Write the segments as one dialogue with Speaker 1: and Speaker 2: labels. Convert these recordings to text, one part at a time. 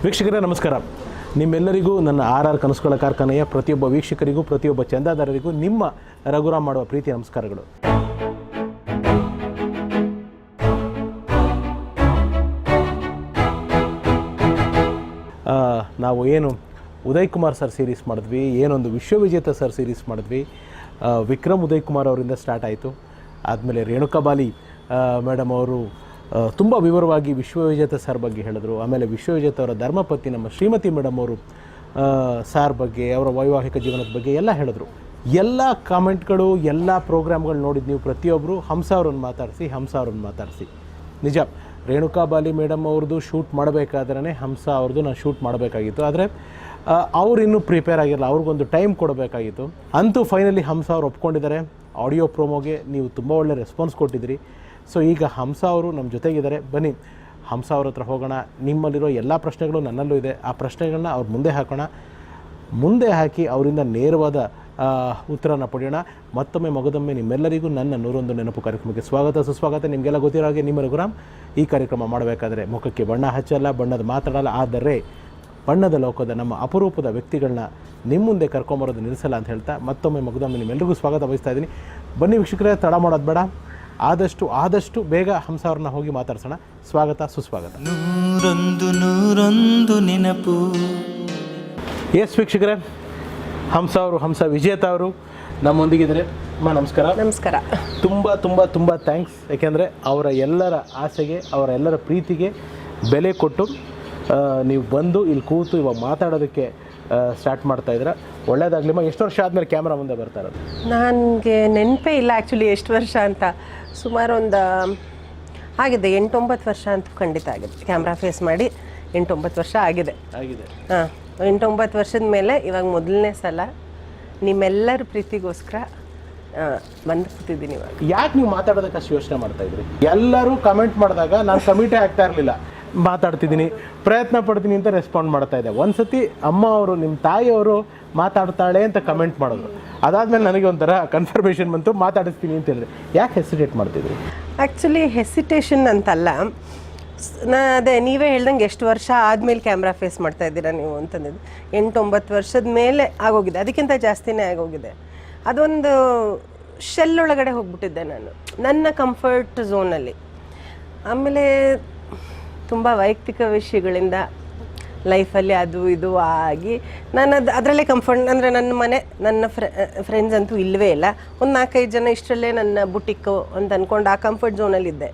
Speaker 1: ವೀಕ್ಷಕರೇ ನಮಸ್ಕಾರ. ನಿಮ್ಮೆಲ್ಲರಿಗೂ ನನ್ನ ಆರ್ ಕನಸುಗಳ ಕಾರ್ಖಾನೆಯ ಪ್ರತಿಯೊಬ್ಬ ವೀಕ್ಷಕರಿಗೂ ಪ್ರತಿಯೊಬ್ಬ ಚಂದಾದಾರರಿಗೂ ನಿಮ್ಮ ರಘುರಾಮ್ ಮಾಡುವ ಪ್ರೀತಿ ನಮಸ್ಕಾರಗಳು. ನಾವು ಏನು ಉದಯ್ ಕುಮಾರ್ ಸರ್ ಸೀರೀಸ್ ಮಾಡಿದ್ವಿ, ಏನೊಂದು ವಿಶ್ವವಿಜೇತ ಸರ್ ಸೀರೀಸ್ ಮಾಡಿದ್ವಿ. ವಿಕ್ರಮ್ ಉದಯ್ ಕುಮಾರ್ ಅವರಿಂದ ಸ್ಟಾರ್ಟ್ ಆಯಿತು. ಆದಮೇಲೆ ರೇಣುಕಾ ಬಾಲಿ ಮೇಡಮ್ ಅವರು ತುಂಬ ವಿವರವಾಗಿ ವಿಶ್ವವಿಜೇತ ಸರ್ ಬಗ್ಗೆ ಹೇಳಿದ್ರು. ಆಮೇಲೆ ವಿಶ್ವವಿಜೇತ ಅವರ ಧರ್ಮಪತ್ನಿ ನಮ್ಮ ಶ್ರೀಮತಿ ಮೇಡಮ್ ಅವರು ಸಾರ್ ಬಗ್ಗೆ, ಅವರ ವೈವಾಹಿಕ ಜೀವನದ ಬಗ್ಗೆ ಎಲ್ಲ ಹೇಳಿದ್ರು. ಎಲ್ಲ ಕಾಮೆಂಟ್ಗಳು, ಎಲ್ಲ ಪ್ರೋಗ್ರಾಮ್ಗಳು ನೋಡಿದ್ದು ನೀವು ಪ್ರತಿಯೊಬ್ಬರು ಹಂಸ ಅವ್ರನ್ನ ಮಾತಾಡಿಸಿ. ನಿಜ, ರೇಣುಕಾ ಬಾಲಿ ಮೇಡಮ್ ಅವ್ರದ್ದು ಶೂಟ್ ಮಾಡಬೇಕಾದ್ರೆ ಹಂಸ ಅವ್ರದ್ದು ನಾನು ಶೂಟ್ ಮಾಡಬೇಕಾಗಿತ್ತು. ಆದರೆ ಅವ್ರು ಇನ್ನೂ ಪ್ರಿಪೇರ್ ಆಗಿರಲ್ಲ, ಅವ್ರಿಗೊಂದು ಟೈಮ್ ಕೊಡಬೇಕಾಗಿತ್ತು. ಅಂತೂ ಫೈನಲಿ ಹಂಸ ಅವ್ರು ಒಪ್ಕೊಂಡಿದ್ದಾರೆ. ಆಡಿಯೋ ಪ್ರೋಮೋಗೆ ನೀವು ತುಂಬ ಒಳ್ಳೆ ರೆಸ್ಪಾನ್ಸ್ ಕೊಟ್ಟಿದ್ದೀರಿ. ಸೊ ಈಗ ಹಂಸ ಅವರು ನಮ್ಮ ಜೊತೆಗಿದ್ದಾರೆ. ಬನ್ನಿ ಹಂಸ ಅವ್ರ ಹತ್ರ ಹೋಗೋಣ. ನಿಮ್ಮಲ್ಲಿರೋ ಎಲ್ಲ ಪ್ರಶ್ನೆಗಳು ನನ್ನಲ್ಲೂ ಇದೆ. ಆ ಪ್ರಶ್ನೆಗಳನ್ನ ಅವ್ರ ಮುಂದೆ ಹಾಕಿ ಅವರಿಂದ ನೇರವಾದ ಉತ್ತರನ ಪಡೆಯೋಣ. ಮತ್ತೊಮ್ಮೆ ಮಗದೊಮ್ಮೆ ನಿಮ್ಮೆಲ್ಲರಿಗೂ ನನ್ನ 101 ನೆನಪು ಕಾರ್ಯಕ್ರಮಕ್ಕೆ ಸ್ವಾಗತ ಸುಸ್ವಾಗತ. ನಿಮಗೆಲ್ಲ ಗೊತ್ತಿರೋ ಹಾಗೆ ನಿಮ್ಮ ರಘುರಾಮ್ ಈ ಕಾರ್ಯಕ್ರಮ ಮಾಡಬೇಕಾದ್ರೆ ಮುಖಕ್ಕೆ ಬಣ್ಣ ಹಚ್ಚಲ್ಲ, ಬಣ್ಣದ ಮಾತಾಡಲ್ಲ. ಆದರೆ ಬಣ್ಣದ ಲೋಕದ ನಮ್ಮ ಅಪರೂಪದ ವ್ಯಕ್ತಿಗಳನ್ನ ನಿಮ್ಮ ಮುಂದೆ ಕರ್ಕೊಂಬರೋದು ನಿಲ್ಲಿಸಲ್ಲ ಅಂತ ಹೇಳ್ತಾ ಮತ್ತೊಮ್ಮೆ ಮಗದೊಮ್ಮೆ ನಿಮ್ಮೆಲ್ಲರಿಗೂ ಸ್ವಾಗತ ಬಯಸ್ತಾ ಇದ್ದೀನಿ. ಬನ್ನಿ ವೀಕ್ಷಕರೇ, ತಡ ಮಾಡೋದು ಬೇಡ, ಆದಷ್ಟು ಬೇಗ ಹಂಸ ಅವ್ರನ್ನ ಹೋಗಿ ಮಾತಾಡ್ಸೋಣ. ಸ್ವಾಗತ ಸುಸ್ವಾಗತ.
Speaker 2: 101 ನೆನಪು.
Speaker 1: ಎಸ್ ವೀಕ್ಷಕರೇ, ಹಂಸ ವಿಜೇತ ಅವರು ನಮ್ಮೊಂದಿಗಿದ್ದಾರೆ. ನಮಸ್ಕಾರ.
Speaker 3: ನಮಸ್ಕಾರ.
Speaker 1: ತುಂಬ ಥ್ಯಾಂಕ್ಸ್. ಯಾಕೆಂದರೆ ಅವರ ಎಲ್ಲರ ಆಸೆಗೆ, ಅವರ ಎಲ್ಲರ ಪ್ರೀತಿಗೆ ಬೆಲೆ ಕೊಟ್ಟು ನೀವು ಬಂದು ಇಲ್ಲಿ ಕೂತು ಇವಾಗ ಮಾತಾಡೋದಕ್ಕೆ ಸ್ಟಾರ್ಟ್ ಮಾಡ್ತಾ ಇದ್ದೀರಾ. ಒಳ್ಳೇದಾಗ್ಲಿಮ್ಮ. ಎಷ್ಟು ವರ್ಷ ಆದಮೇಲೆ ಕ್ಯಾಮ್ರಾ ಮುಂದೆ ಬರ್ತಾ ಇರೋದು?
Speaker 3: ನನಗೆ ನೆನಪೇ ಇಲ್ಲ ಆ್ಯಕ್ಚುಲಿ ಎಷ್ಟು ವರ್ಷ ಅಂತ. ಸುಮಾರು ಒಂದು ಆಗಿದೆ 8-9 ವರ್ಷ ಅಂತೂ ಖಂಡಿತ ಆಗಿದೆ. ಕ್ಯಾಮ್ರಾ ಫೇಸ್ ಮಾಡಿ 8-9 ವರ್ಷ ಆಗಿದೆ. ಹಾಂ, 8-9 ವರ್ಷದ ಮೇಲೆ ಇವಾಗ ಮೊದಲನೇ ಸಲ ನಿಮ್ಮೆಲ್ಲರ ಪ್ರೀತಿಗೋಸ್ಕರ ಬಂದು ಕೂತಿದ್ದೀನಿ ಇವಾಗ.
Speaker 1: ಯಾಕೆ ನೀವು ಮಾತಾಡೋದಕ್ಕೆ ಅಷ್ಟು ಯೋಚನೆ ಮಾಡ್ತಾ ಇದ್ರಿ? ಎಲ್ಲರೂ ಕಮೆಂಟ್ ಮಾಡಿದಾಗ ನಾನು ಕಮಿಟೇ ಆಗ್ತಾ ಇರಲಿಲ್ಲ. ಮಾತಾಡ್ತಿದ್ದೀನಿ, ಪ್ರಯತ್ನ ಪಡ್ತೀನಿ ಅಂತ ರೆಸ್ಪಾಂಡ್ ಮಾಡ್ತಾ ಇದ್ದೆ. ಒಂದ್ಸತಿ ಅಮ್ಮ ಅವರು, ನಿಮ್ಮ ತಾಯಿಯವರು ಮಾತಾಡ್ತಾಳೆ ಅಂತ ಕಮೆಂಟ್ ಮಾಡಿದ್ರು. ಅದಾದಮೇಲೆ ನನಗೆ ಒಂಥರ ಕನ್ಫರ್ಮೇಷನ್ ಬಂತು, ಮಾತಾಡಿಸ್ತೀನಿ ಅಂತ ಹೇಳಿದ್ರೆ. ಯಾಕೆ ಹೆಸಿಟೇಟ್ ಮಾಡ್ತಿದ್ರಿ?
Speaker 3: ಆ್ಯಕ್ಚುಲಿ ಹೆಸಿಟೇಷನ್ ಅಂತಲ್ಲ, ಅದೇ ನೀವೇ ಹೇಳ್ದಂಗೆ ಎಷ್ಟು ವರ್ಷ ಆದಮೇಲೆ ಕ್ಯಾಮ್ರಾ ಫೇಸ್ ಮಾಡ್ತಾ ಇದ್ದೀರಾ ನೀವು ಅಂತಂದಿದ್ದು. 8-9 ವರ್ಷದ ಮೇಲೆ ಆಗೋಗಿದೆ, ಅದಕ್ಕಿಂತ ಜಾಸ್ತಿನೇ ಆಗೋಗಿದೆ. ಅದೊಂದು ಶೆಲ್ ಒಳಗಡೆ ಹೋಗ್ಬಿಟ್ಟಿದ್ದೆ ನಾನು, ನನ್ನ ಕಂಫರ್ಟ್ ಝೋನಲ್ಲಿ. ಆಮೇಲೆ ತುಂಬ ವೈಯಕ್ತಿಕ ವಿಷಯಗಳಿಂದ ಲೈಫಲ್ಲಿ ಅದು ಇದು ಆಗಿ ನಾನು ಅದರಲ್ಲೇ ಕಂಫರ್ಟ್, ಅಂದರೆ ನನ್ನ ಮನೆ, ನನ್ನ ಫ್ರೆಂಡ್ಸ್ ಅಂತೂ ಇಲ್ಲವೇ ಇಲ್ಲ. ಒಂದು 4-5 ಜನ, ಇಷ್ಟರಲ್ಲೇ ನನ್ನ ಬುಟಿಕ್ಕು ಅಂತ ಅಂದ್ಕೊಂಡು ಆ ಕಂಫರ್ಟ್ ಝೋನಲ್ಲಿದ್ದೆ.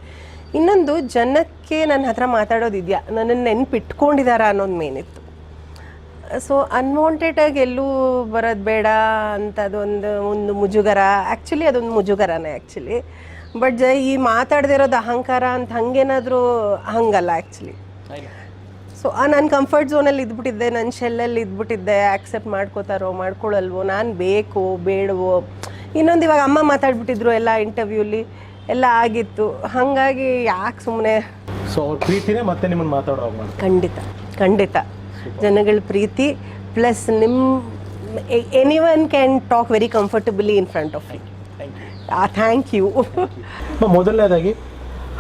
Speaker 3: ಇನ್ನೊಂದು, ಜನಕ್ಕೆ ನನ್ನ ಹತ್ರ ಮಾತಾಡೋದಿದೆಯಾ, ನನ್ನನ್ನು ನೆನಪಿಟ್ಕೊಂಡಿದ್ದಾರಾ ಅನ್ನೋದು ಮೇನಿತ್ತು. ಸೊ ಅನ್ವಾಂಟೆಡಾಗಿ ಎಲ್ಲೂ ಬರೋದು ಬೇಡ ಅಂತ ಒಂದು ಮುಜುಗರ. ಆ್ಯಕ್ಚುಲಿ ಅದೊಂದು ಮುಜುಗರನೇ ಆ್ಯಕ್ಚುಲಿ. ಬಟ್ ಈ ಮಾತಾಡದೇ ಇರೋದು ಅಹಂಕಾರ ಅಂತ ಹಂಗೇನಾದರೂ ಹಂಗಲ್ಲ ಆ್ಯಕ್ಚುಲಿ. ಸೊ ನಾನು ಕಂಫರ್ಟ್ ಝೋನಲ್ಲಿ ಇದ್ಬಿಟ್ಟಿದ್ದೆ, ನನ್ನ ಶೆಲ್ಲಲ್ಲಿ ಇದ್ಬಿಟ್ಟಿದ್ದೆ. ಆ್ಯಕ್ಸೆಪ್ಟ್ ಮಾಡ್ಕೋತಾರೋ ಮಾಡ್ಕೊಳ್ಳಲ್ವೋ, ನಾನು ಬೇಕೋ ಬೇಡವೋ. ಇನ್ನೊಂದು, ಇವಾಗ ಅಮ್ಮ ಮಾತಾಡ್ಬಿಟ್ಟಿದ್ರು ಎಲ್ಲ ಇಂಟರ್ವ್ಯೂಲಿ ಎಲ್ಲ ಆಗಿತ್ತು. ಹಾಗಾಗಿ ಯಾಕೆ ಸುಮ್ಮನೆ.
Speaker 1: ಸೊ ಅವ್ರ ಪ್ರೀತಿನೇ ಮತ್ತೆ ನಿಮ್ಮನ್ನು ಮಾತಾಡೋವಾಗ
Speaker 3: ಖಂಡಿತ ಜನಗಳ ಪ್ರೀತಿ plus anyone can talk very comfortably in front of you. Thank you.
Speaker 1: ಮೊದಲನೇದಾಗಿ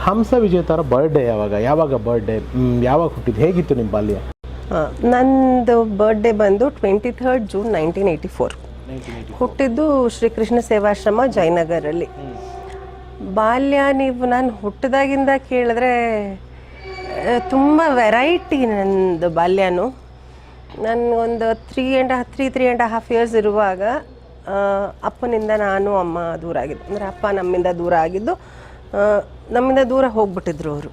Speaker 1: ಹಂಸ ವಿಜೇತ ಅವರ ಬರ್ಡೇ ಯಾವಾಗ ಬರ್ಡೇ, ಯಾವಾಗ ಹುಟ್ಟಿದ್ದು, ಹೇಗಿತ್ತು ನಿಮ್ಮ ಬಾಲ್ಯ?
Speaker 3: ನಂದು ಬರ್ಡೇ ಬಂದು 23 ಜೂನ್ 1984. ಹುಟ್ಟಿದ್ದು ಶ್ರೀಕೃಷ್ಣ ಸೇವಾಶ್ರಮ ಜಯನಗರಲ್ಲಿ. ಬಾಲ್ಯ ನೀವು ನಾನು ಹುಟ್ಟಿದಾಗಿಂದ ಕೇಳಿದ್ರೆ ತುಂಬ ವೆರೈಟಿ ನನ್ನದು ಬಾಲ್ಯನೂ. ನಾನು ಒಂದು 3.5 ಇಯರ್ಸ್ ಇರುವಾಗ ಅಪ್ಪನಿಂದ ನಾನು ಅಮ್ಮ ದೂರ ಆಗಿದ್ದು. ಅಂದರೆ ಅಪ್ಪ ನಮ್ಮಿಂದ ದೂರ ಆಗಿದ್ದು, ನಮ್ಮಿಂದ ದೂರ ಹೋಗ್ಬಿಟ್ಟಿದ್ರು ಅವರು.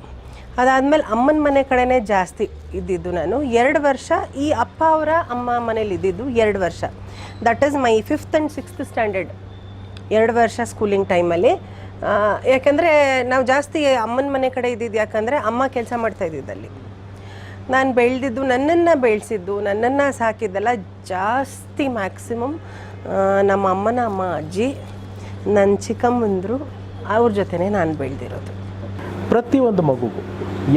Speaker 3: ಅದಾದಮೇಲೆ ಅಮ್ಮನ ಮನೆ ಕಡೆನೇ ಜಾಸ್ತಿ ಇದ್ದಿದ್ದು ನಾನು. 2 ವರ್ಷ ಈ ಅಪ್ಪ ಅವರ ಅಮ್ಮ ಮನೇಲಿ ಇದ್ದಿದ್ದು 2 ವರ್ಷ. That is my 5th and 6th standard. 2 ವರ್ಷ ಸ್ಕೂಲಿಂಗ್ ಟೈಮಲ್ಲಿ. ಯಾಕಂದರೆ ನಾವು ಜಾಸ್ತಿ ಅಮ್ಮನ ಮನೆ ಕಡೆ ಇದ್ದಿದ್ದು. ಯಾಕಂದರೆ ಅಮ್ಮ ಕೆಲಸ ಮಾಡ್ತಾ ಇದ್ದಿದ್ದಲ್ಲಿ. ನಾನು ಬೆಳೆದಿದ್ದು, ನನ್ನನ್ನು ಬೆಳೆಸಿದ್ದು, ನನ್ನನ್ನು ಸಾಕಿದ್ದೆಲ್ಲ ಜಾಸ್ತಿ ಮ್ಯಾಕ್ಸಿಮಮ್ ನಮ್ಮ ಅಮ್ಮನ ಅಮ್ಮ, ಅಜ್ಜಿ, ನನ್ನ ಚಿಕ್ಕಮ್ಮಂದರು, ಅವ್ರ ಜೊತೆನೇ ನಾನು ಬೆಳೆದಿರೋದು.
Speaker 1: ಪ್ರತಿಯೊಂದು ಮಗುಗೂ,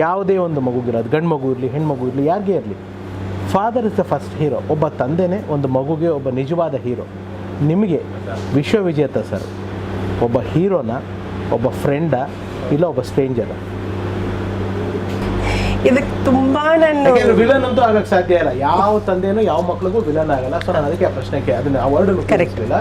Speaker 1: ಯಾವುದೇ ಒಂದು ಮಗುಗಿರೋದು, ಗಂಡು ಮಗು ಇರಲಿ ಹೆಣ್ಣು ಮಗು ಇರಲಿ, ಯಾರಿಗೇ ಇರಲಿ, father is the first hero. ಒಬ್ಬ ತಂದೆನೇ ಒಂದು ಮಗುಗೆ ಒಬ್ಬ ನಿಜವಾದ ಹೀರೋ. ನಿಮಗೆ ವಿಶ್ವವಿಜೇತ ಸರ್ ಒಬ್ಬ ಹೀರೋನ, ಒಬ್ಬ ಫ್ರೆಂಡಾ, ಇಲ್ಲ ಒಬ್ಬ ಸ್ಟ್ರೇಂಜರ?
Speaker 3: ಇದಕ್ಕೆ ತುಂಬಾ ನಾನು
Speaker 1: ವಿಲನ್ ಅಂತೂ ಆಗಕ್ಕೆ ಸಾಧ್ಯ ಇಲ್ಲ. ಯಾವ ತಂದೆನೂ ಯಾವ ಮಕ್ಳಿಗೂ ವಿಲನ್ ಆಗಲ್ಲ. ಸೊ ನಾನು ಅದಕ್ಕೆ ಆ ಪ್ರಶ್ನೆಗೆ ಅದನ್ನ ಆ ವರ್ಡ್ ಕರೆಕ್ಟಿಲ್ಲ.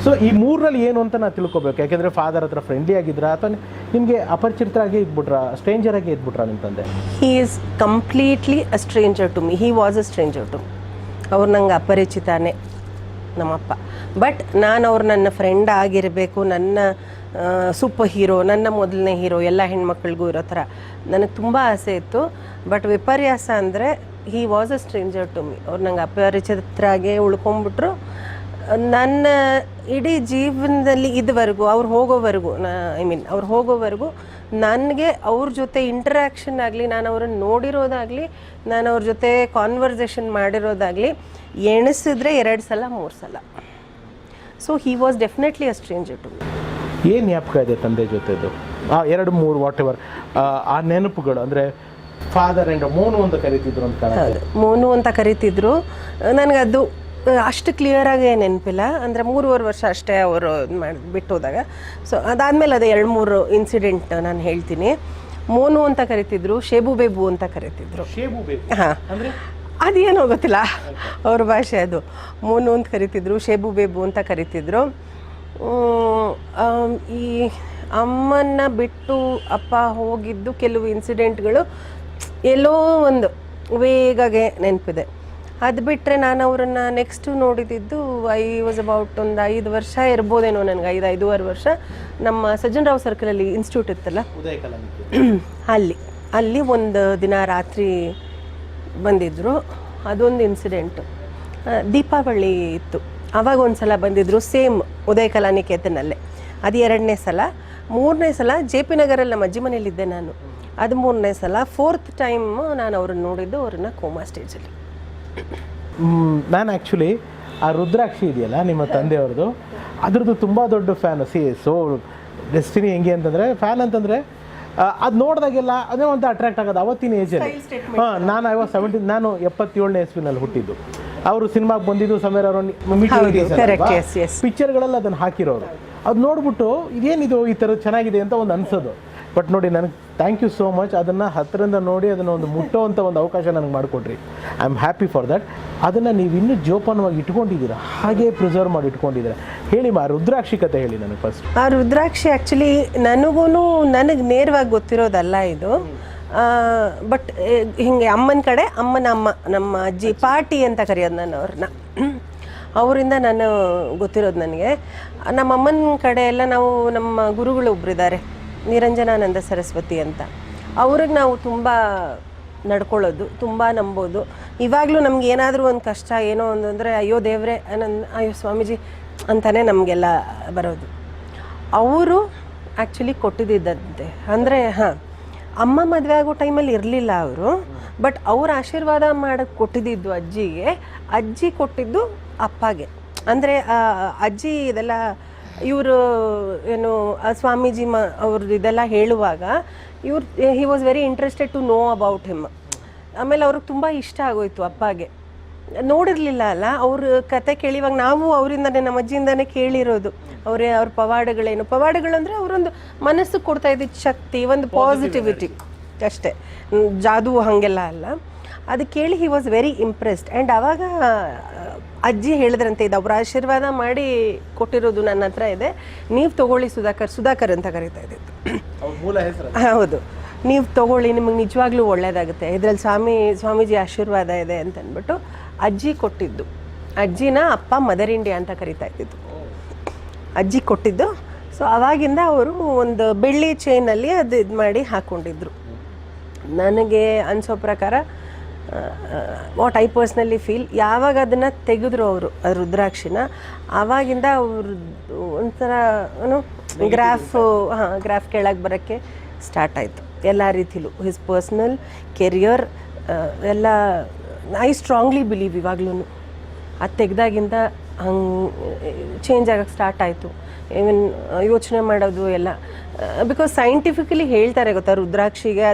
Speaker 1: ಸೊ ಈ ಮೂರರಲ್ಲಿ ಏನು ಅಂತ ನಾನು ತಿಳ್ಕೊಬೇಕು. ಯಾಕೆಂದ್ರೆ ಫಾದರ್ ಹತ್ರ ಫ್ರೆಂಡ್ಲಿ ಆಗಿದ್ರಾ ಅಥವಾ ನಿಮಗೆ ಅಪರಿಚಿತರಾಗಿ ಇದ್ಬಿಟ್ರಾ, ಸ್ಟ್ರೇಂಜರ್ ಆಗಿ ಇದ್ಬಿಟ್ರಾ ನಿಮ್ಮ ತಂದೆ?
Speaker 3: He is completely a stranger to me. He was a stranger to. ಅವ್ರು ನಂಗೆ ಅಪರಿಚಿತನೇ ನಮ್ಮಪ್ಪ. ಬಟ್ ನಾನು ಅವ್ರು ನನ್ನ ಫ್ರೆಂಡ್ ಆಗಿರಬೇಕು, ನನ್ನ ಸೂಪರ್ ಹೀರೋ, ನನ್ನ ಮೊದಲನೇ ಹೀರೋ, ಎಲ್ಲ ಹೆಣ್ಮಕ್ಳಿಗೂ ಇರೋ ಥರ ನನಗೆ ತುಂಬ ಆಸೆ ಇತ್ತು. ಬಟ್ ವಿಪರ್ಯಾಸ ಅಂದರೆ he was a stranger to me. ಅವ್ರು ನಂಗೆ ಅಪರಿಚಿತರಾಗೆ ಉಳ್ಕೊಂಡ್ಬಿಟ್ರು. ನನ್ನ ಇಡೀ ಜೀವನದಲ್ಲಿ ಇದುವರೆಗೂ ಅವ್ರು ಹೋಗೋವರೆಗೂ ಅವ್ರು ಹೋಗೋವರೆಗೂ ನನಗೆ ಅವ್ರ ಜೊತೆ ಇಂಟ್ರ್ಯಾಕ್ಷನ್ ಆಗಲಿ, ನಾನು ಅವ್ರನ್ನ ನೋಡಿರೋದಾಗಲಿ, ನಾನು ಅವ್ರ ಜೊತೆ ಕಾನ್ವರ್ಸೇಷನ್ ಮಾಡಿರೋದಾಗಲಿ ಎಣಿಸಿದ್ರೆ 2 ಸಲ 3 ಸಲ. So he was definitely a stranger to me.
Speaker 1: ಏನು ಜ್ಞಾಪಕ ಇದೆ ತಂದೆ ಜೊತೆದು? 2-3 ವಾಟ್ ಎವರ್ ಆ ನೆನಪುಗಳು. ಅಂದರೆ ಫಾದರ್ ಆ್ಯಂಡ್ ಮೋನು ಅಂತ ಕರಿತಿದ್ರು ಅಂತ ಕಾಣುತ್ತೆ.
Speaker 3: ಮೋನು ಅಂತ ಕರಿತಿದ್ರು. ನನಗದು ಅಷ್ಟು ಕ್ಲಿಯರಾಗಿ ನೆನಪಿಲ್ಲ. ಅಂದರೆ 3.5 ವರ್ಷ ಅಷ್ಟೇ ಅವರು ಬಿಟ್ಟು ಹೋದಾಗ. ಸೊ ಅದಾದಮೇಲೆ ಅದು 2-3 ಇನ್ಸಿಡೆಂಟ್ ನಾನು ಹೇಳ್ತೀನಿ. ಮೋನು ಅಂತ ಕರಿತಿದ್ರು, ಶೇಬು ಬೇಬು ಅಂತ ಕರಿತಿದ್ರು. ಹಾಂ, ಅದೇನೋ ಗೊತ್ತಿಲ್ಲ ಅವ್ರ ಭಾಷೆ ಅದು. ಮೋನು ಅಂತ ಕರಿತಿದ್ರು, ಶೇಬು ಬೇಬು ಅಂತ ಕರಿತಿದ್ರು. ಈ ಅಮ್ಮನ್ನ ಬಿಟ್ಟು ಅಪ್ಪ ಹೋಗಿದ್ದು ಕೆಲವು ಇನ್ಸಿಡೆಂಟ್ಗಳು ಎಲ್ಲೋ ಒಂದು ವೇಗಗೆ ನೆನಪಿದೆ. ಅದು ಬಿಟ್ಟರೆ ನಾನು ಅವರನ್ನು ನೆಕ್ಸ್ಟು ನೋಡಿದ್ದು ಐ ವಾಸ್ ಅಬೌಟ್ ಒಂದು 5 ವರ್ಷ ಇರ್ಬೋದೇನೋ ನನಗೆ, 5-5.5 ವರ್ಷ. ನಮ್ಮ ಸಜ್ಜನ್ ರಾವ್ ಸರ್ಕಲಲ್ಲಿ ಇನ್ಸ್ಟಿಟ್ಯೂಟ್ ಇತ್ತಲ್ಲ, ಅಲ್ಲಿ ಒಂದು ದಿನ ರಾತ್ರಿ ಬಂದಿದ್ದರು. ಅದೊಂದು ಇನ್ಸಿಡೆಂಟು. ದೀಪಾವಳಿ ಇತ್ತು, ಆವಾಗ ಒಂದು ಸಲ ಬಂದಿದ್ದರು, ಸೇಮ್ ಉದಯ ಕಲಾನಿಕೇತನಲ್ಲೇ. ಅದು 2ನೇ ಸಲ. 3ನೇ ಸಲ ಜೆ ಪಿ ನಗರಲ್ಲಿ ನಮ್ಮ ಅಜ್ಜಿ ಮನೇಲಿದ್ದೆ ನಾನು. ಅದು 3ನೇ ಸಲ. 4th ಟೈಮ್ ನಾನು ಅವ್ರನ್ನ ನೋಡಿದ್ದು, ಅವ್ರನ್ನ ಕೋಮಾ ಸ್ಟೇಜಲ್ಲಿ.
Speaker 1: ನಾನು ಆ್ಯಕ್ಚುಲಿ ಆ ರುದ್ರಾಕ್ಷಿ ಇದೆಯಲ್ಲ ನಿಮ್ಮ ತಂದೆಯವ್ರದ್ದು, ಅದ್ರದ್ದು ತುಂಬ ದೊಡ್ಡ ಫ್ಯಾನು. ಸೊ ಡೆಸ್ಟಿನಿ ಹೆಂಗೆ ಅಂತಂದರೆ, ಫ್ಯಾನ್ ಅಂತಂದರೆ ಅದು ನೋಡಿದಾಗೆಲ್ಲ ಅದೇ ಒಂದು ಅಟ್ರಾಕ್ಟ್ ಆಗೋದು ಅವತ್ತಿನ ಏಜಲ್ಲಿ. ನಾನು ಐ ವಾಸ್ 17, ನಾನು 77ನೇ ಇಸ್ವಿನಲ್ಲಿ ಹುಟ್ಟಿದ್ದು. ಅವರು ಸಿನಿಮಾಗೆ ಬಂದಿದ್ದು ಸಮೀರ್ ಅವರು ಪಿಕ್ಚರ್ಗಳೆಲ್ಲ ಅದನ್ನು ಹಾಕಿರೋರು. ಅದು ನೋಡ್ಬಿಟ್ಟು ಇದೇನಿದು ಈ ಥರದ್ದು ಚೆನ್ನಾಗಿದೆ ಅಂತ ಒಂದು ಅನ್ಸೋದು. ಬಟ್ ನೋಡಿ, ನನಗೆ ಥ್ಯಾಂಕ್ ಯು ಸೋ ಮಚ್. ಅದನ್ನು ಹತ್ತಿರದಿಂದ ನೋಡಿ ಅದನ್ನು ಒಂದು ಮುಟ್ಟೋವಂಥ ಒಂದು ಅವಕಾಶ ನನಗೆ ಮಾಡಿಕೊಡ್ರಿ. I am happy for that. ಅದನ್ನು ನೀವು ಇನ್ನೂ ಜೋಪಾನವಾಗಿ ಇಟ್ಕೊಂಡಿದ್ದೀರಾ, ಹಾಗೇ ಪ್ರಿಸರ್ವ್ ಮಾಡಿ ಇಟ್ಕೊಂಡಿದ್ದೀರಾ. ಹೇಳಿ ಆ ರುದ್ರಾಕ್ಷಿ ಕತೆ ಹೇಳಿ ನನಗೆ ಫಸ್ಟ್.
Speaker 3: ಆ ರುದ್ರಾಕ್ಷಿ ಆ್ಯಕ್ಚುಲಿ ನನಗೆ ನೇರವಾಗಿ ಗೊತ್ತಿರೋದಲ್ಲ ಇದು. ಬಟ್ ಹಿಂಗೆ ಅಮ್ಮನ ಕಡೆ ಅಮ್ಮನ ಅಮ್ಮ, ನಮ್ಮ ಅಜ್ಜಿ ಪಾಟಿ ಅಂತ ಕರೆಯೋದು ನಾನು ಅವ್ರನ್ನ. ಅವರಿಂದ ನಾನು ಗೊತ್ತಿರೋದು ನನಗೆ. ನಮ್ಮ ಅಮ್ಮನ ಕಡೆ ಎಲ್ಲ ನಾವು, ನಮ್ಮ ಗುರುಗಳು ಒಬ್ಬರಿದ್ದಾರೆ, ನಿರಂಜನಾನಂದ ಸರಸ್ವತಿ ಅಂತ. ಅವ್ರಿಗೆ ನಾವು ತುಂಬ ನಡ್ಕೊಳ್ಳೋದು, ತುಂಬ ನಂಬೋದು. ಇವಾಗಲೂ ನಮ್ಗೆ ಏನಾದರೂ ಒಂದು ಕಷ್ಟ ಏನೋ ಒಂದು ಅಂದರೆ ಅಯ್ಯೋ ದೇವರೇ, ಅಯ್ಯೋ ಸ್ವಾಮೀಜಿ ಅಂತಲೇ ನಮಗೆಲ್ಲ ಬರೋದು. ಅವರು ಆ್ಯಕ್ಚುಲಿ ಕೊಟ್ಟಿದ್ದಂತೆ. ಅಂದರೆ ಅಮ್ಮ ಮದುವೆ ಆಗೋ ಟೈಮಲ್ಲಿ ಇರಲಿಲ್ಲ ಅವರು. ಬಟ್ ಅವ್ರ ಆಶೀರ್ವಾದ ಮಾಡೋಕ್ಕೆ ಕೊಟ್ಟಿದ್ದು ಅಜ್ಜಿಗೆ, ಅಜ್ಜಿ ಕೊಟ್ಟಿದ್ದು ಅಪ್ಪಗೆ. ಅಂದರೆ ಅಜ್ಜಿ ಇದೆಲ್ಲ ಇವರು ಏನು ಸ್ವಾಮೀಜಿ ಅವ್ರದ್ದು ಇದೆಲ್ಲ ಹೇಳುವಾಗ he was very interested to know about him. ಆಮೇಲೆ ಅವ್ರಿಗೆ ತುಂಬ ಇಷ್ಟ ಆಗೋಯ್ತು ಅಪ್ಪಗೆ. ನೋಡಿರಲಿಲ್ಲ ಅಲ್ಲ ಅವ್ರ ಕತೆ ಕೇಳಿವಾಗ, ನಾವು ಅವರಿಂದನೇ, ನಮ್ಮ ಅಜ್ಜಿಯಿಂದನೇ ಕೇಳಿರೋದು. ಅವ್ರ ಪವಾಡಗಳೇನು, ಪವಾಡಗಳು ಅಂದರೆ ಅವರೊಂದು ಮನಸ್ಸು ಕೊಡ್ತಾ ಇದ್ದಿದ್ದ ಶಕ್ತಿ, ಒಂದು ಪಾಸಿಟಿವಿಟಿ ಅಷ್ಟೇ, ಜಾದು ಹಾಗೆಲ್ಲ ಅಲ್ಲ. ಅದು ಕೇಳಿ ಹಿ ವಾಸ್ ವೆರಿ ಇಂಪ್ರೆಸ್ಡ್. ಆ್ಯಂಡ್ ಆವಾಗ ಅಜ್ಜಿ ಹೇಳಿದ್ರಂತೆ, ಇದು ಅವ್ರ ಆಶೀರ್ವಾದ ಮಾಡಿ ಕೊಟ್ಟಿರೋದು ನನ್ನ ಹತ್ರ ಇದೆ, ನೀವು ತೊಗೊಳ್ಳಿ ಸುಧಾಕರ್ ಅಂತ ಕರೀತಾ ಇದ್ದಿದ್ದು. ಹೌದು, ನೀವು ತೊಗೊಳ್ಳಿ, ನಿಮಗೆ ನಿಜವಾಗ್ಲೂ ಒಳ್ಳೇದಾಗುತ್ತೆ, ಇದರಲ್ಲಿ ಸ್ವಾಮೀಜಿ ಆಶೀರ್ವಾದ ಇದೆ ಅಂತ ಅಂದ್ಬಿಟ್ಟು ಅಜ್ಜಿ ಕೊಟ್ಟಿದ್ದು. ಅಜ್ಜಿನ ಅಪ್ಪ ಮದರ್ ಇಂಡಿಯಾ ಅಂತ ಕರೀತಾ ಇದ್ದಿದ್ದು, ಅಜ್ಜಿ ಕೊಟ್ಟಿದ್ದು. ಸೊ ಆವಾಗಿಂದ ಅವರು ಒಂದು ಬೆಳ್ಳಿ ಚೈನಲ್ಲಿ ಅದು ಇದು ಮಾಡಿ ಹಾಕ್ಕೊಂಡಿದ್ರು. ನನಗೆ ಅನಿಸೋ ಪ್ರಕಾರ ವಾಟ್ ಐ ಪರ್ಸ್ನಲಿ ಫೀಲ್, ಯಾವಾಗ ಅದನ್ನು ತೆಗೆದ್ರು ಅವರು ರುದ್ರಾಕ್ಷಿನ, ಆವಾಗಿಂದ ಅವ್ರದ್ದು ಒಂಥರ ಏನು ಗ್ರಾಫ್ ಕೆಳಗೆ ಬರೋಕ್ಕೆ ಸ್ಟಾರ್ಟ್ ಆಯಿತು ಎಲ್ಲ ರೀತಿಲೂ. ಹಿಸ್ ಪರ್ಸ್ನಲ್ ಕೆರಿಯರ್ ಎಲ್ಲ ಐ ಸ್ಟ್ರಾಂಗ್ಲಿ ಬಿಲೀವ್ ಇವಾಗ್ಲೂ ಅದು ತೆಗ್ದಾಗಿಂದ ಹಂಗೆ ಚೇಂಜ್ ಆಗೋಕ್ಕೆ ಸ್ಟಾರ್ಟ್ ಆಯಿತು. ಈವನ್ ಯೋಚನೆ ಮಾಡೋದು ಎಲ್ಲ, ಬಿಕಾಸ್ ಸೈಂಟಿಫಿಕಲಿ ಹೇಳ್ತಾರೆ ಗೊತ್ತಾ, ರುದ್ರಾಕ್ಷಿಗೆ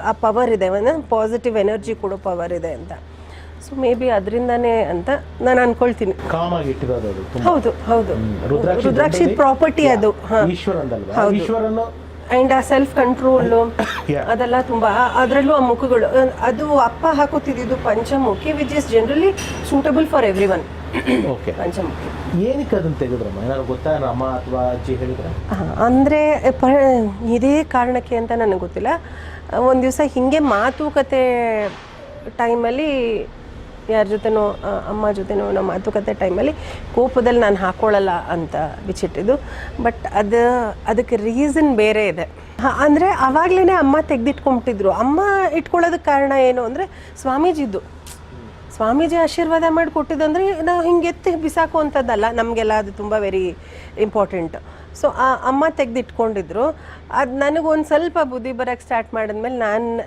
Speaker 3: ಆ ಪವರ್ ಇದೆ, ಒಂದು ಪಾಸಿಟಿವ್ ಎನರ್ಜಿ ಕೊಡೋ ಪವರ್ ಇದೆ ಅಂತ. ಸೊ ಮೇ ಬಿ ಅದರಿಂದನೇ ಅಂತ ನಾನು ಅನ್ಕೊಳ್ತೀನಿ.
Speaker 1: ಹೌದು
Speaker 3: ಹೌದು, ರುದ್ರಾಕ್ಷಿ ಪ್ರಾಪರ್ಟಿ ಅದು.
Speaker 1: ಈಶ್ವರನು
Speaker 3: ಆ್ಯಂಡ್ ಆ ಸೆಲ್ಫ್ ಕಂಟ್ರೋಲು
Speaker 1: Yeah.
Speaker 3: ಅದೆಲ್ಲ ತುಂಬ, ಅದರಲ್ಲೂ ಆ ಮುಖಗಳು, ಅದು ಅಪ್ಪ ಹಾಕೋತಿದ್ದು ಪಂಚಮುಖಿ which is generally suitable for everyone.
Speaker 1: Okay,
Speaker 3: ಪಂಚಮುಖಿ
Speaker 1: ಏನಕ್ಕೆ ಅದನ್ನು ತೆಗೆದ್ರಮ್ಮ? ಏನಾದ್ರು ಗೊತ್ತಾ, ಅಮ್ಮ ಅಥವಾ ಅಜ್ಜಿ ಹೇಳಿದ್ರೆ?
Speaker 3: ಅಂದರೆ ಇದೇ ಕಾರಣಕ್ಕೆ ಅಂತ ನನಗೆ ಗೊತ್ತಿಲ್ಲ. ಒಂದು ದಿವಸ ಹೀಗೆ ಮಾತುಕತೆ ಟೈಮಲ್ಲಿ ಯಾರ ಜೊತೆನೋ, ಅಮ್ಮ ಜೊತೆನೋ ನಮ್ಮ ಮಾತುಕತೆ ಟೈಮಲ್ಲಿ ಕೋಪದಲ್ಲಿ ನಾನು ಹಾಕ್ಕೊಳ್ಳಲ್ಲ ಅಂತ ಬಿಚ್ಚಿಟ್ಟಿದ್ದು. ಬಟ್ ಅದಕ್ಕೆ ರೀಸನ್ ಬೇರೆ ಇದೆ. ಅಂದರೆ ಆವಾಗಲೇ ಅಮ್ಮ ತೆಗೆದಿಟ್ಕೊಂಬಿಟ್ಟಿದ್ರು. ಅಮ್ಮ ಇಟ್ಕೊಳ್ಳೋದಕ್ಕೆ ಕಾರಣ ಏನು ಅಂದರೆ ಸ್ವಾಮೀಜಿ ಆಶೀರ್ವಾದ ಮಾಡಿ ಕೊಟ್ಟಿದ್ದಂದರೆ ನಾವು ಹಿಂಗೆ ಎತ್ತಿ ಬಿಸಾಕುವಂಥದ್ದಲ್ಲ, ನಮಗೆಲ್ಲ ಅದು ತುಂಬ ವೆರಿ ಇಂಪಾರ್ಟೆಂಟ್. ಸೊ ಆ ಅಮ್ಮ ತೆಗೆದಿಟ್ಕೊಂಡಿದ್ರು. ಅದು ನನಗೊಂದು ಸ್ವಲ್ಪ ಬುದ್ಧಿ ಬರೋಕ್ಕೆ ಸ್ಟಾರ್ಟ್ ಮಾಡಿದ್ಮೇಲೆ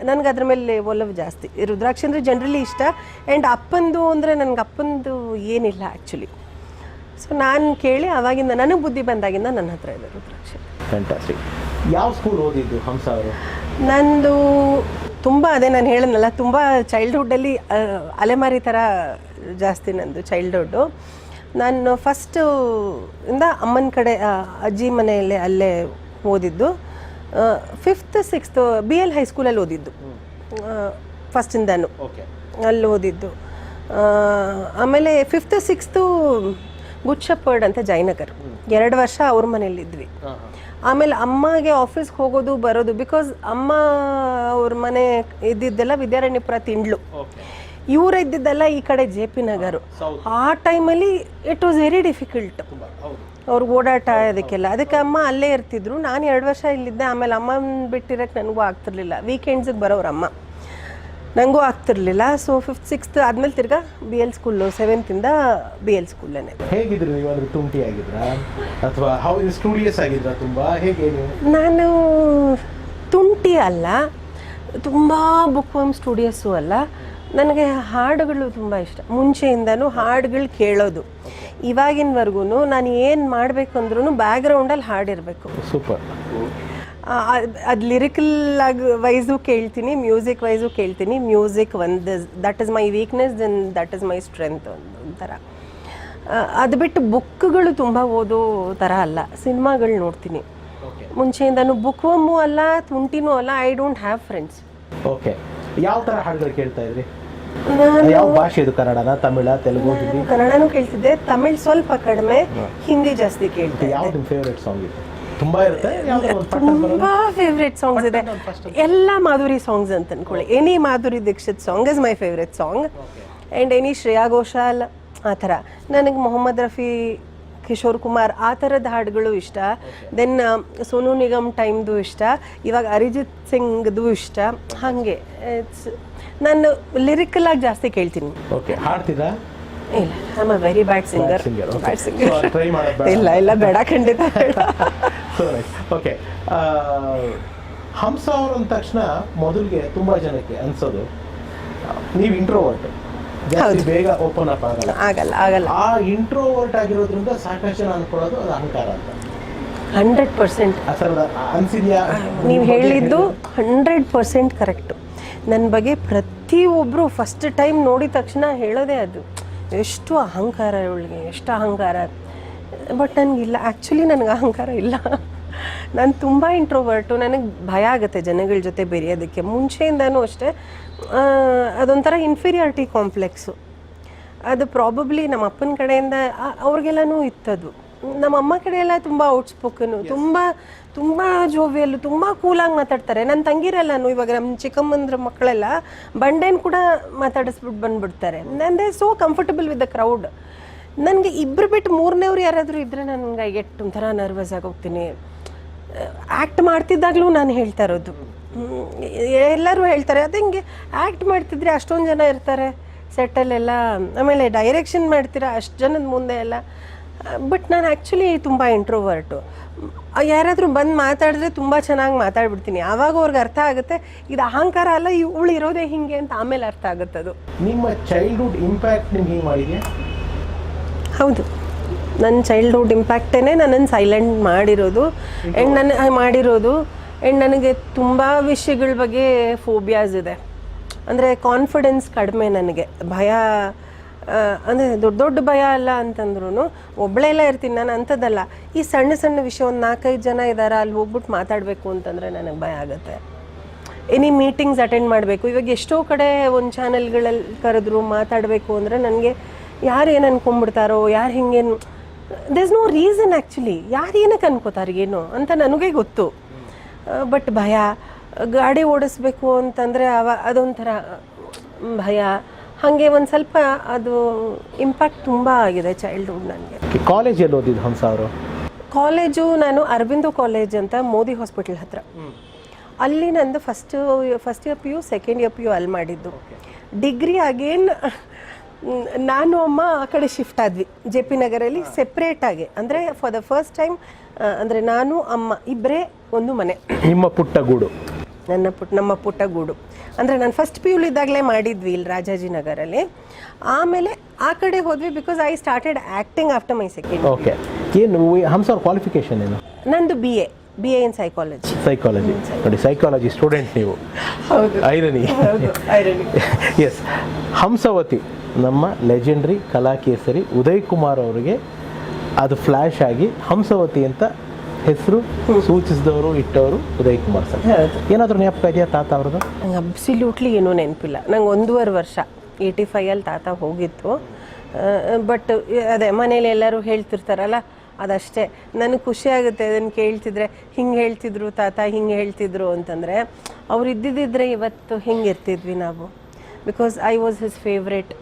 Speaker 3: ನನಗೆ ಅದ್ರ ಮೇಲೆ ಒಲವು ಜಾಸ್ತಿ. ರುದ್ರಾಕ್ಷಿ ಅಂದರೆ ಜನರಲಿ ಇಷ್ಟ. ಆ್ಯಂಡ್ ಅಪ್ಪಂದು ಅಂದರೆ ನನಗೆ ಅಪ್ಪಂದು ಏನಿಲ್ಲ ಆ್ಯಕ್ಚುಲಿ. ಸೊ ನಾನು ಕೇಳಿ ಆವಾಗಿಂದ ನನಗೆ ಬುದ್ಧಿ ಬಂದಾಗಿಂದ ನನ್ನ ಹತ್ರ ಇದೆ ರುದ್ರಾಕ್ಷಿ.
Speaker 1: ಫ್ಯಾಂಟಾಸ್ಟಿಕ್. ಯಾವ ಸ್ಕೂಲ್ ಓದಿದ್ದು ಹಂಸ ಅವರು?
Speaker 3: ನಂದು ತುಂಬ ಅದೇ ನಾನು ಹೇಳಿದ್ನಲ್ಲ, ತುಂಬ ಚೈಲ್ಡ್ಹುಡ್ಡಲ್ಲಿ ಅಲೆಮಾರಿ ಥರ ಜಾಸ್ತಿ ನಂದು ಚೈಲ್ಡ್ಹುಡ್ಡು. ನಾನು ಫಸ್ಟು ಇಂದ ಅಮ್ಮನ ಕಡೆ ಅಜ್ಜಿ ಮನೆಯಲ್ಲೇ ಅಲ್ಲೇ ಓದಿದ್ದು. 5th 6th BL ಹೈಸ್ಕೂಲಲ್ಲಿ ಓದಿದ್ದು ಫಸ್ಟಿಂದನೂ, ಅಲ್ಲಿ ಓದಿದ್ದು. ಆಮೇಲೆ 5th 6th ಗುಡ್ ಶೆಪರ್ಡ್ ಅಂತ ಜಯನಗರ್, 2 ವರ್ಷ ಅವ್ರ ಮನೇಲಿದ್ವಿ. ಆಮೇಲೆ ಅಮ್ಮಗೆ ಆಫೀಸ್ಗೆ ಹೋಗೋದು ಬರೋದು, ಬಿಕಾಸ್ ಅಮ್ಮ ಅವ್ರ ಮನೆ ಇದ್ದಿದ್ದೆಲ್ಲ ವಿದ್ಯಾರಣ್ಯಪುರ ತಿಂಡ್ಲು, ಇವ್ರು ಇದ್ದಿದ್ದೆಲ್ಲ ಈ ಕಡೆ JP ನಗರು. ಆ ಟೈಮಲ್ಲಿ ಇಟ್ ವಾಸ್ ವೆರಿ ಡಿಫಿಕಲ್ಟ್ ಅವ್ರಿಗೆ ಓಡಾಟ ಅದಕ್ಕೆಲ್ಲ. ಅದಕ್ಕೆ ಅಮ್ಮ ಅಲ್ಲೇ ಇರ್ತಿದ್ರು. ನಾನು 2 ವರ್ಷ ಇಲ್ಲಿದ್ದೆ. ಆಮೇಲೆ ಅಮ್ಮನ ಬಿಟ್ಟಿರೋಕ್ಕೆ ನನಗೂ ಆಗ್ತಿರ್ಲಿಲ್ಲ. ವೀಕೆಂಡ್ಸಿಗೆ ಬರೋರು ಅಮ್ಮ, ನನಗೂ ಆಗ್ತಿರ್ಲಿಲ್ಲ. ಸೊ 5th 6th ಆದಮೇಲೆ ತಿರ್ಗಾ BL ಸ್ಕೂಲು, 7th ಇಂದ BL ಸ್ಕೂಲೇ.
Speaker 1: ಹೇಗಿದ್ರು ನೀವು? ಅಂದ್ರೆ ತುಂಟಿ ಆಗಿದ್ರಾ ಅಥವಾ ಸ್ಟೂಡಿಯಸ್ ಆಗಿದ್ರಾ ತುಂಬ? ಹೇಗೆ ನೀವು?
Speaker 3: ನಾನು ತುಂಟಿ ಅಲ್ಲ, ತುಂಬ ಬುಕ್ವಮ್ ಸ್ಟೂಡಿಯಸ್ಸು ಅಲ್ಲ. ನನಗೆ ಹಾಡುಗಳು ತುಂಬ ಇಷ್ಟ. ಮುಂಚೆಯಿಂದನೂ ಹಾಡುಗಳು ಕೇಳೋದು. ಇವಾಗಿನವರೆಗೂ ನಾನು ಏನು ಮಾಡಬೇಕು ಅಂದ್ರೂ ಬ್ಯಾಕ್ಗ್ರೌಂಡಲ್ಲಿ ಹಾಡಿರಬೇಕು.
Speaker 1: ಸೂಪರ್.
Speaker 3: ಅದು ಲಿರಿಕಲ್ ಆಗಿ ವೈಸು ಕೇಳ್ತೀನಿ, ಮ್ಯೂಸಿಕ್ ವೈಸು ಕೇಳ್ತೀನಿ. Music that is my weakness, then that is my strength ಒಂಥರ. ಅದು ಬಿಟ್ಟು ಬುಕ್ಗಳು ತುಂಬ ಓದೋ ಥರ ಅಲ್ಲ, ಸಿನಿಮಾಗಳು ನೋಡ್ತೀನಿ. ಮುಂಚೆಯಿಂದನೂ ಬುಕ್ವಮ್ಮು ಅಲ್ಲ, ತುಂಟಿನೂ ಅಲ್ಲ. I don't have friends.
Speaker 1: Okay. ಯಾವ ಥರ ಹಾಡುಗಳು ಕೇಳ್ತಾ ಇದ್ರಿ? ಯಾವ ಭಾಷೆ ಇದು? ಕನ್ನಡನ, ತಮಿಳ, ತೆಲುಗು, ಹಿಂದಿ?
Speaker 3: ಕನ್ನಡನೂ ಕೇಳ್ತಿದ್ದೆ, ತಮಿಳ್ ಸ್ವಲ್ಪ ಕಡಿಮೆ, ಹಿಂದಿ ಜಾಸ್ತಿ ಕೇಳ್ತಿದ್ದೆ.
Speaker 1: ಯಾವ್ದು ನಿಮ್ಮ ಫೇವ್ರೆಟ್ ಸಾಂಗ್ ಇದೆ? ತುಂಬಾ ಇರುತ್ತೆ.
Speaker 3: ತುಂಬಾ ಫೇವ್ರೆಟ್ ಸಾಂಗ್ಸ್ ಇದೆ. ಎಲ್ಲ ಮಾಧುರಿ ಸಾಂಗ್ಸ್ ಅಂತ ಅನ್ಕೊಳ್ಳಿ. Any Madhuri Dixit song is my favourite song. And any Shreya Ghoshal ಆ ಥರ. ನನಗೆ ಮೊಹಮ್ಮದ್ ರಫಿ, ಕಿಶೋರ್ ಕುಮಾರ್ ಆ ಥರದ ಹಾಡುಗಳು ಇಷ್ಟ. ದೆನ್ ಸೋನು ನಿಗಮ್ ಟೈಮ್ದು ಇಷ್ಟ. ಇವಾಗ ಅರಿಜಿತ್ ಸಿಂಗ್ದು ಇಷ್ಟ. ಹಾಗೆ ನಾನು ಲಿರಿಕಲ್ ಆಗಿ ಜಾಸ್ತಿ ಕೇಳ್ತೀನಿ.
Speaker 1: ಓಕೆ. ಹಾಡ್ತೀರಾ?
Speaker 3: ಇಲ್ಲ, I am a very bad singer.
Speaker 1: Try ಮಾಡೋದು?
Speaker 3: ಇಲ್ಲ ಬೇಡ, ಖಂಡಿತ ಬೇಡ.
Speaker 1: ಓಕೆ. ಹಂಸ ಅವರು ಅಂದ ತಕ್ಷಣ ಮೊದಲಿಗೆ ತುಂಬ ಜನಕ್ಕೆ ಅನ್ಸೋದು ನೀವು ಇಂಟ್ರೋವರ್ಟ್, ಜಾಸ್ತಿ ಬೇಗ ಓಪನ್ ಅಪ್ ಆಗಲ್ಲ. ಆ ಇಂಟ್ರೋವರ್ಟ್ ಆಗಿರೋದ್ರಿಂದ ಸಾಕಷ್ಟು ಜನ ಅನ್ಕೊಳ್ಳೋದು ಅದು ಅಹಂಕಾರ ಅಂತ.
Speaker 3: 100%
Speaker 1: ಅನ್ಸಿದ್ಯಾ?
Speaker 3: ನೀವು ಹೇಳಿದ್ದು 100% ಕರೆಕ್ಟು. ನನ್ನ ಬಗ್ಗೆ ಪ್ರತಿಯೊಬ್ಬರು ಫಸ್ಟ್ ಟೈಮ್ ನೋಡಿದ ತಕ್ಷಣ ಹೇಳೋದೇ ಅದು, ಎಷ್ಟು ಅಹಂಕಾರ ಇವಳಿಗೆ, ಎಷ್ಟು ಅಹಂಕಾರ. ಬಟ್ ನನಗಿಲ್ಲ, ಆ್ಯಕ್ಚುಲಿ ನನಗೆ ಅಹಂಕಾರ ಇಲ್ಲ. ನಾನು ತುಂಬ ಇಂಟ್ರೋವರ್ಟು. ನನಗೆ ಭಯ ಆಗುತ್ತೆ ಜನಗಳ ಜೊತೆ ಬೆರೆಯೋದಕ್ಕೆ. ಮುಂಚೆಯಿಂದನೂ ಅಷ್ಟೇ. ಅದೊಂಥರ ಇನ್ಫೀರಿಯಾರಿಟಿ ಕಾಂಪ್ಲೆಕ್ಸು. ಅದು ಪ್ರಾಬಬ್ಲಿ ನಮ್ಮ ಅಪ್ಪನ ಕಡೆಯಿಂದ ಅವ್ರಿಗೆಲ್ಲನೂ ಇತ್ತದು. ನಮ್ಮ ಅಮ್ಮ ಕಡೆ ಎಲ್ಲ ತುಂಬ ಔಟ್ಸ್ಪೋಕನು, ತುಂಬ ಜೋವಿಯಲ್ಲು, ತುಂಬ ಕೂಲಾಗಿ ಮಾತಾಡ್ತಾರೆ. ನನ್ನ ತಂಗಿರೆಲ್ಲನೂ ಇವಾಗ ನಮ್ಮ ಚಿಕ್ಕಮ್ಮಂದ್ರ ಮಕ್ಕಳೆಲ್ಲ ಬಂಡೇನು ಕೂಡ ಮಾತಾಡಿಸ್ಬಿಟ್ಟು ಬಂದುಬಿಡ್ತಾರೆ. ನಂದೇ so comfortable with the crowd. ನನಗೆ ಇಬ್ಬರು ಬಿಟ್ಟು ಮೂರನೇವ್ರು ಯಾರಾದರೂ ಇದ್ದರೆ ನನಗೆ ಎಷ್ಟು ಒಂಥರ ನರ್ವಸ್ ಆಗೋಗ್ತೀನಿ. ಆ್ಯಕ್ಟ್ ಮಾಡ್ತಿದ್ದಾಗಲೂ ನಾನು ಹೇಳ್ತಾ ಇರೋದು, ಎಲ್ಲರೂ ಹೇಳ್ತಾರೆ ಅದು ಹಿಂಗೆ ಆ್ಯಕ್ಟ್ ಮಾಡ್ತಿದ್ರೆ ಅಷ್ಟೊಂದು ಜನ ಇರ್ತಾರೆ ಸೆಟ್ಟಲ್ಲೆಲ್ಲ, ಆಮೇಲೆ ಡೈರೆಕ್ಷನ್ ಮಾಡ್ತೀರಾ ಅಷ್ಟು ಜನದ ಮುಂದೆ ಎಲ್ಲ. ಬಟ್ ನಾನು ಆ್ಯಕ್ಚುಲಿ ತುಂಬ ಇಂಟ್ರೋವರ್ಟು. ಯಾರಾದರೂ ಬಂದು ಮಾತಾಡಿದ್ರೆ ತುಂಬ ಚೆನ್ನಾಗಿ ಮಾತಾಡ್ಬಿಡ್ತೀನಿ. ಆವಾಗ ಅವ್ರಿಗೆ ಅರ್ಥ ಆಗುತ್ತೆ ಇದು ಅಹಂಕಾರ ಅಲ್ಲ, ಇವಳು ಇರೋದೇ ಹಿಂಗೆ ಅಂತ ಆಮೇಲೆ ಅರ್ಥ ಆಗುತ್ತೆ ಅದು.
Speaker 1: ನಿಮ್ಮ ಚೈಲ್ಡ್ಹುಡ್ ಇಂಪ್ಯಾಕ್ಟ್ ನಿಮ್ಗೆ ಹಿಂಗೆ ಮಾಡಿದೆ?
Speaker 3: ಹೌದು, ನನ್ನ ಚೈಲ್ಡ್ಹುಡ್ ಇಂಪ್ಯಾಕ್ಟೇ ನನ್ನನ್ನು ಸೈಲೆಂಟ್ ಮಾಡಿರೋದು. ಆ್ಯಂಡ್ ನನಗೆ ತುಂಬ ವಿಷಯಗಳ ಬಗ್ಗೆ ಫೋಬಿಯಾಸ್ ಇದೆ. ಅಂದರೆ ಕಾನ್ಫಿಡೆನ್ಸ್ ಕಡಿಮೆ ನನಗೆ, ಭಯ ಅಂದರೆ ದೊಡ್ಡ ದೊಡ್ಡ ಭಯ ಅಲ್ಲ ಅಂತಂದ್ರೂ ಒಬ್ಬಳೇ ಎಲ್ಲ ಇರ್ತೀನಿ ನಾನು ಅಂಥದ್ದಲ್ಲ. ಈ ಸಣ್ಣ ಸಣ್ಣ ವಿಷಯ ಒಂದು 4-5 ಜನ ಇದ್ದಾರೆ, ಅಲ್ಲಿ ಹೋಗ್ಬಿಟ್ಟು ಮಾತಾಡಬೇಕು ಅಂತಂದರೆ ನನಗೆ ಭಯ ಆಗುತ್ತೆ. ಎನಿ ಮೀಟಿಂಗ್ಸ್ ಅಟೆಂಡ್ ಮಾಡಬೇಕು. ಇವಾಗ ಎಷ್ಟೋ ಕಡೆ ಒಂದು ಚಾನೆಲ್ಗಳಲ್ಲಿ ಕರೆದ್ರು ಮಾತಾಡಬೇಕು ಅಂದರೆ ನನಗೆ ಯಾರು ಏನು ಅನ್ಕೊಂಡ್ಬಿಡ್ತಾರೋ, ಯಾರು ಹಿಂಗೇನು, there is no reason actually, ಯಾರು ಏನಕ್ಕೆ ಅನ್ಕೋತಾರೆ ಏನು ಅಂತ ನನಗೆ ಗೊತ್ತು. ಬಟ್ ಭಯ, ಗಾಡಿ ಓಡಿಸ್ಬೇಕು ಅಂತಂದರೆ ಅದೊಂಥರ ಭಯ. ಹಾಗೆ ಒಂದು ಸ್ವಲ್ಪ ಅದು ಇಂಪ್ಯಾಕ್ಟ್ ತುಂಬ ಆಗಿದೆ ಚೈಲ್ಡ್ಹುಡ್ ನನಗೆ.
Speaker 1: ಕಾಲೇಜ್ ಎಲ್ಲಿ ಓದಿದ್ದು ಹಂಸ ಅವರು?
Speaker 3: ಕಾಲೇಜು ನಾನು ಅರಬಿಂದೋ ಕಾಲೇಜ್ ಅಂತ ಮೋದಿ ಹಾಸ್ಪಿಟಲ್ ಹತ್ರ, ಅಲ್ಲಿ ನಂದು first year PU second year PU ಅಲ್ಲಿ ಮಾಡಿದ್ದು. ಡಿಗ್ರಿ ಅಗೇನ್ ನಾನು ಅಮ್ಮ ಆ ಕಡೆ ಶಿಫ್ಟ್ ಆದ್ವಿ JP ನಗರಲ್ಲಿ ಸೆಪ್ರೇಟಾಗಿ. ಅಂದರೆ ಫಾರ್ ದ ಫಸ್ಟ್ ಟೈಮ್ ಅಂದರೆ ನಾನು ಅಮ್ಮ ಇಬ್ಬರೇ ಒಂದು ಮನೆ.
Speaker 1: ನಿಮ್ಮ ಪುಟ್ಟ ಗೂಡು?
Speaker 3: ನಮ್ಮ ಪುಟ್ಟ ಗೂಡು. ಅಂದರೆ ನಾನು ಫಸ್ಟ್ PU ಇದ್ದಾಗಲೇ ಮಾಡಿದ್ವಿ ಇಲ್ಲಿ ರಾಜಾಜಿನಗರಲ್ಲಿ. ಆಮೇಲೆ ಆ ಕಡೆ ಹೋದ್ವಿ because I started acting after my second.
Speaker 1: Okay. ಏನು ಹಂಸ ಅವ್ರ ಕ್ವಾಲಿಫಿಕೇಶನ್ ಏನು?
Speaker 3: ನಂದು BA ಇನ್ ಸೈಕಾಲಜಿ.
Speaker 1: ನೋಡಿ, ಸೈಕಾಲಜಿ ಸ್ಟೂಡೆಂಟ್ ನೀವು.
Speaker 3: ಹೌದು,
Speaker 1: ಐರನಿ. ಎಸ್. ಹಂಸವತಿ ನಮ್ಮ ಲೆಜೆಂಡ್ರಿ ಕಲಾಕೇಸರಿ ಉದಯ್ ಕುಮಾರ್ ಅವರಿಗೆ ಅದು ಫ್ಲ್ಯಾಶ್ ಆಗಿ ಹಂಸವತಿ ಅಂತ ಹೆಸರು ಸೂಚಿಸಿದವರು ಇಟ್ಟವರು ಉದಯ್ ಕುಮಾರ್ ಸರ್. ಏನಾದರೂ ಜ್ಞಾಪಕ ಇದೆಯಾ ತಾತ ಅವ್ರದ್ದು?
Speaker 3: ನಂಗೆ ಅಬ್ಸಲ್ಯೂಟ್ಲಿ ಏನೂ ನೆನಪಿಲ್ಲ. ನಂಗೆ 1.5 ವರ್ಷ 85 ತಾತ ಹೋಗಿತ್ತು. ಬಟ್ ಅದೇ ಮನೇಲಿ ಎಲ್ಲರೂ ಹೇಳ್ತಿರ್ತಾರಲ್ಲ ಅದಷ್ಟೇ. ನನಗೆ ಖುಷಿ ಆಗುತ್ತೆ ಅದನ್ನು ಕೇಳ್ತಿದ್ರೆ. ಹಿಂಗೆ ಹೇಳ್ತಿದ್ರು ತಾತ, ಹಿಂಗೆ ಹೇಳ್ತಿದ್ರು ಅಂತಂದರೆ ಅವ್ರು ಇದ್ದಿದ್ದರೆ ಇವತ್ತು ಹಿಂಗೆ ಇರ್ತಿದ್ವಿ ನಾವು. Because I was his favourite.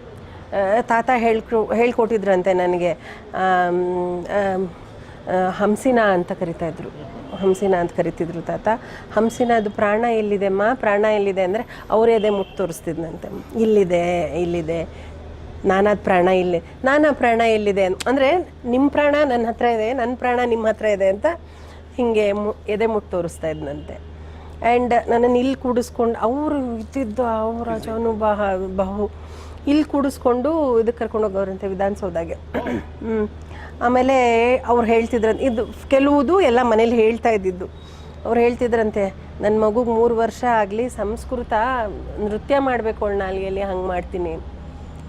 Speaker 3: ತಾತ ಹೇಳ್ಕೊಟ್ಟಿದ್ರಂತೆ ನನಗೆ. ಹಂಸಿನ ಅಂತ ಕರಿತಿದ್ರು ತಾತ. ಹಂಸಿನ ಅದು ಪ್ರಾಣ ಎಲ್ಲಿದೆ ಅಮ್ಮ, ಪ್ರಾಣ ಎಲ್ಲಿದೆ ಅಂದರೆ ಅವರೇ ಅದೇ ಮುಟ್ಟು ತೋರಿಸ್ತಿದ್ನಂತೆ. ಇಲ್ಲಿದೆ ನಾನಾದ ಪ್ರಾಣ ಇಲ್ಲಿ, ನಾನಾ ಪ್ರಾಣ ಎಲ್ಲಿದೆ ಅಂದರೆ ನಿಮ್ಮ ಪ್ರಾಣ ನನ್ನ ಹತ್ರ ಇದೆ, ನನ್ನ ಪ್ರಾಣ ನಿಮ್ಮ ಹತ್ರ ಇದೆ ಅಂತ ಹೀಗೆ ಎದೆ ಮುಟ್ಟು ತೋರಿಸ್ತಾ ಇದ್ನಂತೆ. ಆ್ಯಂಡ್ ನನ್ನನ್ನು ಇಲ್ಲಿ ಕೂಡಿಸ್ಕೊಂಡು ಅವರು ಇದ್ದಿದ್ದ ಅವರ ಬಹು ಇಲ್ಲಿ ಕೂಡಿಸ್ಕೊಂಡು ಇದಕ್ಕೆ ಕರ್ಕೊಂಡು ಹೋಗೋರಂತೆ ವಿಧಾನಸೌಧಾಗೆ. ಆಮೇಲೆ ಅವ್ರು ಹೇಳ್ತಿದ್ರಂತೆ, ಇದು ಕೆಲವುದು ಎಲ್ಲ ಮನೇಲಿ ಹೇಳ್ತಾ ಇದ್ದಿದ್ದು. ಅವ್ರು ಹೇಳ್ತಿದ್ರಂತೆ, ನನ್ನ ಮಗುಗೆ 3 ವರ್ಷ ಆಗಲಿ ಸಂಸ್ಕೃತ ನೃತ್ಯ ಮಾಡಬೇಕು ಅವಳ ನಾಲಿಗೆಯಲ್ಲಿ, ಹಂಗೆ ಮಾಡ್ತೀನಿ,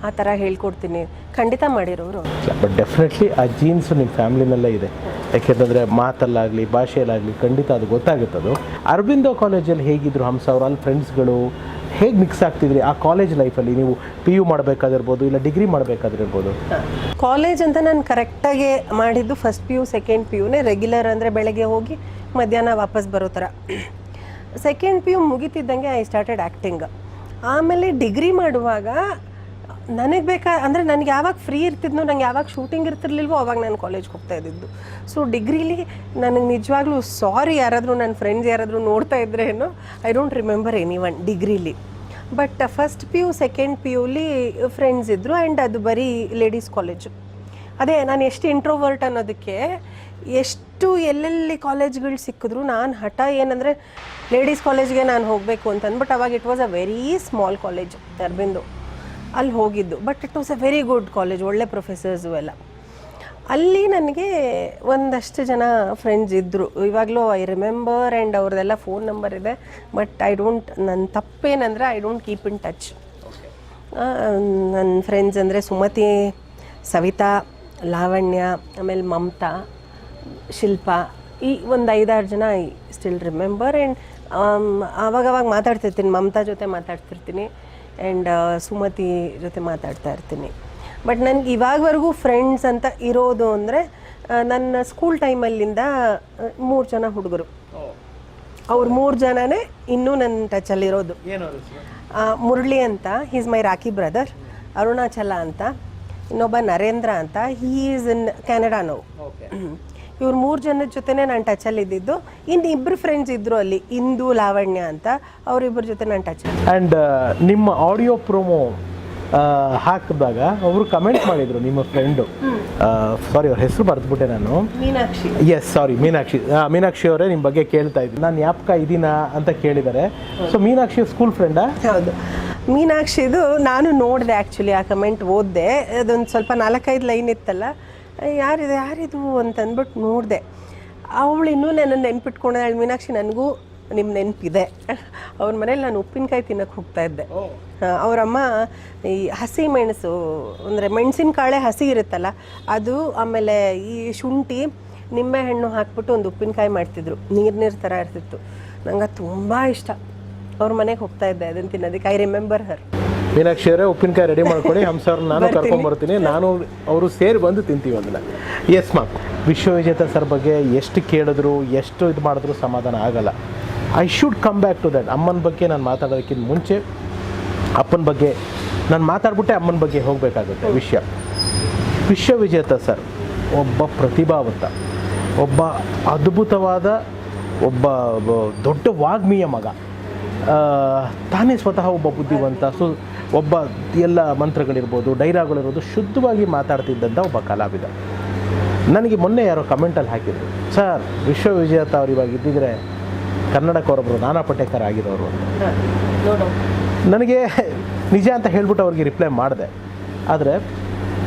Speaker 3: ಆ ಥರ ಹೇಳ್ಕೊಡ್ತೀನಿ. ಖಂಡಿತ ಮಾಡಿರೋರು.
Speaker 1: ಬಟ್ ಡೆಫಿನೆಟ್ಲಿ ಆ ಜೀನ್ಸು ನಿಮ್ಮ ಫ್ಯಾಮಿಲಿನಲ್ಲೇ ಇದೆ. ಯಾಕೆಂತಂದರೆ ಮಾತಲ್ಲಾಗಲಿ ಭಾಷೆಯಲ್ಲಾಗಲಿ ಖಂಡಿತ ಅದು ಗೊತ್ತಾಗುತ್ತದು. ಅರಬಿಂದೋ ಕಾಲೇಜಲ್ಲಿ ಹೇಗಿದ್ರು ಹಂಸ ಅವರು? ಅಲ್ಲಿ ಫ್ರೆಂಡ್ಸ್ಗಳು ಹೇಗೆ ಮಿಕ್ಸ್ ಆಗ್ತಿದ್ರಿ ಆ ಕಾಲೇಜ್ ಲೈಫಲ್ಲಿ? ನೀವು PU ಮಾಡಬೇಕಾದಿರ್ಬೋದು, ಇಲ್ಲ ಡಿಗ್ರಿ ಮಾಡಬೇಕಾದಿರ್ಬೋದು.
Speaker 3: ಕಾಲೇಜ್ ಅಂತ ನಾನು ಕರೆಕ್ಟಾಗಿ ಮಾಡಿದ್ದು ಫಸ್ಟ್ PU ಸೆಕೆಂಡ್ PUನೇ ರೆಗ್ಯುಲರ್. ಅಂದರೆ ಬೆಳಗ್ಗೆ ಹೋಗಿ ಮಧ್ಯಾಹ್ನ ವಾಪಸ್ ಬರೋ ಥರ. ಸೆಕೆಂಡ್ PU ಮುಗಿತಿದ್ದಂಗೆ ಐ ಸ್ಟಾರ್ಟೆಡ್ ಆ್ಯಕ್ಟಿಂಗ್. ಆಮೇಲೆ ಡಿಗ್ರಿ ಮಾಡುವಾಗ ನನಗೆ ಅಂದರೆ ನನಗೆ ಯಾವಾಗ ಫ್ರೀ ಇರ್ತಿದ್ನೋ, ನಂಗೆ ಯಾವಾಗ ಶೂಟಿಂಗ್ ಇರ್ತಿರ್ಲಿಲ್ವೋ ಅವಾಗ ನಾನು ಕಾಲೇಜ್ಗೆ ಹೋಗ್ತಾ ಇದ್ದಿದ್ದು. ಸೊ ಡಿಗ್ರಿಲಿ ನನಗೆ ನಿಜವಾಗ್ಲೂ ಸಾರಿ ಯಾರಾದರೂ ನನ್ನ ಫ್ರೆಂಡ್ಸ್ ಯಾರಾದರೂ ನೋಡ್ತಾ ಇದ್ರೇನೋ, ಐ ಡೋಂಟ್ ರಿಮೆಂಬರ್ ಎನಿವನ್ ಡಿಗ್ರಿಲಿ. ಬಟ್ ಫಸ್ಟ್ PU ಸೆಕೆಂಡ್ PUಲಿ ಫ್ರೆಂಡ್ಸ್ ಇದ್ದರು. ಆ್ಯಂಡ್ ಅದು ಬರೀ ಲೇಡೀಸ್ ಕಾಲೇಜು. ಅದೇ ನಾನು ಎಷ್ಟು ಇಂಟ್ರೋವರ್ಟ್ ಅನ್ನೋದಕ್ಕೆ ಎಷ್ಟು ಎಲ್ಲೆಲ್ಲಿ ಕಾಲೇಜ್ಗಳು ಸಿಕ್ಕಿದ್ರು ನಾನು ಹಠ ಏನಂದರೆ ಲೇಡೀಸ್ ಕಾಲೇಜ್ಗೆ ನಾನು ಹೋಗಬೇಕು ಅಂತ ಅಂದ್ಬಿಟ್ಟು ಅವಾಗ it was a very small college Aurobindo, ಅಲ್ಲಿ ಹೋಗಿದ್ದು. But it was a very good college, ಒಳ್ಳೆ ಪ್ರೊಫೆಸರ್ಸು ಎಲ್ಲ. ಅಲ್ಲಿ ನನಗೆ ಒಂದಷ್ಟು ಜನ ಫ್ರೆಂಡ್ಸ್ ಇದ್ದರು. ಇವಾಗಲೂ ಐ ರಿಮೆಂಬರ್. ಆ್ಯಂಡ್ ಅವ್ರದ್ದೆಲ್ಲ ಫೋನ್ ನಂಬರ್ ಇದೆ. ಬಟ್ ನನ್ನ ತಪ್ಪೇನಂದರೆ I don't keep in touch. ನನ್ನ ಫ್ರೆಂಡ್ಸ್ ಅಂದರೆ ಸುಮತಿ, ಸವಿತಾ, ಲಾವಣ್ಯ, ಆಮೇಲೆ ಮಮತಾ, ಶಿಲ್ಪಾ, ಈ ಒಂದು 5-6 ಜನ ಐ ಸ್ಟಿಲ್ ರಿಮೆಂಬರ್. ಆ್ಯಂಡ್ ಆವಾಗವಾಗ ಮಾತಾಡ್ತಿರ್ತೀನಿ, ಮಮತಾ ಜೊತೆ ಮಾತಾಡ್ತಿರ್ತೀನಿ, ಆ್ಯಂಡ್ ಸುಮತಿ ಜೊತೆ ಮಾತಾಡ್ತಾ ಇರ್ತೀನಿ. ಬಟ್ ನನಗೆ ಇವಾಗವರೆಗೂ ಫ್ರೆಂಡ್ಸ್ ಅಂತ ಇರೋದು ಅಂದರೆ ನನ್ನ ಸ್ಕೂಲ್ ಟೈಮಲ್ಲಿಂದ 3 ಜನ ಹುಡುಗರು. ಅವ್ರು 3 ಜನನೇ ಇನ್ನೂ ನನ್ನ ಟಚಲ್ಲಿರೋದು. ಮುರಳಿ ಅಂತ, he is my rakhi brother. Arunachal ಅಂತ, ಇನ್ನೊಬ್ಬ ನರೇಂದ್ರ ಅಂತ, ಹೀ ಈಸ್ ಇನ್ ಕೆನಡಾ ನಾವು. ಇವ್ರು 3 ಜನದ ಜೊತೆನೇ ನಾನು ಟಚಲ್ಲಿದ್ದು. ಇನ್ನು 2 ಫ್ರೆಂಡ್ಸ್ ಇದ್ದರು ಅಲ್ಲಿ, ಇಂದು, ಲಾವಣ್ಯ ಅಂತ, ಅವರಿಬ್ಬರ ಜೊತೆ ನಾನು ಟಚಲ್ಲಿ.
Speaker 1: ಆ್ಯಂಡ್ ನಿಮ್ಮ ಆಡಿಯೋ ಪ್ರೋಮೋ ಹಾಕಿದಾಗ ಅವರು ಕಮೆಂಟ್ ಮಾಡಿದರು, ನಿಮ್ಮ ಫ್ರೆಂಡು, ಸಾರಿ ಅವ್ರ ಹೆಸರು ಬರೆದ್ಬಿಟ್ಟೆ ನಾನು,
Speaker 3: ಮೀನಾಕ್ಷಿ.
Speaker 1: ಎಸ್ ಸಾರಿ, ಮೀನಾಕ್ಷಿ ಅವರೇ ನಿಮ್ಮ ಬಗ್ಗೆ ಕೇಳ್ತಾ ಇದ್ದೀನಿ, ನಾನು ಜ್ಞಾಪಕ ಇದೀನಾ ಅಂತ ಕೇಳಿದ್ದಾರೆ. ಸೊ ಮೀನಾಕ್ಷಿ ಸ್ಕೂಲ್ ಫ್ರೆಂಡಾ?
Speaker 3: ಹೌದು, ಮೀನಾಕ್ಷಿದು ನಾನು ನೋಡಿದೆ ಆ್ಯಕ್ಚುಲಿ. ಆ ಕಮೆಂಟ್ ಓದಿದೆ. ಅದೊಂದು ಸ್ವಲ್ಪ 4-5 ಲೈನ್ ಇತ್ತಲ್ಲ, ಯಾರಿದು ಅಂತಂದ್ಬಿಟ್ಟು ನೋಡಿದೆ. ಅವಳು ಇನ್ನೂ ನನ್ನ ನೆನ್ಪಿಟ್ಕೊಂಡ. ಮೀನಾಕ್ಷಿ, ನನಗೂ ನಿಮ್ಮ ನೆನಪಿದೆ. ಅವ್ರ ಮನೇಲಿ ನಾನು ಉಪ್ಪಿನಕಾಯಿ ತಿನ್ನೋಕ್ಕೆ ಹೋಗ್ತಾ ಇದ್ದೆ. ಅವರಮ್ಮ ಈ ಹಸಿ ಮೆಣಸು ಅಂದರೆ ಮೆಣಸಿನಕಾಳೆ ಹಸಿ ಇರುತ್ತಲ್ಲ ಅದು, ಆಮೇಲೆ ಈ ಶುಂಠಿ ನಿಂಬೆಹಣ್ಣು ಹಾಕ್ಬಿಟ್ಟು ಒಂದು ಉಪ್ಪಿನಕಾಯಿ ಮಾಡ್ತಿದ್ರು, ನೀರು ಥರ ಇರ್ತಿತ್ತು. ನಂಗೆ ತುಂಬ ಇಷ್ಟ. ಅವ್ರ ಮನೆಗೆ ಹೋಗ್ತಾ ಇದ್ದೆ ಅದನ್ನು ತಿನ್ನೋದಕ್ಕೆ. ಐ ರಿಮೆಂಬರ್ ಹರ್.
Speaker 1: ಮೀನಾಕ್ಷಿ ಅವರೇ, ಉಪ್ಪಿನಕಾಯಿ ರೆಡಿ ಮಾಡ್ಕೊಡಿ, ಹಂಸವ್ರನ್ನ ನಾನು ಕರ್ಕೊಂಡ್ಬರ್ತೀನಿ, ನಾನು ಅವರು ಸೇರಿ ಬಂದು ತಿಂತೀವಿ ಅದನ್ನು. ಎಸ್ ಮ್ಯಾಮ್, ವಿಶ್ವವಿಜೇತ ಸರ್ ಬಗ್ಗೆ ಎಷ್ಟು ಕೇಳಿದ್ರು ಎಷ್ಟು ಇದು ಮಾಡಿದ್ರು ಸಮಾಧಾನ ಆಗಲ್ಲ. I should come back to that. ಅಮ್ಮನ ಬಗ್ಗೆ ನಾನು ಮಾತಾಡೋದಕ್ಕಿಂತ ಮುಂಚೆ ಅಪ್ಪನ ಬಗ್ಗೆ ನಾನು ಮಾತಾಡ್ಬಿಟ್ಟೆ ಅಮ್ಮನ ಬಗ್ಗೆ ಹೋಗಬೇಕಾಗುತ್ತೆ ವಿಷಯ. ವಿಶ್ವವಿಜೇತ ಸರ್ ಒಬ್ಬ ಪ್ರತಿಭಾವಂತ, ಒಬ್ಬ ಅದ್ಭುತವಾದ, ಒಬ್ಬ ದೊಡ್ಡ ವಾಗ್ಮಿಯ ಮಗ. ತಾನೇ ಸ್ವತಃ ಒಬ್ಬ ಬುದ್ಧಿವಂತ, ಒಬ್ಬ ಎಲ್ಲ ಮಂತ್ರಗಳಿರ್ಬೋದು, ಡೈಲಾಗ್ಗಳಿರ್ಬೋದು ಶುದ್ಧವಾಗಿ ಮಾತಾಡ್ತಿದ್ದಂಥ ಒಬ್ಬ ಕಲಾವಿದ. ನನಗೆ ಮೊನ್ನೆ ಯಾರೋ ಕಮೆಂಟಲ್ಲಿ ಹಾಕಿದ್ರು, ಸರ್ ವಿಶ್ವವಿಜೇತ ಅವ್ರು ಇವಾಗ ಇದ್ದಿದ್ರೆ ಕನ್ನಡಕ್ಕೆ ಅವರೊಬ್ಬರು ನಾನಾ ಪಾಟೇಕರ್ ಆಗಿರೋರು ಅಂತ. ನನಗೆ ನಿಜ ಅಂತ ಹೇಳ್ಬಿಟ್ಟು ಅವ್ರಿಗೆ ರಿಪ್ಲೈ ಮಾಡಿದೆ. ಆದರೆ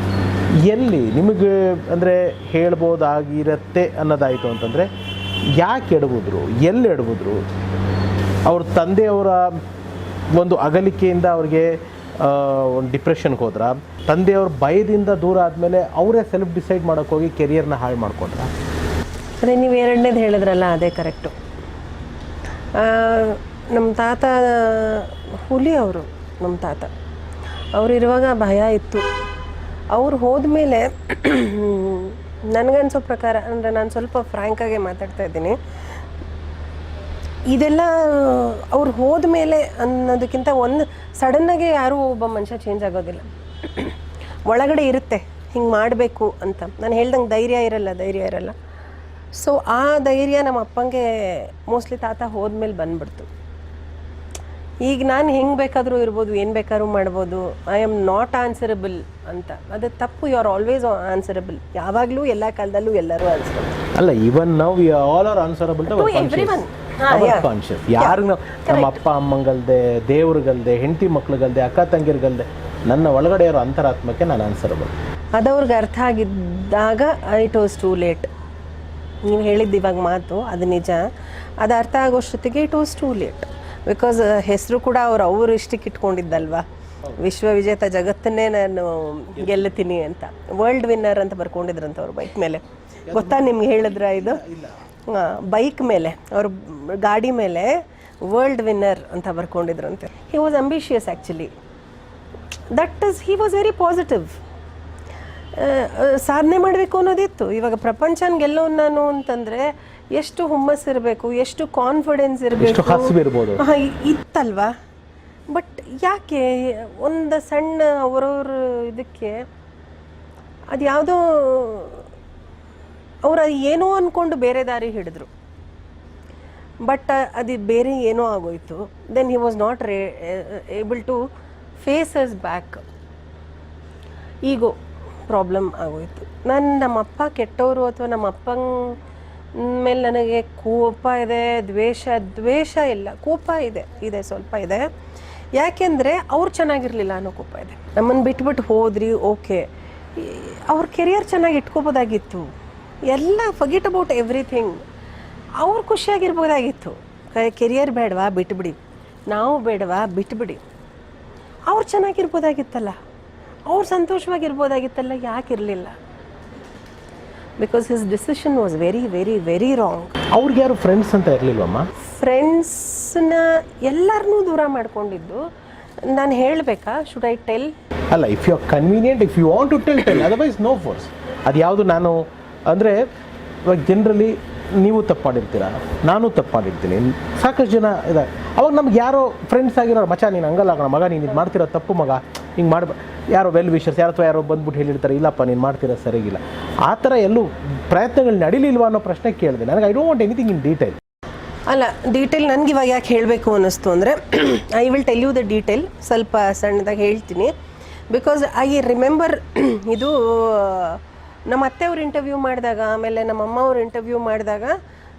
Speaker 1: ಎಲ್ಲಿ ನಿಮಗೆ ಅಂದರೆ ಹೇಳ್ಬೋದಾಗಿರತ್ತೆ ಅನ್ನೋದಾಯಿತು ಅಂತಂದರೆ, ಯಾಕೆ ಎಡವಿದ್ರು, ಎಲ್ಲಿ ಎಡವಿದ್ರು? ಅವ್ರ ತಂದೆಯವರ ಒಂದು ಅಗಲಿಕೆಯಿಂದ ಅವ್ರಿಗೆ ಒಂದು ಡಿಪ್ರೆಷನ್ಗೆ ಹೋದ್ರ, ತಂದೆಯವ್ರ ಭಯದಿಂದ ದೂರ ಆದಮೇಲೆ ಅವರೇ ಸೆಲ್ಫ್ ಡಿಸೈಡ್ ಮಾಡೋಕ್ಕೆ ಹೋಗಿ ಕೆರಿಯರ್ನ ಹಾಳು ಮಾಡ್ಕೊಂಡ್ರ?
Speaker 3: ಅದೇ ನೀವು ಎರಡನೇದು ಹೇಳಿದ್ರಲ್ಲ, ಅದೇ ಕರೆಕ್ಟು. ನಮ್ಮ ತಾತ ಹುಲಿ ಅವರು, ನಮ್ಮ ತಾತ ಅವರಿರುವಾಗ ಭಯ ಇತ್ತು. ಅವ್ರು ಹೋದ್ಮೇಲೆ ನನಗನ್ಸೋ ಪ್ರಕಾರ, ಅಂದರೆ ನಾನು ಸ್ವಲ್ಪ ಫ್ರ್ಯಾಂಕಾಗೆ ಮಾತಾಡ್ತಾ ಇದ್ದೀನಿ, ಇದೆಲ್ಲ ಅವ್ರು ಹೋದ್ಮೇಲೆ ಅನ್ನೋದಕ್ಕಿಂತ ಒಂದು ಸಡನ್ನಾಗೆ ಯಾರೂ ಒಬ್ಬ ಮನುಷ್ಯ ಚೇಂಜ್ ಆಗೋದಿಲ್ಲ. ಒಳಗಡೆ ಇರುತ್ತೆ ಹಿಂಗೆ ಮಾಡಬೇಕು ಅಂತ. ನಾನು ಹೇಳ್ದಂಗೆ ಧೈರ್ಯ ಇರಲ್ಲ. ಸೊ ಆ ಧೈರ್ಯ ನಮ್ಮ ಅಪ್ಪಂಗೆ ಮೋಸ್ಟ್ಲಿ ತಾತ ಹೋದ್ಮೇಲೆ ಬಂದ್ಬಿಡ್ತು. ಈಗ ನಾನು ಹೆಂಗೆ ಬೇಕಾದರೂ ಇರ್ಬೋದು, ಏನು ಬೇಕಾದ್ರೂ ಮಾಡ್ಬೋದು, ಐ ಆಮ್ ನಾಟ್ ಆನ್ಸರಬಲ್ ಅಂತ. ಅದು ತಪ್ಪು. You are always answerable. ಯಾವಾಗಲೂ ಎಲ್ಲ ಕಾಲದಲ್ಲೂ ಎಲ್ಲರೂ ಆನ್ಸರಬಲ್
Speaker 1: ಅಲ್ಲ. ಇವನ್ ನಾವು we all are answerable to everyone. Conscious ಯಾರು ನಮ್ಮ ಅಪ್ಪ ಅಮ್ಮಂಗಲ್ದೆ, ದೇವ್ರಿಗಲ್ದೆ, ಹೆಂಡತಿ ಮಕ್ಳುಗಲ್ದೆ, ಅಕ್ಕ ತಂಗಿರ್ಗಲ್ದೆ, ನನ್ನ ಒಳಗಡೆ ಇರೋ ಅಂತರಾತ್ಮಕ್ಕೆ ನಾನು ಆನ್ಸರಬಲ್.
Speaker 3: ಅದವ್ರಿಗೆ ಅರ್ಥ ಆಗಿದ್ದಾಗ ಇಟ್ ವಾಸ್ ಟೂ ಲೇಟ್. ನೀವು ಹೇಳಿದ್ದು ಇವಾಗ ಮಾತು ಅದು ನಿಜ. ಅದು ಅರ್ಥ ಆಗೋಷ್ಟೊತ್ತಿಗೆ it was too late. Because ಹೆಸರು ಕೂಡ ಅವ್ರು ಇಷ್ಟಕ್ಕೆ ಇಟ್ಕೊಂಡಿದ್ದಲ್ವಾ, ವಿಶ್ವವಿಜೇತ ಜಗತ್ತನ್ನೇ ನಾನು ಗೆಲ್ಲುತ್ತೀನಿ ಅಂತ. ವರ್ಲ್ಡ್ ವಿನ್ನರ್ ಅಂತ ಬರ್ಕೊಂಡಿದ್ರಂತ ಅವ್ರ ಬೈಕ್ ಮೇಲೆ. ಗೊತ್ತಾ ನಿಮ್ಗೆ ಹೇಳಿದ್ರ ಇದು? ಬೈಕ್ ಮೇಲೆ, ಅವ್ರ ಗಾಡಿ ಮೇಲೆ ವರ್ಲ್ಡ್ ವಿನ್ನರ್ ಅಂತ ಬರ್ಕೊಂಡಿದ್ರಂತೆ. He was ambitious actually. That is, he was very positive. ಸಾಧನೆ ಮಾಡಬೇಕು ಅನ್ನೋದಿತ್ತು. ಇವಾಗ ಪ್ರಪಂಚನ ಗೆಲ್ಲೋನು ನಾನು ಅಂತಂದರೆ ಎಷ್ಟು ಹುಮ್ಮಸ್ಸಿರಬೇಕು, ಎಷ್ಟು ಕಾನ್ಫಿಡೆನ್ಸ್ ಇರಬೇಕು, ಇತ್ತಲ್ವಾ. ಬಟ್ ಯಾಕೆ ಒಂದು ಸಣ್ಣ ಅವರವ್ರ ಇದಕ್ಕೆ ಅದು ಯಾವುದೋ ಅವ್ರು ಏನೋ ಅಂದ್ಕೊಂಡು ಬೇರೆ ದಾರಿ ಹಿಡಿದ್ರು. ಬಟ್ ಅದು ಬೇರೆ ಏನೋ ಆಗೋಯ್ತು. Then he was not able to face has back. Ego problem ಆಗೋಯ್ತು. ನಮ್ಮಪ್ಪ ಕೆಟ್ಟವರು ಅಥವಾ ನಮ್ಮ ಅಪ್ಪನ ಮೇಲೆ ನನಗೆ ಕೋಪ ಇದೆ, ದ್ವೇಷ ಇಲ್ಲ, ಕೋಪ ಇದೆ ಸ್ವಲ್ಪ ಇದೆ. ಯಾಕೆಂದರೆ ಅವ್ರು ಚೆನ್ನಾಗಿರಲಿಲ್ಲ ಅನ್ನೋ ಕೋಪ ಇದೆ. ನಮ್ಮನ್ನು ಬಿಟ್ಬಿಟ್ಟು ಹೋದ್ರಿ, ಓಕೆ, ಅವ್ರ ಕೆರಿಯರ್ ಚೆನ್ನಾಗಿ ಇಟ್ಕೋಬೋದಾಗಿತ್ತು. ಎಲ್ಲ ಫರ್ಗೆಟ್ ಅಬೌಟ್ ಎವ್ರಿಥಿಂಗ್. ಅವ್ರು ಖುಷಿಯಾಗಿರ್ಬೋದಾಗಿತ್ತು. ಕೆರಿಯರ್ ಬೇಡವಾ ಬಿಟ್ಬಿಡಿ, ನಾವು ಬೇಡವಾ ಬಿಟ್ಬಿಡಿ. ಅವ್ರು ಚೆನ್ನಾಗಿರ್ಬೋದಾಗಿತ್ತಲ್ಲ, ಅವ್ರು ಸಂತೋಷವಾಗಿರ್ಬೋದಾಗಿತ್ತಲ್ಲ, ಯಾಕಿರಲಿಲ್ಲ? Because his decision was very very very wrong.
Speaker 1: ಅವ್ರಿಗೆ ಯಾರು ಫ್ರೆಂಡ್ಸ್ ಅಂತ ಇರಲಿಲ್ವಮ್ಮ?
Speaker 3: ಫ್ರೆಂಡ್ಸ್ನ ಎಲ್ಲರನ್ನೂ ದೂರ ಮಾಡ್ಕೊಂಡಿದ್ದು. ನಾನು ಹೇಳಬೇಕಾ? Should I tell?
Speaker 1: ಅಲ್ಲ, if you are convenient, if you want to tell, otherwise no force. ಅದು ಯಾವುದು ನಾನು ಅಂದರೆ ಇವಾಗ ಜನರಲಿ ನೀವು ತಪ್ಪು ಮಾಡಿರ್ತೀರ, ನಾನು ತಪ್ಪು ಮಾಡಿರ್ತೀನಿ, ಸಾಕಷ್ಟು ಜನ ಇದೆ. ಅವಾಗ ನಮ್ಗೆ ಯಾರೋ ಫ್ರೆಂಡ್ಸ್ ಆಗಿರೋ, ಮಚ ನೀನು ಹಂಗಲ್ಲ ಮಗ, ನೀನು ಇದು ಮಾಡ್ತಿರೋ ತಪ್ಪು ಮಗ, ಹಿಂಗೆ ಯಾರೋ ವೆಲ್ ವಿಷರ್ಸ್ ಯಾರೋ ಬಂದ್ಬಿಟ್ಟು ಹೇಳಿರ್ತಾರೆ, ಇಲ್ಲಪ್ಪ ನೀನು ಮಾಡ್ತಿರೋ ಸರಿಗಿಲ್ಲ. ಆ ಥರ ಎಲ್ಲೂ ಪ್ರಯತ್ನಗಳು ನಡೀಲಿಲ್ವಾ ಅನ್ನೋ ಪ್ರಶ್ನೆ ಕೇಳಿದೆ ನನಗೆ. I don't want anything in detail.
Speaker 3: ಅಲ್ಲ, ಡೀಟೇಲ್ ನನಗೆ ಇವಾಗ ಯಾಕೆ ಹೇಳಬೇಕು ಅನ್ನಿಸ್ತು ಅಂದರೆ, I will tell you the detail. ಸ್ವಲ್ಪ ಸಣ್ಣದಾಗಿ ಹೇಳ್ತೀನಿ. ಬಿಕಾಸ್ ಐ ರಿಮೆಂಬರ್ ಇದು ನಮ್ಮ ಅತ್ತೆಯವ್ರು ಇಂಟರ್ವ್ಯೂ ಮಾಡಿದಾಗ, ಆಮೇಲೆ ನಮ್ಮ ಅಮ್ಮ ಅವ್ರು ಇಂಟರ್ವ್ಯೂ ಮಾಡಿದಾಗ,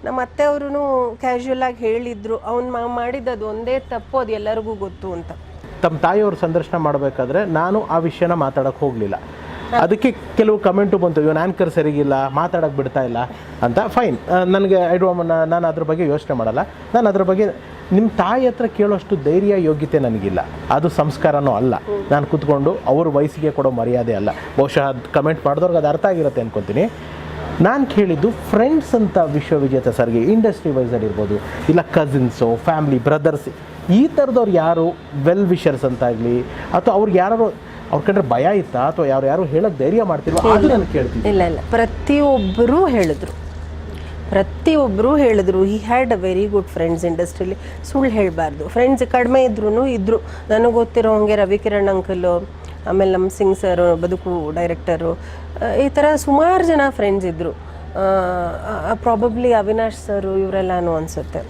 Speaker 3: ನಮ್ಮ ಅತ್ತೆಯವರು ಕ್ಯಾಶುಯಲಾಗಿ ಹೇಳಿದರು, ಅವ್ನು ಮಾಡಿದ್ದದು ಒಂದೇ ತಪ್ಪು, ಅದು ಎಲ್ಲರಿಗೂ ಗೊತ್ತು ಅಂತ.
Speaker 1: ತಮ್ಮ ತಾಯಿಯವ್ರ ಸಂದರ್ಶನ ಮಾಡಬೇಕಾದ್ರೆ ನಾನು ಆ ವಿಷಯನ ಮಾತಾಡೋಕ್ಕೆ ಹೋಗಲಿಲ್ಲ. ಅದಕ್ಕೆ ಕೆಲವು ಕಮೆಂಟು ಬಂತು, ಇವನು ಆ್ಯಂಕರ್ ಸರಿಗಿಲ್ಲ, ಮಾತಾಡೋಕ್ಕೆ ಬಿಡ್ತಾ ಇಲ್ಲ ಅಂತ. ಫೈನ್, ನನಗೆ ನಾನು ಅದ್ರ ಬಗ್ಗೆ ಯೋಚನೆ ಮಾಡಲ್ಲ. ನಾನು ಅದ್ರ ಬಗ್ಗೆ ನಿಮ್ಮ ತಾಯಿ ಹತ್ರ ಕೇಳೋಷ್ಟು ಧೈರ್ಯ ಯೋಗ್ಯತೆ ನನಗಿಲ್ಲ, ಅದು ಸಂಸ್ಕಾರನೂ ಅಲ್ಲ. ನಾನು ಕೂತ್ಕೊಂಡು ಅವ್ರ ವಯಸ್ಸಿಗೆ ಕೊಡೋ ಮರ್ಯಾದೆ ಅಲ್ಲ. ಬಹುಶಃ ಅದು ಕಮೆಂಟ್ ಮಾಡಿದವ್ರಿಗೆ ಅದು ಅರ್ಥ ಆಗಿರುತ್ತೆ ಅನ್ಕೊತೀನಿ. ನಾನು ಕೇಳಿದ್ದು ಫ್ರೆಂಡ್ಸ್ ಅಂತ ವಿಶ್ವವಿಜೇತ ಸರ್ಗೆ ಇಂಡಸ್ಟ್ರಿ ವೈಸಲ್ಲಿ ಇರ್ಬೋದು, ಇಲ್ಲ ಕಸಿನ್ಸು, ಫ್ಯಾಮ್ಲಿ, ಬ್ರದರ್ಸ್, ಈ ಥರದವ್ರು ಯಾರು ವೆಲ್ ವಿಷರ್ಸ್ ಅಂತಾಗಲಿ, ಅಥವಾ ಅವ್ರಿಗೆ ಯಾರು ಅವ್ರ ಕಂಡ್ರೆ ಭಯ ಇತ್ತಾ, ಅಥವಾ ಯಾರು ಹೇಳೋಕ್ಕೆ ಧೈರ್ಯ ಮಾಡ್ತಿಲ್ವ, ಅದು ನಾನು ಕೇಳ್ತೀನಿ.
Speaker 3: ಇಲ್ಲ, ಪ್ರತಿಯೊಬ್ಬರೂ ಹೇಳಿದ್ರು he had a very good friends industrially. ಸುಳ್ಳು ಹೇಳಬಾರ್ದು. ಫ್ರೆಂಡ್ಸ್ ಕಡಿಮೆ ಇದ್ರೂ ನನಗೆ ಗೊತ್ತಿರೋ ಹಾಗೆ ರವಿಕಿರಣ್ ಅಂಕಲು, ಆಮೇಲೆ ನಮ್ಮ ಸಿಂಗ್ ಸರ್ ಬದುಕು ಡೈರೆಕ್ಟರು, ಈ ಥರ ಸುಮಾರು ಜನ ಫ್ರೆಂಡ್ಸ್ ಇದ್ದರು. ಪ್ರಾಬಬ್ಲಿ ಅವಿನಾಶ್ ಸರು ಇವರೆಲ್ಲನೂ ಅನಿಸುತ್ತೆ.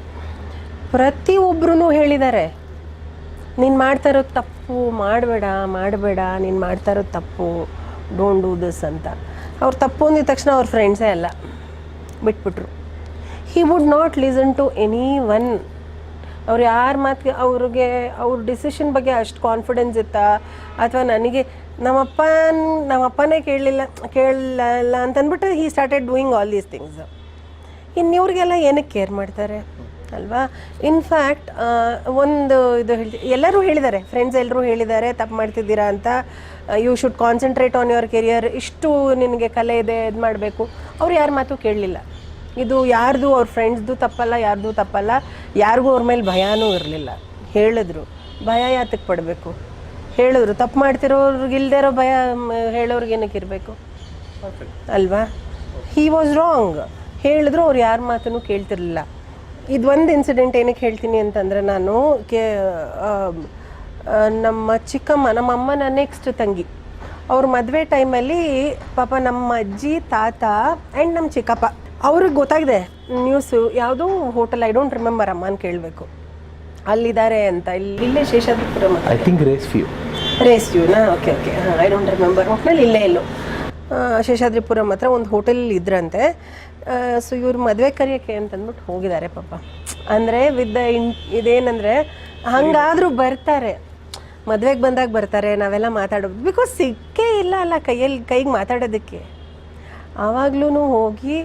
Speaker 3: ಪ್ರತಿಯೊಬ್ಬರೂ ಹೇಳಿದ್ದಾರೆ ನೀನು ಮಾಡ್ತಾ ಇರೋದು ತಪ್ಪು, ಮಾಡಬೇಡ, ನೀನು ಮಾಡ್ತಾ ಇರೋದು ತಪ್ಪು, ಡೋಂಟ್ ಡೂ ದಿಸ್ ಅಂತ. ಅವ್ರು ತಪ್ಪು ಅಂದಿದ ತಕ್ಷಣ ಅವ್ರ ಫ್ರೆಂಡ್ಸೇ ಅಲ್ಲ, ಬಿಟ್ಬಿಟ್ರು. He would not listen to anyone. ಅವ್ರು ಯಾರ ಮಾತಿಗೆ ಅವ್ರ ಡಿಸಿಷನ್ ಬಗ್ಗೆ ಅಷ್ಟು ಕಾನ್ಫಿಡೆನ್ಸ್ ಇತ್ತಾ, ಅಥವಾ ನನಗೆ ನಮ್ಮಪ್ಪನೇ ಕೇಳಲಿಲ್ಲ ಅಂತಂದ್ಬಿಟ್ಟು he started doing all these things. ಇನ್ನಿವ್ರಿಗೆಲ್ಲ ಏನಕ್ಕೆ ಕೇರ್ ಮಾಡ್ತಾರೆ ಅಲ್ವಾ? ಇನ್ಫ್ಯಾಕ್ಟ್ ಒಂದು ಇದು ಎಲ್ಲರೂ ಹೇಳಿದ್ದಾರೆ, ಫ್ರೆಂಡ್ಸ್ ಎಲ್ಲರೂ ಹೇಳಿದ್ದಾರೆ ತಪ್ಪು ಮಾಡ್ತಿದ್ದೀರಾ ಅಂತ, you should concentrate on your career, ಇಷ್ಟು ನಿನಗೆ ಕಲೆ ಇದೆ, ಇದು ಮಾಡಬೇಕು. ಅವ್ರು ಯಾರ ಮಾತು ಕೇಳಲಿಲ್ಲ. ಇದು ಯಾರ್ದು ಅವ್ರ ಫ್ರೆಂಡ್ಸ್ದು ತಪ್ಪಲ್ಲ, ಯಾರ್ದು ತಪ್ಪಲ್ಲ, ಯಾರಿಗೂ ಅವ್ರ ಮೇಲೆ ಭಯನೂ ಇರಲಿಲ್ಲ. ಹೇಳಿದ್ರು, ಭಯ ಯಾತಕ್ಕೆ ಪಡಬೇಕು? ಹೇಳಿದ್ರು, ತಪ್ಪು ಮಾಡ್ತಿರೋರ್ಗೆ ಇಲ್ಲದೇ ಇರೋ ಭಯ ಹೇಳೋರ್ಗೆ ಏನಕ್ಕೆ ಇರಬೇಕು ಅಲ್ವಾ? He was wrong. ಹೇಳಿದ್ರು ಅವ್ರು ಯಾರ ಮಾತನ್ನು ಕೇಳ್ತಿರ್ಲಿಲ್ಲ. ಇದು ಒಂದು ಇನ್ಸಿಡೆಂಟ್ ಏನಕ್ಕೆ ಹೇಳ್ತೀನಿ ಅಂತಂದರೆ, ನಾನು ನಮ್ಮ ಅಮ್ಮನ ನೆಕ್ಸ್ಟ್ ತಂಗಿ ಅವ್ರ ಮದುವೆ ಟೈಮಲ್ಲಿ ಪಾಪ ನಮ್ಮ ಅಜ್ಜಿ, ತಾತ ಆ್ಯಂಡ್ ನಮ್ಮ ಚಿಕ್ಕಪ್ಪ ಅವ್ರಿಗೆ ಗೊತ್ತಾಗಿದೆ ನ್ಯೂಸು, ಯಾವುದೋ ಹೋಟೆಲ್, ಐ ಡೋಂಟ್ ರಿಮೆಂಬರ್, ಅಮ್ಮನ ಕೇಳಬೇಕು, ಅಲ್ಲಿದ್ದಾರೆ ಅಂತ. ಇಲ್ಲೇ ಶೇಷಾದ್ರಿಪುರಂ,
Speaker 1: ಐ ಥಿಂಕ್ ರೇಸ್ ವ್ಯೂನಾ, ಓಕೆ ಐ ಡೋಂಟ್ ರಿಮೆಂಬರ್. ಹೋಟ್ಲಲ್ಲಿ ಇಲ್ಲೇ ಎಲ್ಲೋ ಶೇಷಾದ್ರಿಪುರಂ ಹತ್ರ ಒಂದು ಹೋಟೆಲ್ ಇದ್ರಂತೆ. ಸೊ ಇವ್ರು ಮದುವೆ ಕರೆಯೋಕ್ಕೆ ಅಂತಂದ್ಬಿಟ್ಟು ಹೋಗಿದ್ದಾರೆ ಪಾಪ. ಅಂದರೆ ಇದೇನಂದರೆ ಹಂಗಾದರೂ ಬರ್ತಾರೆ, ಮದುವೆಗೆ ಬಂದಾಗ ಬರ್ತಾರೆ, ನಾವೆಲ್ಲ ಮಾತಾಡೋದು, ಬಿಕಾಸ್ ಸಿಕ್ಕೇ ಇಲ್ಲ ಅಲ್ಲ ಕೈಗೆ ಮಾತಾಡೋದಕ್ಕೆ. ಆವಾಗ್ಲೂ ಹೋಗಿ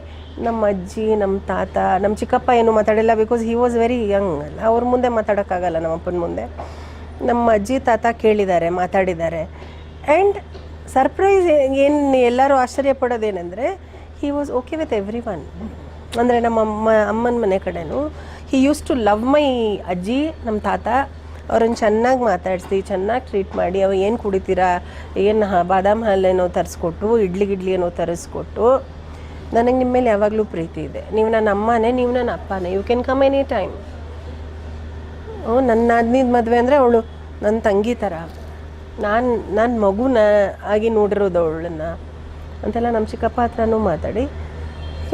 Speaker 1: ನಮ್ಮ ಅಜ್ಜಿ, ನಮ್ಮ ತಾತ, ನಮ್ಮ ಚಿಕ್ಕಪ್ಪ ಏನೂ ಮಾತಾಡಿಲ್ಲ, because he was very Young ಅಲ್ಲ, ಅವ್ರ ಮುಂದೆ ಮಾತಾಡೋಕ್ಕಾಗಲ್ಲ, ನಮ್ಮ ಅಪ್ಪನ ಮುಂದೆ. ನಮ್ಮ ಅಜ್ಜಿ ತಾತ ಕೇಳಿದ್ದಾರೆ, ಮಾತಾಡಿದ್ದಾರೆ. ಆ್ಯಂಡ್ ಸರ್ಪ್ರೈಸ್ ಏನು ಎಲ್ಲರೂ ಆಶ್ಚರ್ಯ ಪಡೋದೇನೆಂದರೆ, he was okay with everyone. ಅಂದರೆ ನಮ್ಮ ಅಮ್ಮನ ಮನೆ ಕಡೆನೂ he use to love my ಅಜ್ಜಿ, ನಮ್ಮ ತಾತ. ಅವ್ರನ್ನ ಚೆನ್ನಾಗಿ ಮಾತಾಡಿಸಿ, ಚೆನ್ನಾಗಿ ಟ್ರೀಟ್ ಮಾಡಿ, ಅವು ಏನು ಕುಡಿತೀರಾ, ಏನು ಬಾದಾಮ್ ಹಾಲೇನೋ ತರಿಸ್ಕೊಟ್ಟು, ಇಡ್ಲಿ ಏನೋ ತರಿಸ್ಕೊಟ್ಟು, ನನಗೆ ನಿಮ್ಮ ಮೇಲೆ ಯಾವಾಗಲೂ ಪ್ರೀತಿ ಇದೆ, ನೀವು ನನ್ನ ಅಮ್ಮನೇ, ನೀವು ನನ್ನ ಅಪ್ಪನೇ, you can come any time. ನನ್ನ ನಾದ್ನಿದ ಮದುವೆ ಅಂದರೆ ಅವಳು ನನ್ನ ತಂಗಿ ಥರ, ನಾನು ಮಗುನ ಆಗಿ ನೋಡಿರೋದು ಅವಳನ್ನು ಅಂತೆಲ್ಲ ನಮ್ಮ ಚಿಕ್ಕಪ್ಪ ಹತ್ರನೂ ಮಾತಾಡಿ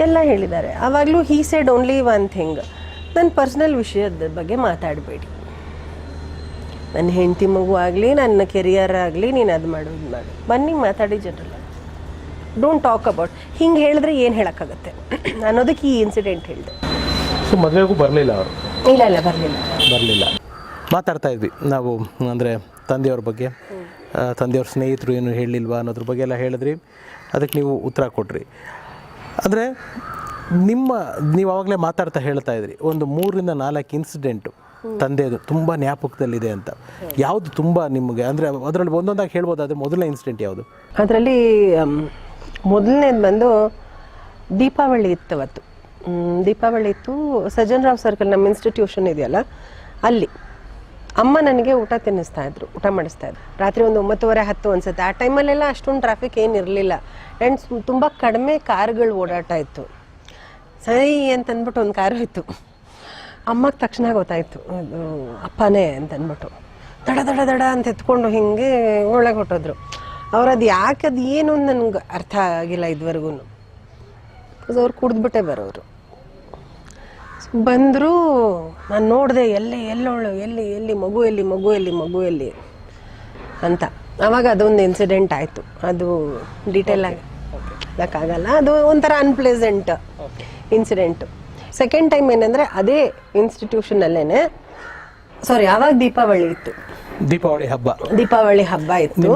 Speaker 1: ಎಲ್ಲ ಹೇಳಿದ್ದಾರೆ. ಆವಾಗಲೂ he said only one thing, ನನ್ನ ಪರ್ಸ್ನಲ್ ವಿಷಯದ ಬಗ್ಗೆ ಮಾತಾಡಬೇಡಿ, ನನ್ನ ಹೆಂಡತಿ ಮಗು ಆಗಲಿ, ನನ್ನ ಕೆರಿಯರ್ ಆಗಲಿ, ನೀನು ಅದು ಮಾಡು, ಇದು ಮಾಡು, ಬನ್ನಿ ಮಾತಾಡಿ ಜನರಲ್ಲ, ಡೋಂಟ್ ಟಾಕ್ ಅಬೌಟ್. ಹಿಂಗೆ ಹೇಳಿದ್ರೆ ಏನು ಹೇಳೋಕ್ಕಾಗತ್ತೆ ಅನ್ನೋದಕ್ಕೆ ಈ ಇನ್ಸಿಡೆಂಟ್ ಹೇಳಿದೆ. ಸೊ ಮದುವೆಗೂ ಬರಲಿಲ್ಲ ಅವರು?
Speaker 3: ಇಲ್ಲ ಬರಲಿಲ್ಲ.
Speaker 1: ಮಾತಾಡ್ತಾ ಇದ್ವಿ ನಾವು, ಅಂದರೆ ತಂದೆಯವ್ರ ಬಗ್ಗೆ, ತಂದೆಯವ್ರ ಸ್ನೇಹಿತರು ಏನು ಹೇಳಲಿಲ್ವಾ ಅನ್ನೋದ್ರ ಬಗ್ಗೆ ಎಲ್ಲ ಹೇಳಿದ್ರಿ. ಅದಕ್ಕೆ ನೀವು ಉತ್ತರ ಕೊಟ್ರಿ. ಅಂದರೆ ನೀವು ಆವಾಗಲೇ ಮಾತಾಡ್ತಾ ಹೇಳ್ತಾ ಇದ್ರಿ, ಒಂದು 3 ರಿಂದ 4 ಇನ್ಸಿಡೆಂಟು ತಂದೆದು ತುಂಬ ಜ್ಞಾಪಕದಲ್ಲಿದೆ ಅಂತ. ಯಾವುದು ತುಂಬ ನಿಮಗೆ, ಅಂದರೆ ಅದರಲ್ಲಿ ಒಂದೊಂದಾಗಿ ಹೇಳ್ಬೋದು, ಆದರೆ ಮೊದಲನೇ ಇನ್ಸಿಡೆಂಟ್ ಯಾವುದು?
Speaker 3: ಅದರಲ್ಲಿ ಮೊದಲನೇದು ಬಂದು ದೀಪಾವಳಿ ಇತ್ತು. ಅವತ್ತು ದೀಪಾವಳಿ ಇತ್ತು, ಸಜ್ಜನ್ ರಾವ್ ಸರ್ಕಲ್ ನಮ್ಮ ಇನ್ಸ್ಟಿಟ್ಯೂಷನ್ ಇದೆಯಲ್ಲ ಅಲ್ಲಿ. ಅಮ್ಮ ನನಗೆ ಊಟ ಮಾಡಿಸ್ತಾ ಇದ್ರು ರಾತ್ರಿ ಒಂದು 9:30-10 ಅನ್ಸುತ್ತೆ. ಆ ಟೈಮಲ್ಲೆಲ್ಲ ಅಷ್ಟೊಂದು ಟ್ರಾಫಿಕ್ ಏನಿರಲಿಲ್ಲ, ಆ್ಯಂಡ್ ತುಂಬ ಕಡಿಮೆ ಕಾರ್ಗಳು ಓಡಾಟ ಇತ್ತು. ಸರಿ ಅಂತಂದ್ಬಿಟ್ಟು ಒಂದು ಕಾರು ಇತ್ತು. ಅಮ್ಮಗೆ ತಕ್ಷಣ ಗೊತ್ತಾಯಿತು ಅದು ಅಪ್ಪನೇ ಅಂತಂದ್ಬಿಟ್ಟು, ದಡ ಅಂತ ಎತ್ಕೊಂಡು ಹಿಂಗೆ ಒಳಗೆ ಹೊಟ್ಟೋದ್ರು. ಅವ್ರದ್ದು ಯಾಕೆ ಅದು ಏನು ನನಗೆ ಅರ್ಥ ಆಗಿಲ್ಲ ಇದುವರೆಗೂ. ಬಿಕಾಸ್ ಅವ್ರು ಕುಡಿದ್ಬಿಟ್ಟೆ ಬರೋರು. ಬಂದರು, ನಾನು ನೋಡಿದೆ, ಎಲ್ಲೋಳು ಎಲ್ಲಿ ಮಗು ಎಲ್ಲಿ ಅಂತ. ಆವಾಗ ಅದೊಂದು ಇನ್ಸಿಡೆಂಟ್ ಆಯಿತು. ಅದು ಡೀಟೇಲ್ ಆಗಿ ಹೇಳೋಕ್ಕಾಗಲ್ಲ, ಅದು ಒಂಥರ ಅನ್ಪ್ಲೆಸೆಂಟ್ ಇನ್ಸಿಡೆಂಟು. ಸೆಕೆಂಡ್ ಟೈಮ್ ಏನಂದರೆ ಅದೇ ಇನ್ಸ್ಟಿಟ್ಯೂಷನಲ್ಲೇ, ಸಾರಿ ಆವಾಗ ದೀಪಾವಳಿ ಇತ್ತು, ದೀಪಾವಳಿ ಹಬ್ಬ ಇತ್ತು.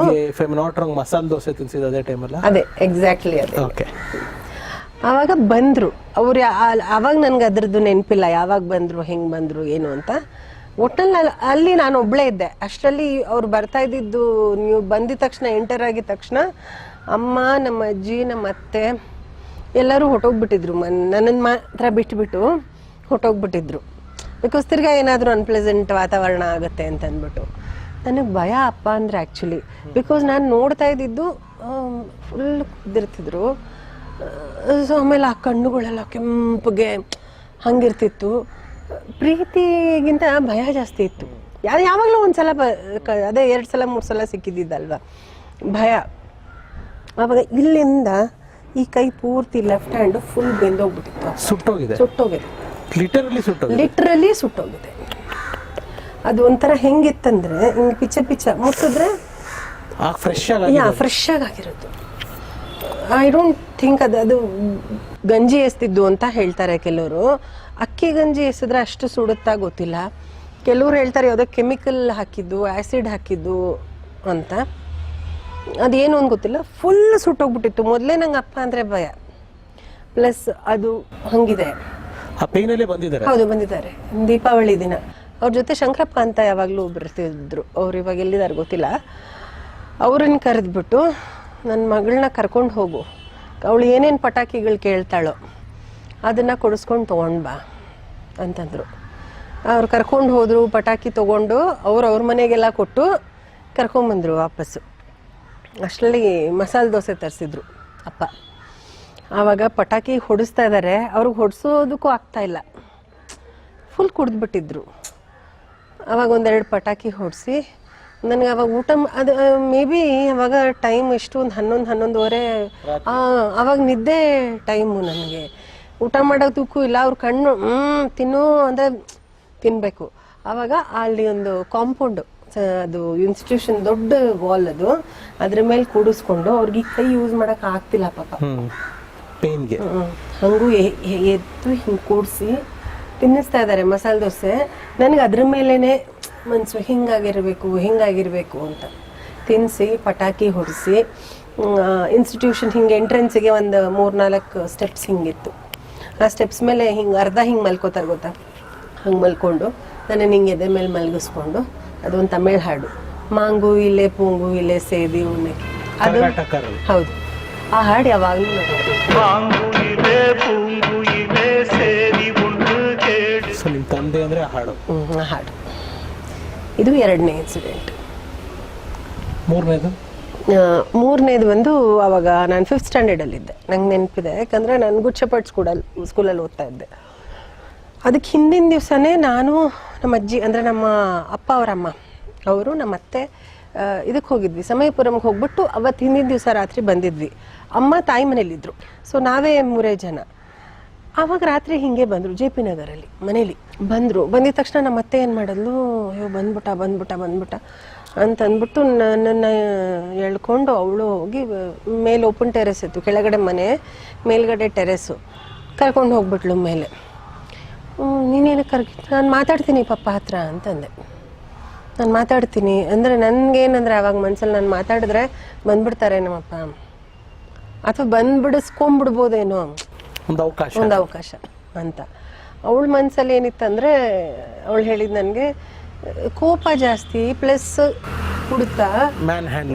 Speaker 1: ಮಸಾಲೆ ದೋಸೆ ತಿನ್ಸಿದ ಅದೇ ಟೈಮಲ್ಲ?
Speaker 3: ಅದೇ ಎಕ್ಸಾಕ್ಟ್ಲಿ ಅದೇ.
Speaker 1: ಓಕೆ.
Speaker 3: ಆವಾಗ ಬಂದರು ಅವ್ರು. ಆವಾಗ ನನಗೆ ಅದ್ರದ್ದು ನೆನಪಿಲ್ಲ, ಯಾವಾಗ ಬಂದರು, ಹೆಂಗೆ ಬಂದರು, ಏನು ಅಂತ. ಒಟ್ಟಲ್ಲಿ ಅಲ್ಲಿ ನಾನು ಒಬ್ಬಳೇ ಇದ್ದೆ. ಅಷ್ಟರಲ್ಲಿ ಅವ್ರು ಬರ್ತಾ ಇದ್ದಿದ್ದು, ನೀವು ಬಂದಿದ ತಕ್ಷಣ, ಎಂಟರ್ ಆಗಿದ ತಕ್ಷಣ ಅಮ್ಮ, ನಮ್ಮ ಅಜ್ಜಿ, ನಮ್ಮ ಅತ್ತೆ ಎಲ್ಲರೂ ಹೊಟ್ಟೋಗ್ಬಿಟ್ಟಿದ್ರು. ನನ್ನನ್ನು ಮಾತ್ರ ಬಿಟ್ಬಿಟ್ಟು ಹೊಟ್ಟೋಗ್ಬಿಟ್ಟಿದ್ರು. ಬಿಕಾಸ್ ತಿರ್ಗಾ ಏನಾದರೂ ಅನ್ಪ್ಲೆಸೆಂಟ್ ವಾತಾವರಣ ಆಗುತ್ತೆ ಅಂತ ಅಂದ್ಬಿಟ್ಟು. ನನಗೆ ಭಯ ಅಪ್ಪ ಅಂದರೆ ಆ್ಯಕ್ಚುಲಿ. ಬಿಕಾಸ್ ನಾನು ನೋಡ್ತಾ ಇದ್ದಿದ್ದು ಫುಲ್ ಕುದ್ದಿರ್ತಿದ್ರು. ಸೊ ಆಮೇಲೆ ಆ ಕಣ್ಣುಗಳೆಲ್ಲ ಕೆಂಪಗೆ ಹಂಗಿರ್ತಿತ್ತು. ಪ್ರೀತಿಗಿಂತ ಭಯ ಜಾಸ್ತಿ ಇತ್ತು. ಯಾವಾಗಲೂ ಒಂದು ಸಲ ಅದೇ 2 ಸಲ 3 ಸಲ ಸಿಕ್ಕಿದ್ದಲ್ವ ಭಯ. ಆವಾಗ ಇಲ್ಲಿಂದ ಈ ಕೈ ಪೂರ್ತಿ ಲೆಫ್ಟ್ ಹ್ಯಾಂಡು ಫುಲ್ ಬೆಂದೋಗ್ಬಿಟ್ಟಿತ್ತು. ಸುಟ್ಟೋಗಿದೆ. ಲಿಟ್ರಲಿ ಸುಟ್ಟೋಗಿದೆ. ಅದು ಒಂಥರ ಹೆಂಗಿತ್ತಂದ್ರೆ ಹಿಂಗೆ ಪಿಚ್ಚ ಮುಟ್ಟಿದ್ರೆ ಫ್ರೆಶ್ ಆಗಿರೋದು. ಐ ಡೋಂಟ್ ಥಿಂಕ್ ಅದು ಗಂಜಿ ಎಸ್ತಿದ್ದು ಅಂತ ಹೇಳ್ತಾರೆ ಕೆಲವರು. ಅಕ್ಕಿ ಗಂಜಿ ಎಸಿದ್ರೆ ಅಷ್ಟು ಸುಡುತ್ತಾ ಗೊತ್ತಿಲ್ಲ. ಕೆಲವ್ರು ಹೇಳ್ತಾರೆ ಯಾವುದೋ ಕೆಮಿಕಲ್ ಹಾಕಿದ್ದು, ಆ್ಯಸಿಡ್ ಹಾಕಿದ್ದು ಅಂತ. ಅದೇನು ಅಂತ ಗೊತ್ತಿಲ್ಲ. ಫುಲ್ ಸುಟ್ಟೋಗ್ಬಿಟ್ಟಿತ್ತು. ಮೊದಲೇ ನಂಗೆ ಅಪ್ಪ ಅಂದರೆ ಭಯ. ಪ್ಲಸ್ ಅದು ಹಂಗಿದೆ. ಹೌದು, ಬಂದಿದ್ದಾರೆ ದೀಪಾವಳಿ ದಿನ. ಅವ್ರ ಜೊತೆ ಶಂಕರಪ್ಪ ಅಂತ ಯಾವಾಗಲೂ ಬರ್ತಿದ್ರು. ಅವ್ರು ಇವಾಗ ಎಲ್ಲಿದ್ದಾರೆ ಗೊತ್ತಿಲ್ಲ. ಅವ್ರನ್ನ ಕರೆದ್ಬಿಟ್ಟು ನನ್ನ ಮಗಳನ್ನ ಕರ್ಕೊಂಡು ಹೋಗು, ಅವಳು ಏನೇನು ಪಟಾಕಿಗಳು ಕೇಳ್ತಾಳೋ ಅದನ್ನು ಕೊಡಿಸ್ಕೊಂಡು ತೊಗೊಂಡು ಬಾ ಅಂತಂದರು. ಅವ್ರು ಕರ್ಕೊಂಡು ಹೋದರು. ಪಟಾಕಿ ತೊಗೊಂಡು ಅವ್ರ ಮನೆಗೆಲ್ಲ ಕೊಟ್ಟು ಕರ್ಕೊಂಬಂದರು ವಾಪಸ್ಸು. ಅಷ್ಟರಲ್ಲಿ ಮಸಾಲೆ ದೋಸೆ ತರಿಸಿದ್ರು ಅಪ್ಪ. ಆವಾಗ ಪಟಾಕಿ ಹೊಡಿಸ್ತಾ ಇದ್ದಾರೆ. ಅವ್ರಿಗೆ ಹೊಡಿಸೋದಕ್ಕೂ ಆಗ್ತಾಯಿಲ್ಲ, ಫುಲ್ ಕುಡಿದ್ಬಿಟ್ಟಿದ್ರು. ಆವಾಗ 1-2 ಪಟಾಕಿ ಹೊಡಿಸಿ ನನಗೆ ಅವಾಗ ಊಟ ಅದು ಮೇ ಬಿ ಅವಾಗ ಟೈಮ್ ಎಷ್ಟು ಒಂದು 11-11:30. ಆವಾಗ ನಿದ್ದೆ ಟೈಮು. ನನಗೆ ಊಟ ಮಾಡೋದಕ್ಕೂ ಇಲ್ಲ. ಅವ್ರ ಕಣ್ಣು ತಿನ್ನು ಅಂದರೆ ತಿನ್ನಬೇಕು. ಆವಾಗ ಅಲ್ಲಿ ಒಂದು ಕಾಂಪೌಂಡು, ಅದು ಇನ್ಸ್ಟಿಟ್ಯೂಷನ್ ದೊಡ್ಡ ವಾಲ್, ಅದು ಅದ್ರ ಮೇಲೆ ಕೂಡಿಸ್ಕೊಂಡು ಅವ್ರಿಗೆ ಕೈ ಯೂಸ್ ಮಾಡೋಕೆ ಆಗ್ತಿಲ್ಲ ಪಾಪ, ಪೇನ್ಗೆ. ಹಂಗೂ ಎದ್ದು ಹಿಂಗೆ ಕೂಡಿಸಿ ತಿನ್ನಿಸ್ತಾ ಇದ್ದಾರೆ ಮಸಾಲೆ ದೋಸೆ. ನನಗೆ ಅದ್ರ ಮೇಲೇ ಮನಸ್ಸು ಹಿಂಗಾಗಿರಬೇಕು ಅಂತ ತಿನ್ನಿಸಿ ಪಟಾಕಿ ಹೊಡಿಸಿ. ಇನ್ಸ್ಟಿಟ್ಯೂಷನ್ ಹಿಂಗೆ ಎಂಟ್ರೆನ್ಸಿಗೆ ಒಂದು 3-4 ಸ್ಟೆಪ್ಸ್ ಹಿಂಗಿತ್ತು. ಆ ಸ್ಟೆಪ್ಸ್ ಮೇಲೆ ಹಿಂಗೆ ಅರ್ಧ ಹಿಂಗೆ ಮಲ್ಕೋತಾರೆ ಗೊತ್ತಾ, ಹಂಗೆ ಮಲ್ಕೊಂಡು ನನ್ನ ಹಿಂಗೆ ಎದೆ ಮೇಲೆ ಮಲಗಿಸ್ಕೊಂಡು ಅದೊಂದು ತಮಿಳ್ ಹಾಡು, ಮಾಂಗು ಇಲ್ಲೇ ಪೂಂಗು ಇಲ್ಲೇ ಸೇದಿ ಉಣ್ಣೆ, ಅದು ಹೌದು. ಆ ಹಾಡು ಯಾವಾಗಲೂ
Speaker 1: ನಿಮ್ಮ ತಂದೆ ಅಂದರೆ ಹಾಡು.
Speaker 3: ಹಾಡು. ಇದು 2ನೇ ಇನ್ಸಿಡೆಂಟ್. ಮೂರನೇದು ಬಂದು ಅವಾಗ ನಾನು 5th ಸ್ಟ್ಯಾಂಡರ್ಡಲ್ಲಿದ್ದೆ. ನಂಗೆ ನೆನಪಿದೆ, ಯಾಕಂದರೆ ನಾನು ಗುಚ್ಚಪಟ್ ಸ್ಕೂಲಲ್ಲಿ ಓದ್ತಾ ಇದ್ದೆ. ಅದಕ್ಕೆ ಹಿಂದಿನ ದಿವಸನೇ ನಾನು ನಮ್ಮ ಅಜ್ಜಿ ಅಂದರೆ ನಮ್ಮ ಅಪ್ಪ ಅವರಮ್ಮ ಅವರು ನಮ್ಮ ಅತ್ತೆ ಇದಕ್ಕೆ ಹೋಗಿದ್ವಿ, ಸಮಯಪುರಂಗೆ ಹೋಗ್ಬಿಟ್ಟು ಅವತ್ತು ಹಿಂದಿನ ದಿವಸ ರಾತ್ರಿ ಬಂದಿದ್ವಿ. ಅಮ್ಮ ತಾಯಿ ಮನೇಲಿದ್ದರು. ಸೊ ನಾವೇ 3 ಜನ. ಆವಾಗ ರಾತ್ರಿ ಹಿಂಗೆ ಬಂದರು, JP ನಗರಲ್ಲಿ ಮನೇಲಿ ಬಂದಿದ ತಕ್ಷಣ ನಮ್ಮ ಅತ್ತೆ ಏನು ಮಾಡಿದ್ಲು, ಅಯ್ಯೋ ಬಂದ್ಬಿಟ್ಟ ಅಂತ ಅಂದ್ಬಿಟ್ಟು ನನ್ನನ್ನು ಎಳ್ಕೊಂಡು ಅವಳು ಹೋಗಿ ಮೇಲೆ ಓಪನ್ ಟೆರೆಸ್ ಇತ್ತು, ಕೆಳಗಡೆ ಮನೆ, ಮೇಲ್ಗಡೆ ಟೆರೆಸ್ಸು, ಕರ್ಕೊಂಡು ಹೋಗ್ಬಿಟ್ಲು ಮೇಲೆ. ನೀನೇನು ನಾನು ಮಾತಾಡ್ತೀನಿ ಪಪ್ಪ ಹತ್ರ ಅಂತಂದೆ. ನಾನು ಮಾತಾಡ್ತೀನಿ ಅಂದರೆ ನನಗೇನಂದ್ರೆ ಆವಾಗ ಮನ್ಸಲ್ಲಿ ನಾನು ಮಾತಾಡಿದ್ರೆ ಬಂದ್ಬಿಡ್ತಾರೆ ನಮ್ಮಪ್ಪ, ಅಥವಾ ಬಂದ್ಬಿಡಿಸ್ಕೊಂಬಿಡ್ಬೋದೇನೋ ಒಂದು ಅವಕಾಶ ಅಂತ. ಅವಳ ಮನಸ್ಸಲ್ಲಿ ಏನಿತ್ತಂದರೆ ಅವಳು ಹೇಳಿದ್ದು ನನಗೆ ಕೋಪ ಜಾಸ್ತಿ, ಪ್ಲಸ್ ಹುಡುತ್ತಾ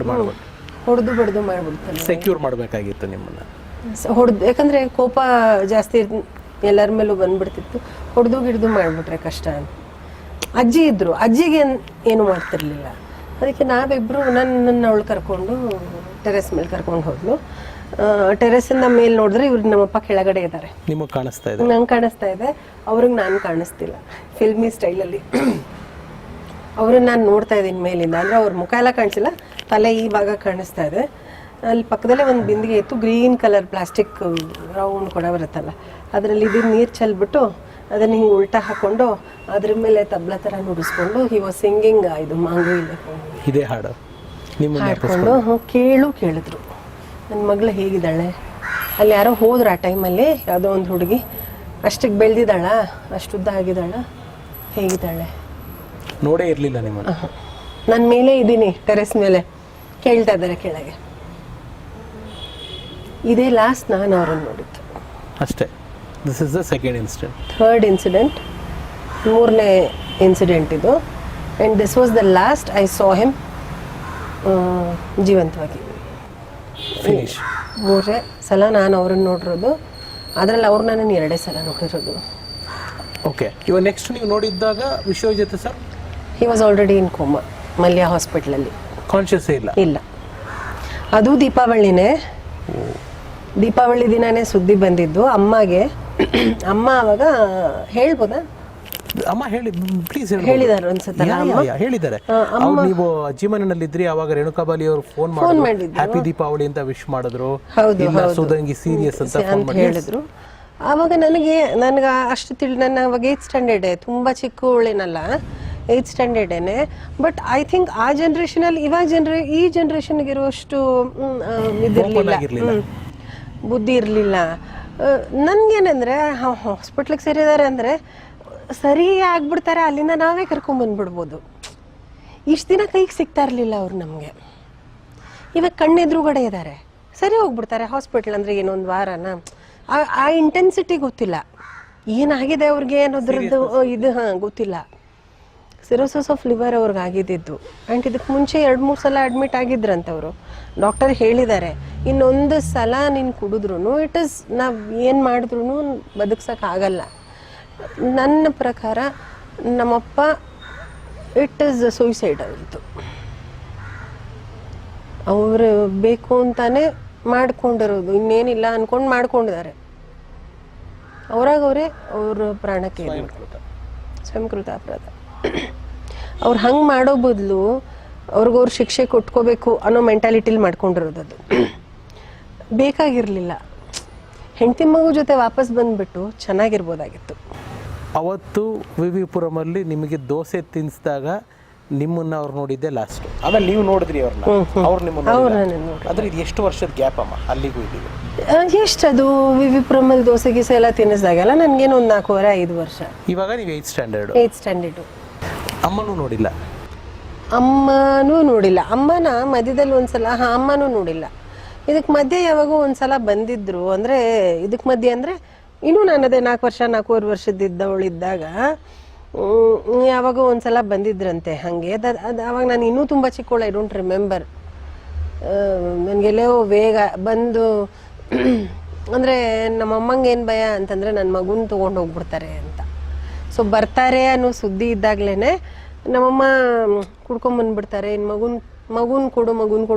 Speaker 3: ಹೊಡೆದು ಬಡ್ದು ಮಾಡ್ಬಿಡ್ತಾನೆ.
Speaker 1: ಸೆಕ್ಯೂರ್ ಮಾಡಬೇಕಾಗಿತ್ತು ನಿಮ್ಮನ್ನು,
Speaker 3: ಹೊಡೆದು. ಯಾಕಂದರೆ ಕೋಪ ಜಾಸ್ತಿ ಎಲ್ಲರ ಮೇಲೂ ಬಂದ್ಬಿಡ್ತಿತ್ತು. ಹೊಡೆದು ಗಿಡ್ದು ಮಾಡಿಬಿಟ್ರೆ ಕಷ್ಟ ಅಂತ. ಅಜ್ಜಿ ಇದ್ದರು, ಅಜ್ಜಿಗೆ ಏನು ಮಾಡ್ತಿರ್ಲಿಲ್ಲ. ಅದಕ್ಕೆ ನಾವಿಬ್ಬರು ನನ್ನ ಅವಳು ಕರ್ಕೊಂಡು ಟೆರೆಸ್ ಮೇಲೆ ಕರ್ಕೊಂಡು ಹೋದ್ಲು. ಟೆರೆಸ್ಸಿಂದ ಮೇಲೆ ನೋಡಿದ್ರೆ ಇವ್ರಿಗೆ ನಮ್ಮಪ್ಪ ಕೆಳಗಡೆ ಇದ್ದಾರೆ.
Speaker 1: ನಿಮಗೆ ಕಾಣಿಸ್ತಾ ಇದೆ?
Speaker 3: ನಂಗೆ ಕಾಣಿಸ್ತಾ ಇದೆ, ಅವ್ರಿಗೆ ನಾನು ಕಾಣಿಸ್ತಿಲ್ಲ. ಫಿಲ್ಮಿ ಸ್ಟೈಲಲ್ಲಿ ಅವ್ರನ್ನ ನಾನು ನೋಡ್ತಾ ಇದ್ದೀನಿ ಮೇಲಿಂದ. ಅಂದರೆ ಅವ್ರ ಮುಖ ಎಲ್ಲ ಕಾಣಿಸಿಲ್ಲ, ತಲೆ ಈ ಭಾಗ ಕಾಣಿಸ್ತಾ ಇದೆ. ಅಲ್ಲಿ ಪಕ್ಕದಲ್ಲೇ ಒಂದು ಬಿಂದಿಗೆ ಇತ್ತು, ಗ್ರೀನ್ ಕಲರ್ ಪ್ಲಾಸ್ಟಿಕ್ ರೌಂಡ್ ಕೂಡ ಬರುತ್ತಲ್ಲ, ಅದರಲ್ಲಿ ಇದು ನೀರು ಚೆಲ್ಬಿಟ್ಟು ಅದನ್ನು ಹಿಂಗೆ ಉಲ್ಟಾ ಹಾಕ್ಕೊಂಡು ಅದ್ರ ಮೇಲೆ ತಬ್ಲಾ ಥರ ನುಡಿಸ್ಕೊಂಡು ಹಿ ವಾಸ್ ಸಿಂಗಿಂಗ್ ಇದು ಮಾಂಗು
Speaker 1: ಇದೇ ಹಾಡು
Speaker 3: ಹಾಡ್ಕೊಂಡು ಕೇಳಿದ್ರು ನನ್ನ ಮಗಳು ಹೇಗಿದ್ದಾಳೆ. ಅಲ್ಲಿ ಯಾರೋ ಹೋದ್ರು ಆ ಟೈಮಲ್ಲಿ, ಯಾವುದೋ ಒಂದು ಹುಡುಗಿ, ಅಷ್ಟಕ್ಕೆ ಬೆಳೆದಿದ್ದಾಳ, ಅಷ್ಟು ಉದ್ದ ಆಗಿದ್ದಾಳ, ಹೇಗಿದ್ದಾಳೆ
Speaker 1: ನೋಡೇ ಇರಲಿಲ್ಲ ನಿಮ್ಮನ್ನು.
Speaker 3: ನನ್ನ ಮೇಲೆ ಇದ್ದೀನಿ ಟೆರೆಸ್ ಮೇಲೆ, ಕೇಳ್ತಾ ಇದ್ದಾರೆ ಕೆಳಗೆ. ಇದೇ ಲಾಸ್ಟ್ ನಾನು ಅವ್ರನ್ನ ನೋಡಿದ್ದು.
Speaker 1: ಅಷ್ಟೇ. This is the second incident.
Speaker 3: Third incident, ಮೂರನೇ ಇನ್ಸಿಡೆಂಟ್ ಇದು. And this was the last I saw him ಜೀವಂತವಾಗಿ.
Speaker 1: ಫಿನಿಶ್.
Speaker 3: ಮೂರನೇ ಸಲ ನಾನು ಅವ್ರನ್ನ ನೋಡಿರೋದು, ಅದರಲ್ಲಿ ಅವ್ರು ನಾನು 2 ಸಲ ನೋಡಿರೋದು.
Speaker 1: ಓಕೆ, ಇವಾಗ ನೆಕ್ಸ್ಟ್ ನೀವು ನೋಡಿದ್ದಾಗ ವಿಶ್ವವಿಜೇತ sir
Speaker 3: he was already in coma, Mallya ಹಾಸ್ಪಿಟ್ಲಲ್ಲಿ.
Speaker 1: ಕಾನ್ಷಿಯಸ್ಸೇ ಇಲ್ಲ?
Speaker 3: ಇಲ್ಲ. ಅದು ದೀಪಾವಳಿನೇ, ದೀಪಾವಳಿ ದಿನನೇ ಸುದ್ದಿ ಬಂದಿದ್ದು ಅಮ್ಮಗೆ. ಅಮ್ಮ ಅವಾಗ ಹೇಳ್ಬೋದಾ?
Speaker 1: ಅಮ್ಮ ಹೇಳಿ ಪ್ಲೀಸ್.
Speaker 3: ಹೇಳಿದ್ದಾರೆ ಅನ್ಸುತ್ತಲ್ಲ ಅಮ್ಮ?
Speaker 1: ಹೇಳಿದ್ದಾರೆ. ನೀವು ಅಜ್ಜಿಮನೆಯಲ್ಲಿ ಇದ್ರಿ ಅವಾಗ ರೇಣುಕಾಬಾಲಿ ಅವರು ಫೋನ್ ಮಾಡಿದ್ರು, ಹ್ಯಾಪಿ ದೀಪಾವಳಿ ಅಂತ ವಿಶ್ ಮಾಡಿದ್ರು. ಇಲ್ಲ ಸುಧಂಗಿ ಸೀರಿಯಸ್ ಅಂತ
Speaker 3: ಹೇಳಿದ್ರು. ಆವಾಗ ನನಗೆ ಅಷ್ಟು ನನ್ನ ಅವಾಗ 8th ಸ್ಟ್ಯಾಂಡರ್ಡ್, ತುಂಬ ಚಿಕ್ಕವಳೇನಲ್ಲ, 8th ಸ್ಟ್ಯಾಂಡರ್ಡೇನೆ. ಬಟ್ ಐ ಥಿಂಕ್ ಆ ಜನ್ರೇಷನಲ್ಲಿ ಈ ಜನ್ರೇಷನ್ಗೆ ಇರುವಷ್ಟು ಇದಿರಲಿಲ್ಲ, ಬುದ್ಧಿ ಇರಲಿಲ್ಲ. ನನಗೇನಂದರೆ ಹಾಸ್ಪಿಟ್ಲಿಗೆ ಸೇರಿದ್ದಾರೆ ಅಂದರೆ ಸರಿ ಆಗ್ಬಿಡ್ತಾರೆ, ಅಲ್ಲಿಂದ ನಾವೇ ಕರ್ಕೊಂಬಂದ್ಬಿಡ್ಬೋದು. ಇಷ್ಟು ದಿನ ಕೈಗೆ ಸಿಗ್ತಾ ಇರಲಿಲ್ಲ ಅವ್ರು ನಮಗೆ. ಇವಾಗ ಕಣ್ಣೆದುರುಗಡೆ ಇದ್ದಾರೆ, ಸರಿ ಹೋಗ್ಬಿಡ್ತಾರೆ. ಹಾಸ್ಪಿಟ್ಲ್ ಅಂದರೆ ಏನೊಂದು ವಾರನ, ಆ ಇಂಟೆನ್ಸಿಟಿ ಗೊತ್ತಿಲ್ಲ, ಏನಾಗಿದೆ ಅವ್ರಿಗೆ ಅನ್ನೋದ್ರದ್ದು ಇದು ಗೊತ್ತಿಲ್ಲ. ಸಿರೋಸಿಸ್ ಆಫ್ ಲಿವರ್ ಅವ್ರಿಗೆ ಆಗಿದ್ದು. ಆ್ಯಂಡ್ ಇದಕ್ಕೆ ಮುಂಚೆ 2-3 ಸಲ ಅಡ್ಮಿಟ್ ಆಗಿದ್ರಂತವರು. ಡಾಕ್ಟರ್ ಹೇಳಿದ್ದಾರೆ, ಇನ್ನೊಂದು ಸಲ ನೀನು ಕುಡಿದ್ರೂ ಇಟ್ ಇಸ್, ನಾವು ಏನು ಮಾಡಿದ್ರೂ ಬದುಕ್ಸೋಕ್ಕಾಗಲ್ಲ. ನನ್ನ ಪ್ರಕಾರ ನಮ್ಮಪ್ಪ ಇಟ್ ಈಸ್ ಸೂಸೈಡ್ ಆಗಿತ್ತು. ಅವರು ಬೇಕು ಅಂತಾನೆ ಮಾಡ್ಕೊಂಡಿರೋದು, ಇನ್ನೇನಿಲ್ಲ ಅಂದ್ಕೊಂಡು ಮಾಡ್ಕೊಂಡಿದ್ದಾರೆ. ಅವರಾಗವರೇ ಅವ್ರ ಪ್ರಾಣಕ್ಕೆ ಸ್ವಯಂಕೃತ ಅಪರಾಧ. ಅವ್ರು ಹಂಗೆ ಮಾಡೋ ಬದಲು ಅವ್ರಿಗವ್ರು ಶಿಕ್ಷೆ ಕೊಟ್ಕೋಬೇಕು ಅನ್ನೋ ಮೆಂಟಾಲಿಟಿಲಿ ಮಾಡ್ಕೊಂಡಿರೋದು. ಅದು ಬೇಕಾಗಿರಲಿಲ್ಲ. ಹೆಂಡತಿ ಮಗು ಜೊತೆ ವಾಪಸ್ ಬಂದುಬಿಟ್ಟು ಚೆನ್ನಾಗಿರ್ಬೋದಾಗಿತ್ತು.
Speaker 1: ಅವತ್ತು ವಿವಿಪುರಮಲ್ಲಿ ನಿಮಗೆ ದೋಸೆ ತಿನ್ನಿಸಿದಾಗ ನಿಮ್ಮನ್ನ ಅವ್ರು ನೋಡಿದ್ದೆ ಲಾಸ್ಟ್. ಆಮೇಲೆ ನೀವು ನೋಡಿದ್ರಿ ಅವ್ರನ್ನ, ಅವ್ರು ನಿಮ್ಮನ್ನ. ಅಂದ್ರೆ ಇದು ಎಷ್ಟು ವರ್ಷದ ಗ್ಯಾಪ್ ಅಮ್ಮ ಅಲ್ಲಿಗೂ ಇಲ್ಲಿಗೂ?
Speaker 3: ಎಷ್ಟು ಅದು ವಿವಿಪುರಮಲ್ಲಿ ದೋಸೆ ಗೀಸೆ ಎಲ್ಲ ತಿನ್ನಿಸಿದಾಗಲ್ಲ ನನಗೇನು ಒಂದು 4-5 ವರ್ಷ.
Speaker 1: ಇವಾಗ ನೀವು 8th ಸ್ಟ್ಯಾಂಡರ್ಡ್. ಅಮ್ಮನೂ ನೋಡಿಲ್ಲ?
Speaker 3: ಅಮ್ಮನೂ ನೋಡಿಲ್ಲ. ಅಮ್ಮನ ಮಧ್ಯದಲ್ಲಿ ಒಂದ್ಸಲ, ಅಮ್ಮನೂ ನೋಡಿಲ್ಲ. ಇದಕ್ಕೆ ಮಧ್ಯೆ ಯಾವಾಗೂ ಒಂದ್ಸಲ ಬಂದಿದ್ರು. ಅಂದರೆ ಇದಕ್ಕೆ ಮಧ್ಯೆ ಅಂದರೆ ಇನ್ನೂ ನಾನು ಅದೇ 4-4.5 ವರ್ಷದಿದ್ದವಳಿದ್ದಾಗ ಯಾವಾಗ ಒಂದ್ಸಲ ಬಂದಿದ್ರಂತೆ. ಹಾಗೆ ಅದು ಅವಾಗ ನಾನು ಇನ್ನೂ ತುಂಬ ಚಿಕ್ಕವಳು, ಐ ಡೋಂಟ್ ರಿಮೆಂಬರ್. ನನಗೆಲ್ಲೋ ವೇಗ ಬಂದು ಅಂದರೆ ನಮ್ಮಮ್ಮಂಗೆ ಏನು ಭಯ ಅಂತಂದರೆ ನನ್ನ ಮಗುನ ತೊಗೊಂಡು ಹೋಗ್ಬಿಡ್ತಾರೆ ಅಂತ. ಸೊ ಬರ್ತಾರೆ ಅನ್ನೋ ಸುದ್ದಿ ಇದ್ದಾಗಲೇ ನಮ್ಮಮ್ಮ ಕುಡ್ಕೊಂಬಂದ್ಬಿಡ್ತಾರೆ, ಇನ್ನು ಮಗುನ ಕೊಡು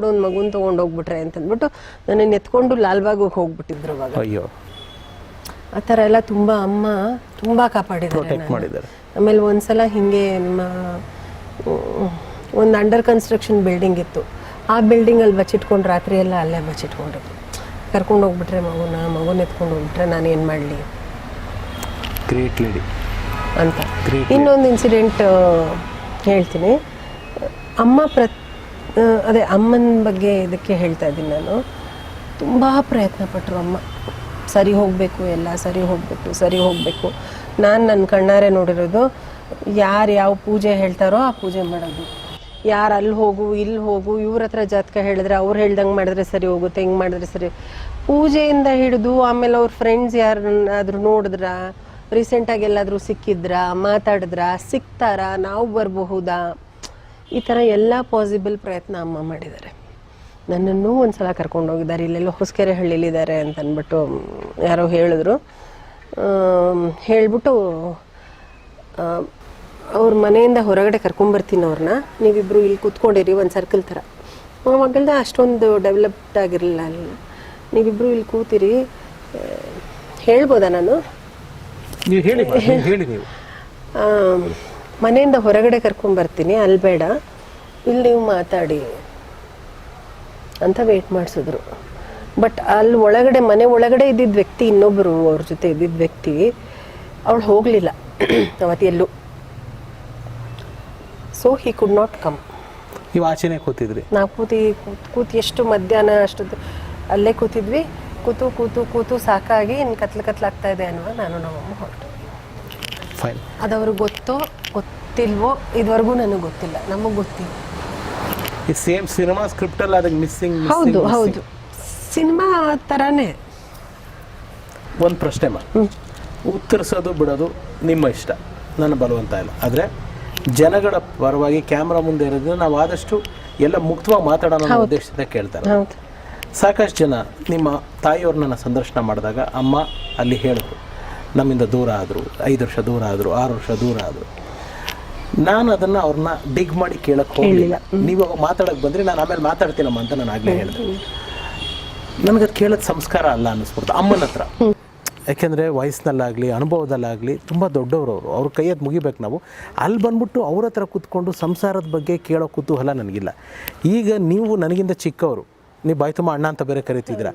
Speaker 3: ಒಂದು ಮಗುನ ತೊಗೊಂಡು ಹೋಗ್ಬಿಟ್ರೆ ಅಂತಂದ್ಬಿಟ್ಟು ನನ್ನನ್ನು ಎತ್ಕೊಂಡು ಲಾಲ್ಬಾಗಿಗೆ ಹೋಗ್ಬಿಟ್ಟಿದ್ರು ಅವಾಗ.
Speaker 1: ಅಯ್ಯೋ,
Speaker 3: ಆ ಥರ ಎಲ್ಲ ತುಂಬ ಅಮ್ಮ ತುಂಬ ಕಾಪಾಡಿದ್ದಾರೆ. ಆಮೇಲೆ ಒಂದ್ಸಲ ಹಿಂಗೆ ಒಂದು ಅಂಡರ್ ಕನ್ಸ್ಟ್ರಕ್ಷನ್ ಬಿಲ್ಡಿಂಗ್ ಇತ್ತು. ಆ ಬಿಲ್ಡಿಂಗಲ್ಲಿ ಬಚ್ಚಿಟ್ಕೊಂಡು ರಾತ್ರಿ ಎಲ್ಲ ಅಲ್ಲೇ ಬಚ್ಚಿಟ್ಕೊಂಡಿದ್ರು. ಕರ್ಕೊಂಡು ಹೋಗ್ಬಿಟ್ರೆ ಮಗುನ ಎತ್ಕೊಂಡು ಹೋಗ್ಬಿಟ್ರೆ ನಾನು ಏನು ಮಾಡಲಿ
Speaker 1: ಗ್ರೇಟ್ ಲೇಡಿ
Speaker 3: ಅಂತ. ಇನ್ನೊಂದು ಇನ್ಸಿಡೆಂಟ್ ಹೇಳ್ತೀನಿ. ಅಮ್ಮ ಅದೇ ಅಮ್ಮನ ಬಗ್ಗೆ ಇದಕ್ಕೆ ಹೇಳ್ತಾ ಇದ್ದೀನಿ ನಾನು. ತುಂಬ ಪ್ರಯತ್ನ ಪಟ್ಟರು ಅಮ್ಮ. ಸರಿ ಹೋಗಬೇಕು, ಎಲ್ಲ ಸರಿ ಹೋಗಬೇಕು. ನಾನು ನನ್ನ ಕಣ್ಣಾರೆ ನೋಡಿರೋದು, ಯಾರು ಯಾವ ಪೂಜೆ ಹೇಳ್ತಾರೋ ಆ ಪೂಜೆ ಮಾಡೋದು. ಯಾರು ಅಲ್ಲಿ ಹೋಗು ಇಲ್ಲಿ ಹೋಗು, ಇವ್ರ ಹತ್ರ ಜಾತಕ ಹೇಳಿದ್ರೆ ಅವ್ರು ಹೇಳ್ದಂಗೆ ಮಾಡಿದ್ರೆ ಸರಿ ಹೋಗುತ್ತೆ, ಹಿಂಗೆ ಮಾಡಿದ್ರೆ ಸರಿ. ಪೂಜೆಯಿಂದ ಹಿಡಿದು ಆಮೇಲೆ ಅವ್ರ ಫ್ರೆಂಡ್ಸ್ ಯಾರನ್ನಾದರೂ ನೋಡಿದ್ರ, ರೀಸೆಂಟಾಗಿ ಎಲ್ಲಾದರೂ ಸಿಕ್ಕಿದ್ರಾ, ಮಾತಾಡಿದ್ರಾ, ಸಿಗ್ತಾರಾ, ನಾವು ಬರಬಹುದಾ, ಈ ಥರ ಎಲ್ಲ ಪಾಸಿಬಲ್ ಪ್ರಯತ್ನ ಅಮ್ಮ ಮಾಡಿದ್ದಾರೆ. ನನ್ನನ್ನು ಒಂದ್ಸಲ ಕರ್ಕೊಂಡು ಹೋಗಿದ್ದಾರೆ. ಇಲ್ಲೆಲ್ಲ ಹೊಸಕೆರೆ ಹಳ್ಳಿಲಿದ್ದಾರೆ ಅಂತ ಅಂದ್ಬಿಟ್ಟು ಯಾರೋ ಹೇಳಿದ್ರು. ಹೇಳ್ಬಿಟ್ಟು ಅವ್ರ ಮನೆಯಿಂದ ಹೊರಗಡೆ ಕರ್ಕೊಂಬರ್ತೀನಿ ಅವ್ರನ್ನ, ನೀವಿಬ್ಬರು ಇಲ್ಲಿ ಕೂತ್ಕೊಂಡಿರಿ ಒಂದು ಸರ್ಕಲ್ ಥರ. ಅವಾಗೆಲ್ಲ ಅಷ್ಟೊಂದು ಡೆವಲಪ್ಡ್ ಆಗಿರಲಿಲ್ಲ ಅಲ್ಲಿ. ನೀವಿಬ್ಬರು ಇಲ್ಲಿ ಕೂತಿರಿ, ಹೇಳ್ಬೋದಾ ನಾನು?
Speaker 1: ಹೇಳಿ ನೀವು.
Speaker 3: ಮನೆಯಿಂದ ಹೊರಗಡೆ ಕರ್ಕೊಂಬರ್ತೀನಿ, ಅಲ್ಲಿ ಬೇಡ, ಇಲ್ಲಿ ನೀವು ಮಾತಾಡಿ ಅಂತ ವೇಟ್ ಮಾಡಿಸಿದ್ರು. ಬಟ್ ಅಲ್ಲಿ ಒಳಗಡೆ, ಮನೆ ಒಳಗಡೆ ಇದ್ದಿದ್ದ ವ್ಯಕ್ತಿ, ಇನ್ನೊಬ್ಬರು ಅವ್ರ ಜೊತೆ ಇದ್ದಿದ್ದ ವ್ಯಕ್ತಿ, ಅವಳು ಹೋಗಲಿಲ್ಲ ಅವತ್ತು ಎಲ್ಲೂ. So he could not come.
Speaker 1: ನೀವು ಆಚೆನೇ ಕೂತಿದ್ರಿ? ನಾವು
Speaker 3: ಕೂತು ಎಷ್ಟು ಮಧ್ಯಾಹ್ನ ಅಷ್ಟೊತ್ತು ಅಲ್ಲೇ ಕೂತಿದ್ವಿ. ಕೂತು ಸಾಕಾಗಿ ಇನ್ನು ಕತ್ಲಾಗ್ತಾ ಇದೆ ಅನ್ನುವ ನಾನು ನಮ್ಮಮ್ಮ ಹೊರಟು.
Speaker 1: ಫೈನ್.
Speaker 3: ಅದು ಅವ್ರಿಗೆ ಗೊತ್ತಿಲ್ವೋ ಇದುವರೆಗೂ ನನಗೆ ಗೊತ್ತಿಲ್ಲ. ನಮಗೆ ಗೊತ್ತಿಲ್ಲ.
Speaker 1: ಈ ಸೇಮ್ ಸಿನಿಮಾ ಸ್ಕ್ರಿಪ್ಟಲ್ಲಿ ಅದಕ್ಕೆ ಮಿಸ್ಸಿಂಗ್.
Speaker 3: ಹೌದು ಸಿನಿಮಾ ಥರನೇ.
Speaker 1: ಒಂದು ಪ್ರಶ್ನೆ ಉತ್ತರಿಸೋದು ಬಿಡೋದು ನಿಮ್ಮ ಇಷ್ಟ, ನನ್ನ ಬಲವಂತ ಇಲ್ಲ. ಆದರೆ ಜನಗಳ ಪರವಾಗಿ ಕ್ಯಾಮ್ರಾ ಮುಂದೆ ಇರೋದ್ರಿಂದ ನಾವು ಆದಷ್ಟು ಎಲ್ಲ ಮುಕ್ತವಾಗಿ ಮಾತಾಡೋಣ ಅನ್ನೋ ಉದ್ದೇಶದಿಂದ ಕೇಳ್ತಾರೆ. ಸಾಕಷ್ಟು ಜನ ನಿಮ್ಮ ತಾಯಿಯವ್ರನ್ನ ಸಂದರ್ಶನ ಮಾಡಿದಾಗ ಅಮ್ಮ ಅಲ್ಲಿ ಹೇಳಿದ್ರು, ನಮ್ಮಿಂದ ದೂರ ಆದರು, 5 ವರ್ಷ ದೂರ ಆದರು, 6 ವರ್ಷ ದೂರ ಆದರು. ನಾನು ಅದನ್ನು ಅವ್ರನ್ನ ಡಿಗ್ ಮಾಡಿ ಕೇಳಕ್ಕೆ ಹೋಗಲಿಲ್ಲ. ನೀವು ಮಾತಾಡೋಕ್ಕೆ ಬಂದರೆ ನಾನು ಆಮೇಲೆ ಮಾತಾಡ್ತೀನಮ್ಮ ಅಂತ ನಾನು ಆಗಲೇ ಹೇಳಿದೆ. ನನಗದು ಕೇಳೋದು ಸಂಸ್ಕಾರ ಅಲ್ಲ ಅನ್ನಿಸ್ಬಿಡ್ತು ಅಮ್ಮನ ಹತ್ರ. ಯಾಕೆಂದರೆ ವಯಸ್ಸಿನಲ್ಲಾಗಲಿ ಅನುಭವದಲ್ಲಾಗಲಿ ತುಂಬ ದೊಡ್ಡವರು ಅವ್ರ ಕೈಯದ್ದು ಮುಗಿಬೇಕು ನಾವು. ಅಲ್ಲಿ ಬಂದ್ಬಿಟ್ಟು ಅವ್ರ ಹತ್ರ ಕೂತ್ಕೊಂಡು ಸಂಸಾರದ ಬಗ್ಗೆ ಕೇಳೋ ಕುತೂಹಲ ನನಗಿಲ್ಲ. ಈಗ ನೀವು ನನಗಿಂತ ಚಿಕ್ಕವರು, ನೀವು ಬಾಯಿ ತುಂಬ ಅಣ್ಣ ಅಂತ ಬೇರೆ ಕರಿತಿದ್ದೀರ.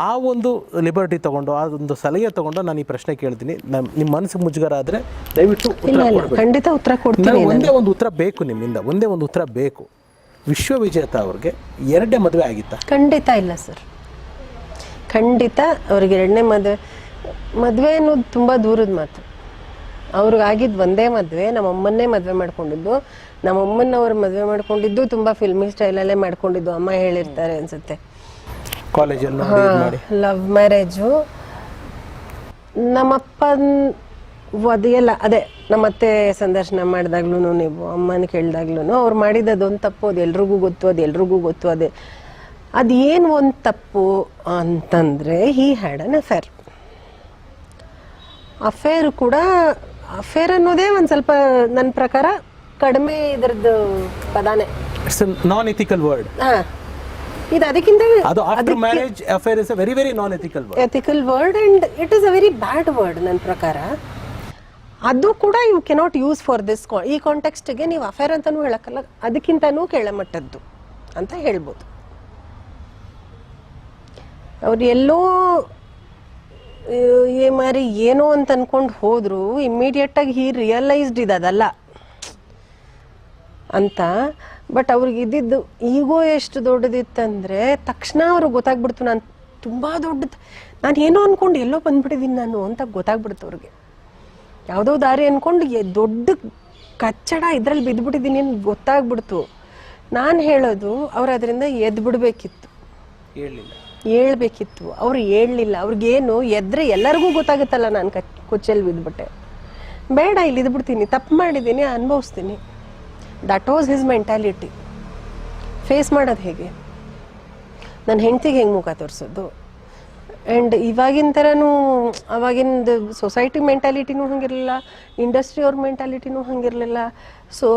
Speaker 1: ಆ ಒಂದು ಲಿಬರ್ಟಿ ತೊಗೊಂಡು, ಆ ಒಂದು ಸಲಹೆ ತೊಗೊಂಡು ನಾನು ಈ ಪ್ರಶ್ನೆ ಕೇಳ್ತೀನಿ. ನಿಮ್ಮ ಮನಸ್ಸಿಗೆ ಮುಜುಗರ ಆದರೆ ದಯವಿಟ್ಟು
Speaker 3: ಖಂಡಿತ ಉತ್ತರ ಕೊಡ್ತೀನಿ.
Speaker 1: ಒಂದೇ ಒಂದು ಉತ್ತರ ಬೇಕು ನಿಮ್ಮಿಂದ, ಒಂದೇ ಒಂದು ಉತ್ತರ ಬೇಕು. ವಿಶ್ವವಿಜೇತ ಅವ್ರಿಗೆ 2ನೇ ಮದುವೆ ಆಗಿತ್ತಾ?
Speaker 3: ಖಂಡಿತ ಇಲ್ಲ ಸರ್, ಖಂಡಿತ ಅವ್ರಿಗೆ 2ನೇ ಮದುವೆ ಅನ್ನೋದು ತುಂಬ ದೂರದ ಮಾತು. ಅವ್ರಿಗಾಗಿದ್ದು ಒಂದೇ ಮದುವೆ, ನಮ್ಮಮ್ಮನ್ನೇ ಮದುವೆ ಮಾಡ್ಕೊಂಡಿದ್ದು. ನಮ್ಮಮ್ಮನ್ನ ಅವ್ರು ಮದುವೆ ಮಾಡ್ಕೊಂಡಿದ್ದು ತುಂಬ ಫಿಲ್ಮಿ ಸ್ಟೈಲಲ್ಲೇ ಮಾಡ್ಕೊಂಡಿದ್ದು, ಅಮ್ಮ ಹೇಳಿರ್ತಾರೆ ಅನ್ಸುತ್ತೆ.
Speaker 1: ಕಾಲೇಜಲ್ಲಿ
Speaker 3: ಲವ್ ಮ್ಯಾರೇಜು. ನಮ್ಮಪ್ಪನ ಅದೆಲ್ಲ ಅದೇ ನಮ್ಮತ್ತೆ ಸಂದರ್ಶನ ಮಾಡಿದಾಗ್ಲೂ, ನೀವು ಅಮ್ಮನ ಕೇಳಿದಾಗ್ಲೂ ಅವ್ರು ಮಾಡಿದ್ದೊಂದು ತಪ್ಪು, ಅದು ಎಲ್ರಿಗೂ ಗೊತ್ತು. ಅದೇನು ಒಂದು ತಪ್ಪು ಅಂತಂದರೆ, ಹಿ ಹ್ಯಾಡ್ ಅನ್ ಅಫೇರ್ ಕೂಡ. ಅಫೇರ್ ಅನ್ನೋದೇ ಒಂದು ಸ್ವಲ್ಪ ನನ್ನ ಪ್ರಕಾರ ಕಡಿಮೆ ಇದರದ್ದು ಪದಾನೇ.
Speaker 1: It's non ethical word.
Speaker 3: ಇದು ಅದಕ್ಕಿಂತ
Speaker 1: ಅದು after marriage affair is a very very non ethical
Speaker 3: word and it is a very bad word ನನ್ನ ಪ್ರಕಾರ. ಅದು ಕೂಡ you cannot use for this ಈ ಕಾಂಟೆಕ್ಸ್ಟ್ಗೆ. ನೀವು ಅಫೇರ್ ಅಂತಲೂ ಹೇಳಕ್ಕಲ್ಲ, ಅದಕ್ಕಿಂತನೂ ಕೆಳಮಟ್ಟದ್ದು ಅಂತ ಹೇಳ್ಬೋದು. ಅವ್ರು ಎಲ್ಲೋ ಮಾರಿ ಏನೋ ಅಂತ ಅನ್ಕೊಂಡು ಹೋದ್ರು, ಇಮ್ಮಿಡಿಯೇಟಾಗಿ ಹೀ ರಿಯಲೈಸ್ಡ್ ಇದಲ್ಲ ಅಂತ. ಬಟ್ ಅವ್ರಿಗೆ ಇದ್ದಿದ್ದು ಈಗೋ ಎಷ್ಟು ದೊಡ್ಡದಿತ್ತಂದರೆ, ತಕ್ಷಣ ಅವ್ರಿಗೆ ಗೊತ್ತಾಗ್ಬಿಡ್ತು ನಾನು ತುಂಬ ದೊಡ್ಡದು, ನಾನು ಏನೋ ಅಂದ್ಕೊಂಡು ಎಲ್ಲೋ ಬಂದ್ಬಿಟ್ಟಿದ್ದೀನಿ ನಾನು ಅಂತ ಗೊತ್ತಾಗ್ಬಿಡ್ತು ಅವ್ರಿಗೆ. ಯಾವುದೋ ದಾರಿ ಅಂದ್ಕೊಂಡು ದೊಡ್ಡ ಕಚ್ಚಡ ಇದರಲ್ಲಿ ಬಿದ್ದುಬಿಟ್ಟಿದ್ದೀನಿ ಅಂತ ಗೊತ್ತಾಗ್ಬಿಡ್ತು. ನಾನು ಹೇಳೋದು ಅವ್ರು ಅದರಿಂದ ಎದ್ದು ಬಿಡಬೇಕಿತ್ತು, ಹೇಳ್ಬೇಕಿತ್ತು. ಅವ್ರು ಹೇಳಲಿಲ್ಲ. ಅವ್ರಿಗೇನು ಎದ್ರೆ ಎಲ್ಲರಿಗೂ ಗೊತ್ತಾಗುತ್ತಲ್ಲ ನಾನು ಕೊಚ್ಚಲ್ಲಿ ಬಿದ್ದುಬಿಟ್ಟೆ, ಬೇಡ ಇಲ್ಲಿ ಇದ್ಬಿಡ್ತೀನಿ, ತಪ್ಪು ಮಾಡಿದ್ದೀನಿ, ಅನುಭವಿಸ್ತೀನಿ. That was his mentality. Face ಮಾಡೋದು ಹೇಗೆ, ನನ್ನ ಹೆಂಡ್ತಿಗೆ ಹೆಂಗೆ ಮುಖ ತೋರಿಸೋದು. ಆ್ಯಂಡ್ ಇವಾಗಿನ ಥರನೂ ಅವಾಗಿನ ಸೊಸೈಟಿ ಮೆಂಟಾಲಿಟಿನೂ ಹಂಗಿರಲಿಲ್ಲ, ಇಂಡಸ್ಟ್ರಿ ಅವ್ರ ಮೆಂಟಾಲಿಟಿನೂ ಹಂಗಿರಲಿಲ್ಲ. So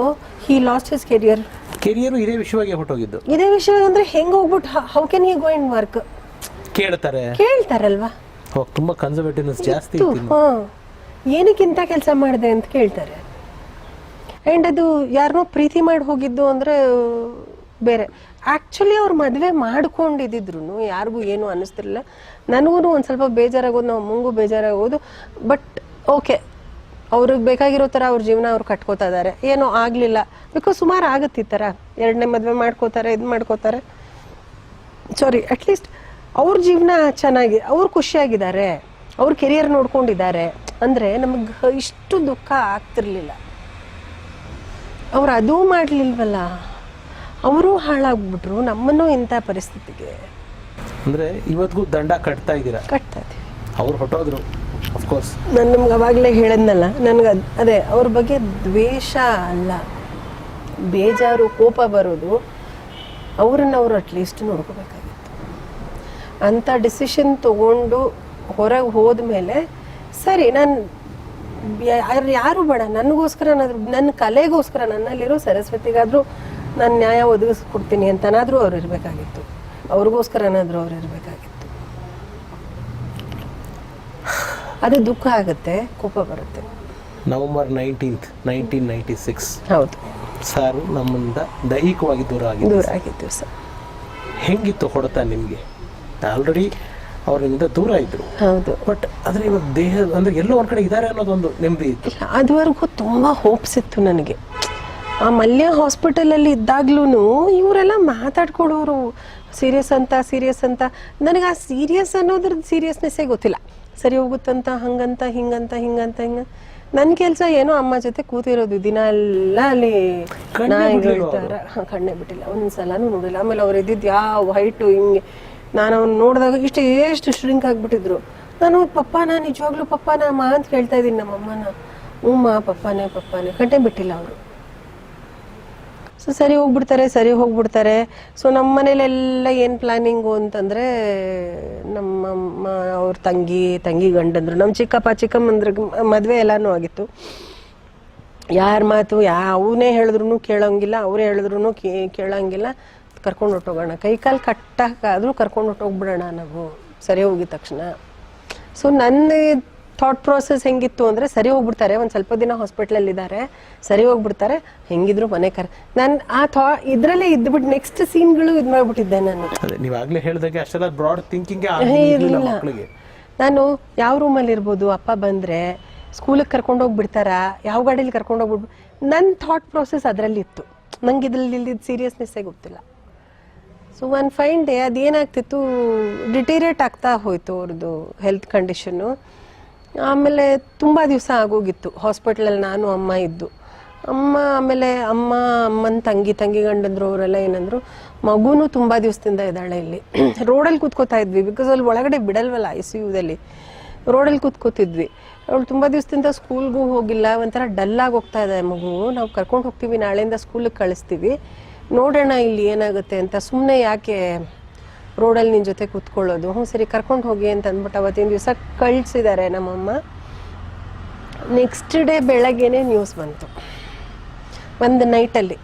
Speaker 3: he lost his career
Speaker 1: ಇದೇ ವಿಷಯವಾಗಿ ಹೊರಟೋಗಿದ್ದು.
Speaker 3: ಇದೇ ವಿಷಯ ಅಂದರೆ ಹೆಂಗೆ ಹೋಗ್ಬಿಟ್ಟು how can he go and work ಕೇಳ್ತಾರಲ್ವಾ.
Speaker 1: ತುಂಬ ಕನ್ಸರ್ವೇಟಿವ್ನೆಸ್ ಜಾಸ್ತಿ.
Speaker 3: ಏನಕ್ಕಿಂತ ಕೆಲಸ ಮಾಡಿದೆ ಅಂತ ಕೇಳ್ತಾರೆ. ಆ್ಯಂಡ್ ಅದು ಯಾರನ್ನೋ ಪ್ರೀತಿ ಮಾಡಿ ಹೋಗಿದ್ದು ಅಂದರೆ ಬೇರೆ. ಆ್ಯಕ್ಚುಲಿ ಅವ್ರು ಮದುವೆ ಮಾಡ್ಕೊಂಡಿದ್ರು ಯಾರಿಗೂ ಏನೂ ಅನ್ನಿಸ್ತಿರಲಿಲ್ಲ. ನನಗೂ ಒಂದು ಸ್ವಲ್ಪ ಬೇಜಾರಾಗೋದು, ನಾವು ಅಮ್ಮಂಗೂ ಬೇಜಾರಾಗೋದು. ಬಟ್ ಓಕೆ, ಅವ್ರಿಗೆ ಬೇಕಾಗಿರೋ ಥರ ಅವ್ರ ಜೀವನ ಅವ್ರು ಕಟ್ಕೋತಾ ಇದ್ದಾರೆ. ಏನೋ ಆಗಲಿಲ್ಲ, ಬಿಕಾಸ್ ಸುಮಾರು ಆಗುತ್ತೆ ಈ ಥರ. 2ನೇ ಮದುವೆ ಮಾಡ್ಕೋತಾರೆ, ಇದು ಮಾಡ್ಕೋತಾರೆ. ಸಾರಿ, ಅಟ್ಲೀಸ್ಟ್ ಅವ್ರ ಜೀವನ ಚೆನ್ನಾಗಿ, ಅವ್ರು ಖುಷಿಯಾಗಿದ್ದಾರೆ, ಅವ್ರ ಕೆರಿಯರ್ ನೋಡ್ಕೊಂಡಿದ್ದಾರೆ ಅಂದರೆ ನಮಗೆ ಇಷ್ಟು ದುಃಖ ಆಗ್ತಿರ್ಲಿಲ್ಲ. ಅವ್ರು ಅದೂ ಮಾಡಲಿಲ್ವಲ್ಲ, ಅವರು ಹಾಳಾಗ್ಬಿಟ್ರು, ನಮ್ಮನ್ನು ಇಂಥ ಪರಿಸ್ಥಿತಿಗೆ.
Speaker 1: ಅಂದರೆ ಇವತ್ತಿಗೂ ದಂಡ ಕಟ್ತಾ ಇದ್ದೀವಿ. ಅವ್ರು ಹೊಟ್ಟೋದ್ರು ಅಫ್ಕೋರ್ಸ್.
Speaker 3: ನಾನು ನಿಮ್ಗೆ ಅವಾಗಲೇ ಹೇಳಿದ್ನಲ್ಲ, ನನಗೆ ಅದೇ ಅವ್ರ ಬಗ್ಗೆ ದ್ವೇಷ ಅಲ್ಲ, ಬೇಜಾರು, ಕೋಪ ಬರೋದು. ಅವ್ರು ಅಟ್ಲೀಸ್ಟ್ ನೋಡ್ಕೋಬೇಕಾಗಿತ್ತು. ಅಂಥ ಡಿಸಿಷನ್ ತೊಗೊಂಡು ಹೊರಗೆ ಹೋದ್ಮೇಲೆ ಸರಿ, ನಾನು ಯಾರು ಬೇಡ, ನನಗೋಸ್ಕರ, ನನ್ನ ಕಲೆಗೋಸ್ಕರ, ನನ್ನಲ್ಲಿರೋ ಸರಸ್ವತಿಗಾದರೂ ನಾನು ನ್ಯಾಯ ಒದಗಿಸ್ಕೊಡ್ತೀನಿ ಅಂತನಾದರೂ ಅವ್ರು ಇರಬೇಕಾಗಿತ್ತು. ಅವ್ರಿಗೋಸ್ಕರನಾದರೂ ಅವ್ರು ಇರಬೇಕಾಗಿತ್ತು. ಅದು ದುಃಖ ಆಗುತ್ತೆ, ಕೋಪ ಬರುತ್ತೆ.
Speaker 1: ನವೆಂಬರ್ 19th, 1996
Speaker 3: ಹೌದು,
Speaker 1: ಸಾರು ನಮ್ಮಿಂದ ದೈಹಿಕವಾಗಿ ದೂರ
Speaker 3: ಆಗಿದ್ದು ಸರ್.
Speaker 1: ಹೆಂಗಿತ್ತು ಹೊಡೆತ ನಿಮಗೆ? ಆಲ್ರೆಡಿ ಅವರಿಂದ ದೂರ ಇದ್ರು.
Speaker 3: ಹೌದು.
Speaker 1: ಬಟ್ ಆದರೆ ಇವಾಗ ದೇಹ ಅಂದರೆ ಎಲ್ಲೋ ಒಂದು ಕಡೆ ಇದ್ದಾರೆ ಅನ್ನೋದೊಂದು ನೆಮ್ಮದಿ ಇತ್ತು.
Speaker 3: ಅದುವರೆಗೂ ತುಂಬ ಹೋಪ್ಸ್ ಇತ್ತು ನನಗೆ. ಆ ಮಲ್ಯ ಹಾಸ್ಪಿಟಲಲ್ಲಿ ಇದ್ದಾಗ್ಲೂ ಇವರೆಲ್ಲ ಮಾತಾಡ್ಕೊಡೋರು, ಸೀರಿಯಸ್ ಅಂತ. ನನಗೆ ಆ ಸೀರಿಯಸ್ ಅನ್ನೋದ್ರದ್ದು ಸೀರಿಯಸ್ನೆಸ್ಸೇ ಗೊತ್ತಿಲ್ಲ. ಸರಿ ಹೋಗುತ್ತಂತ, ಹಿಂಗಂತ. ನನ್ನ ಕೆಲಸ ಏನೋ ಅಮ್ಮ ಜೊತೆ ಕೂತಿರೋದು ದಿನ ಎಲ್ಲ. ಅಲ್ಲಿ ಕಣ್ಣೇ ಬಿಟ್ಟಿಲ್ಲ, ಒಂದ್ಸಲನೂ ನೋಡಿಲ್ಲ. ಆಮೇಲೆ ಅವ್ರು ಇದ್ದಿದ್ದು ಯಾವ ಹೈಟು, ಹಿಂಗೆ ನಾನು ಅವ್ನು ನೋಡಿದಾಗ ಎಷ್ಟು ಶ್ರಿಂಕ್ ಆಗಿಬಿಟ್ಟಿದ್ರು. ನಾನು ಪಪ್ಪಾನ ನಿಜವಾಗ್ಲೂ ಪಪ್ಪಾನ ಅಮ್ಮ ಅಂತ ಕೇಳ್ತಾ ಇದ್ದೀನಿ ನಮ್ಮಮ್ಮನ. ಹ್ಞೂಮ್ಮ ಪಪ್ಪಾನೇ ಕಟ್ಟೆ ಬಿಟ್ಟಿಲ್ಲ ಅವರು. ಸೊ ಸರಿ ಹೋಗ್ಬಿಡ್ತಾರೆ. ಸೊ ನಮ್ಮ ಮನೇಲೆಲ್ಲ ಏನು ಪ್ಲ್ಯಾನಿಂಗು ಅಂತಂದರೆ ನಮ್ಮಮ್ಮ ಅವ್ರ ತಂಗಿ ಗಂಡಂದ್ರು, ನಮ್ಮ ಚಿಕ್ಕಮ್ಮಂದ್ರಿಗೆ ಮದುವೆ ಎಲ್ಲನೂ ಆಗಿತ್ತು. ಯಾರ ಮಾತು ಅವನೇ ಹೇಳಿದ್ರು ಕೇಳೋಂಗಿಲ್ಲ, ಅವರೇ ಹೇಳಿದ್ರು ಕೇಳೋಂಗಿಲ್ಲ. ಕರ್ಕೊಂಡು ಹೊಟ್ಟೋಗೋಣ, ಕೈಕಾಲು ಕಟ್ಟಾಕಾದ್ರೂ ಕರ್ಕೊಂಡು ಹೊಟ್ಟೋಗ್ಬಿಡೋಣ ನಾವು ಸರಿ ಹೋಗಿದ ತಕ್ಷಣ. ಸೊ ನನ್ನ ಥಾಟ್ ಪ್ರಾಸೆಸ್ ಹೆಂಗಿತ್ತು ಅಂದರೆ ಸರಿ ಹೋಗ್ಬಿಡ್ತಾರೆ, ಒಂದು ಸ್ವಲ್ಪ ದಿನ ಹಾಸ್ಪಿಟ್ಲಲ್ಲಿದ್ದಾರೆ, ಸರಿ ಹೋಗ್ಬಿಡ್ತಾರೆ, ಹೆಂಗಿದ್ರು ಮನೆ ನಾನು ಆ ಇದರಲ್ಲೇ ಇದ್ಬಿಟ್ಟು ನೆಕ್ಸ್ಟ್ ಸೀನ್ಗಳು ಇದು ಮಾಡಿಬಿಟ್ಟಿದ್ದೆ ನಾನು.
Speaker 1: ನೀವಾಗಲೇ ಹೇಳಿದಾಗೆ ಅಷ್ಟೆಲ್ಲ ಬ್ರಾಡ್ ಥಿಂಕಿಂಗ್
Speaker 3: ಇರಲಿಲ್ಲ. ನಾನು ಯಾವ ರೂಮಲ್ಲಿ ಇರ್ಬೋದು, ಅಪ್ಪ ಬಂದರೆ ಸ್ಕೂಲಿಗೆ ಕರ್ಕೊಂಡೋಗ್ಬಿಡ್ತಾರಾ, ಯಾವ ಗಾಡೀಲಿ ಕರ್ಕೊಂಡೋಗ್ಬಿಡ್ಬೋದು, ನನ್ನ ಥಾಟ್ ಪ್ರಾಸೆಸ್ ಅದರಲ್ಲಿ ಇತ್ತು. ನಂಗೆ ಇದ್ರಲ್ಲಿ ಸೀರಿಯಸ್ನೆಸ್ಸೇ ಗೊತ್ತಿಲ್ಲ. So one fine day ಅದೇನಾಗ್ತಿತ್ತು, deteriorate ಆಗ್ತಾ ಹೋಯಿತು ಅವ್ರದ್ದು ಹೆಲ್ತ್ ಕಂಡೀಷನ್ನು. ಆಮೇಲೆ ತುಂಬ ದಿವಸ ಆಗೋಗಿತ್ತು ಹಾಸ್ಪಿಟ್ಲಲ್ಲಿ ನಾನು ಅಮ್ಮ ಇದ್ದು. ಆಮೇಲೆ ಅಮ್ಮನ ತಂಗಿ ಗಂಡಂದ್ರು ಅವರೆಲ್ಲ ಏನಂದ್ರು, ಮಗುನೂ ತುಂಬ ದಿವಸದಿಂದ ಇದ್ದಾಳೆ ಇಲ್ಲಿ. ರೋಡಲ್ಲಿ ಕೂತ್ಕೋತಾ ಇದ್ವಿ, ಬಿಕಾಸ್ ಅಲ್ಲಿ ಒಳಗಡೆ ಬಿಡಲ್ವಲ್ಲ ICUದಲ್ಲಿ. ರೋಡಲ್ಲಿ ಕೂತ್ಕೋತಿದ್ವಿ. ಅವಳು ತುಂಬ ದಿವಸದಿಂದ ಸ್ಕೂಲ್ಗೂ ಹೋಗಿಲ್ಲ, ಒಂಥರ ಡಲ್ಲಾಗಿ ಹೋಗ್ತಾ ಇದೆ ಮಗು. ನಾವು ಕರ್ಕೊಂಡು ಹೋಗ್ತೀವಿ, ನಾಳೆಯಿಂದ ಸ್ಕೂಲಿಗೆ ಕಳಿಸ್ತೀವಿ, ನೋಡೋಣ ಇಲ್ಲಿ ಏನಾಗುತ್ತೆ ಅಂತ. ಸುಮ್ಮನೆ ಯಾಕೆ ರೋಡಲ್ಲಿ ನಿನ್ನ ಜೊತೆ ಕೂತ್ಕೊಳ್ಳೋದು, ಸರಿ ಕರ್ಕೊಂಡು ಹೋಗಿ ಅಂತ ಅಂದ್ಬಿಟ್ಟು ಅವತ್ತಿನ ದಿವಸ ಕಳಿಸಿದ್ದಾರೆ ನಮ್ಮಮ್ಮ. ನೆಕ್ಸ್ಟ್ ಡೇ ಬೆಳಗ್ಗೆನೇ ನ್ಯೂಸ್ ಬಂತು, ಒಂದು ನೈಟಲ್ಲಿ.